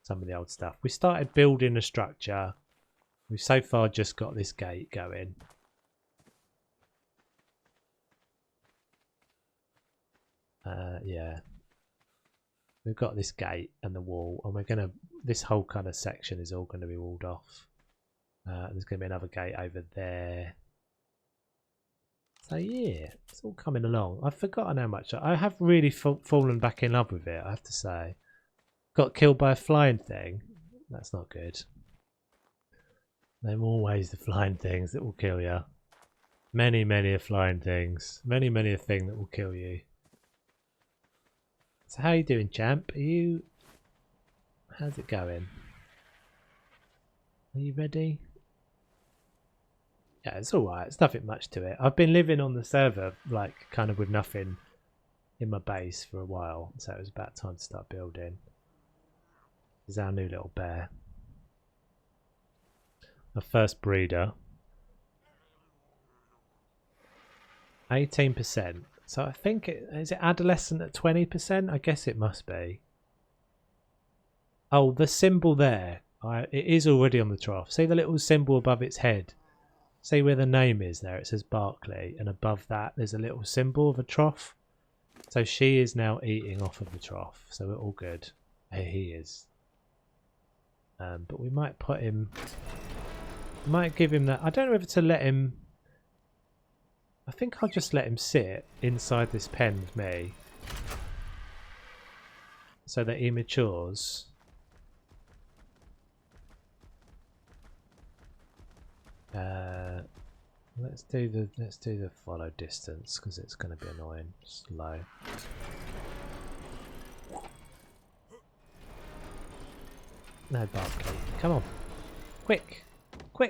Speaker 1: some of the old stuff. We started building a structure We've so far just got this gate going. Yeah. We've got this gate and the wall, and we're gonna. This whole kind of section is all going to be walled off. There's going to be another gate over there. So yeah, it's all coming along. I've forgotten how much I have really fallen back in love with it. I have to say, got killed by a flying thing. That's not good. They're always the flying things that will kill you. Many, many are flying things. Many, many a thing that will kill you. So how you doing, champ? Are you? How's it going? Are you ready? Yeah, it's alright. It's nothing much to it. I've been living on the server, like, kind of with nothing in my base for a while, so it was about time to start building. This is our new little bear. Our first breeder. 18%. So I think is it adolescent at 20%? I guess it must be. Oh, the symbol there. It is already on the trough. See the little symbol above its head? See where the name is there? It says Barclay, and above that there's a little symbol of a trough. So she is now eating off of the trough. So we're all good. Here he is. But we might put him... We might give him that... I don't know whether to let him... I think I'll just let him sit inside this pen with me. So that he matures. Let's do the follow distance because it's going to be annoying. Slow. No, Barkley, come on, quick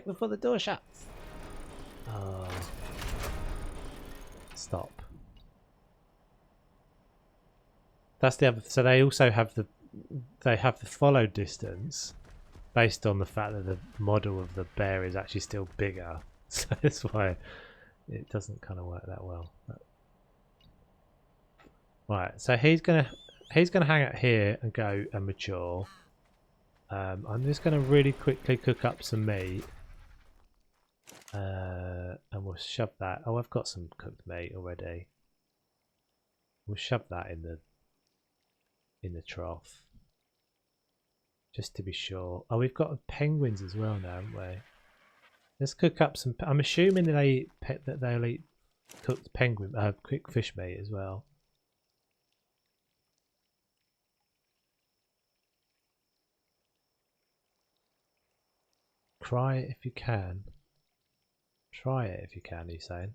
Speaker 1: before the door shuts. Oh, stop. That's the other. So they also have the follow distance. Based on the fact that the model of the bear is actually still bigger, so that's why it doesn't kind of work that well. But... Right, so he's gonna hang out here and go and mature. I'm just gonna really quickly cook up some meat, and we'll shove that. Oh, I've got some cooked meat already. We'll shove that in the trough. Just to be sure. Oh, we've got penguins as well now, haven't we? Let's cook up some... I'm assuming that they'll eat cooked penguin... quick fish meat as well. Cry it if you can. Try it if you can, he's saying.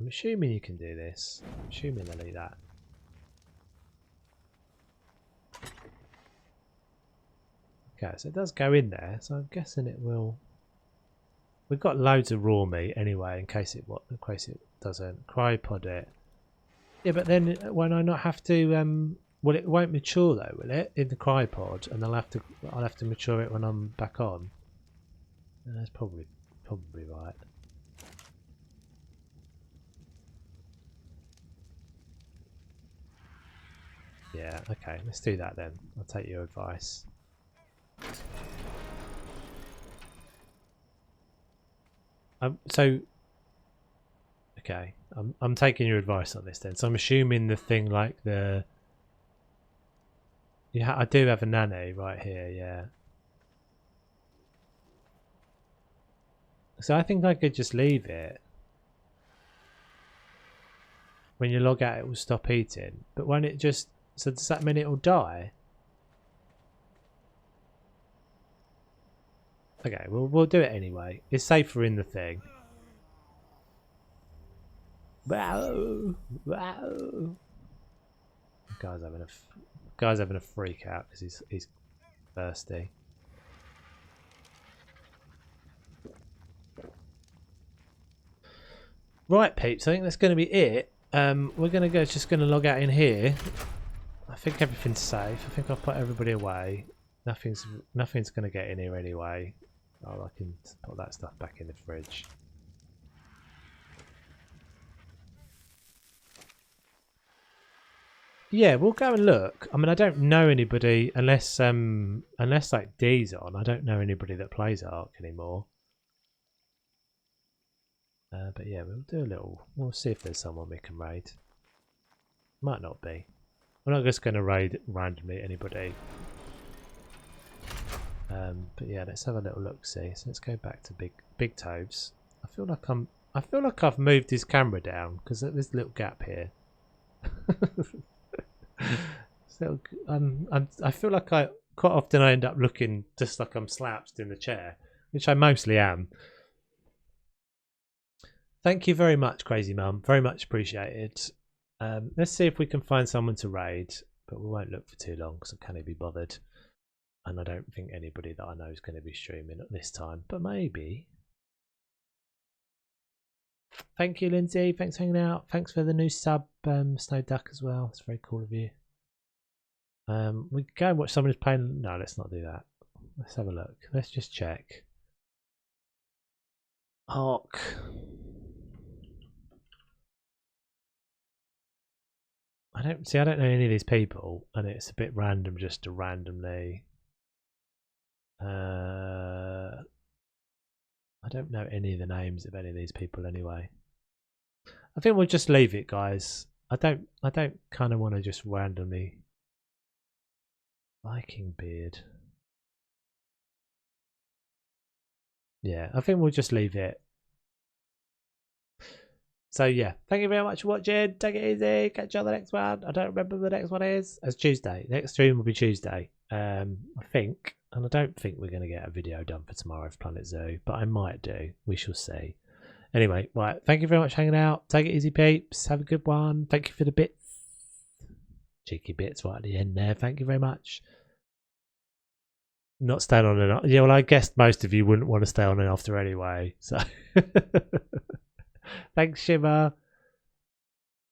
Speaker 1: I'm assuming you can do this. I'm assuming they'll eat that. Okay, so it does go in there, so I'm guessing it will. We've got loads of raw meat anyway, in case it doesn't. Crypod it. Yeah, but then won't I not have to? Well, it won't mature though, will it? In the crypod, and I'll have to mature it when I'm back on. That's probably right. Yeah. Okay, let's do that then. I'll take your advice. Okay, I'm taking your advice on this then. So I'm assuming the thing like the... Yeah, I do have a nanny right here, yeah. So I think I could just leave it. When you log out it will stop eating. But when it just... So does that mean it will die? Okay, we'll do it anyway. It's safer in the thing. Wow! Wow! Guy's having a freak out because he's thirsty. Right, peeps. I think that's going to be it. We're just going to log out in here. I think everything's safe. I think I'll put everybody away. Nothing's going to get in here anyway. Oh, I can put that stuff back in the fridge. Yeah, we'll go and look. I mean, I don't know anybody unless like D's on. I don't know anybody that plays ARK anymore. But yeah, we'll do a little. We'll see if there's someone we can raid. Might not be. We're not just going to raid randomly anybody. But yeah, let's have a little look. See, so let's go back to Big Toves. I feel like I've moved his camera down because there's a little gap here. So I feel like quite often I end up looking just like I'm slouched in the chair, which I mostly am. Thank you very much, Crazy Mum. Very much appreciated. Let's see if we can find someone to raid, but we won't look for too long because I can't be bothered. And I don't think anybody that I know is going to be streaming at this time, but maybe. Thank you, Lindsay. Thanks for hanging out. Thanks for the new sub, Snow Duck, as well. It's very cool of you. We can go and watch someone who's playing. No, let's not do that. Let's have a look. Let's just check. ARK. I don't know any of these people, and it's a bit random just to randomly. I don't know any of the names of any of these people anyway. I think we'll just leave it, guys. I don't kind of want to just randomly. Viking beard. Yeah, I think we'll just leave it. So yeah, thank you very much for watching. Take it easy. Catch you on the next one. I don't remember the next one is. It's Tuesday. Next stream will be Tuesday. I think, and I don't think we're going to get a video done for tomorrow for Planet Zoo, but I might do. We shall see. Anyway, right. Thank you very much for hanging out. Take it easy, peeps. Have a good one. Thank you for the bits. Cheeky bits right at the end there. Thank you very much. Not staying on and off. Yeah, well, I guess most of you wouldn't want to stay on and after anyway. So, thanks, Shimmer.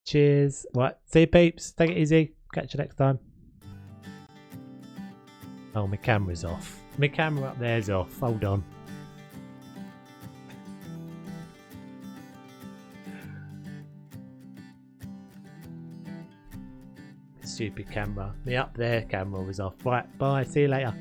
Speaker 1: Cheers. Right, see you, peeps. Take it easy. Catch you next time. Oh, my camera's off. My camera up there's off. Hold on. Stupid camera. The up there camera was off. Right, bye. See you later.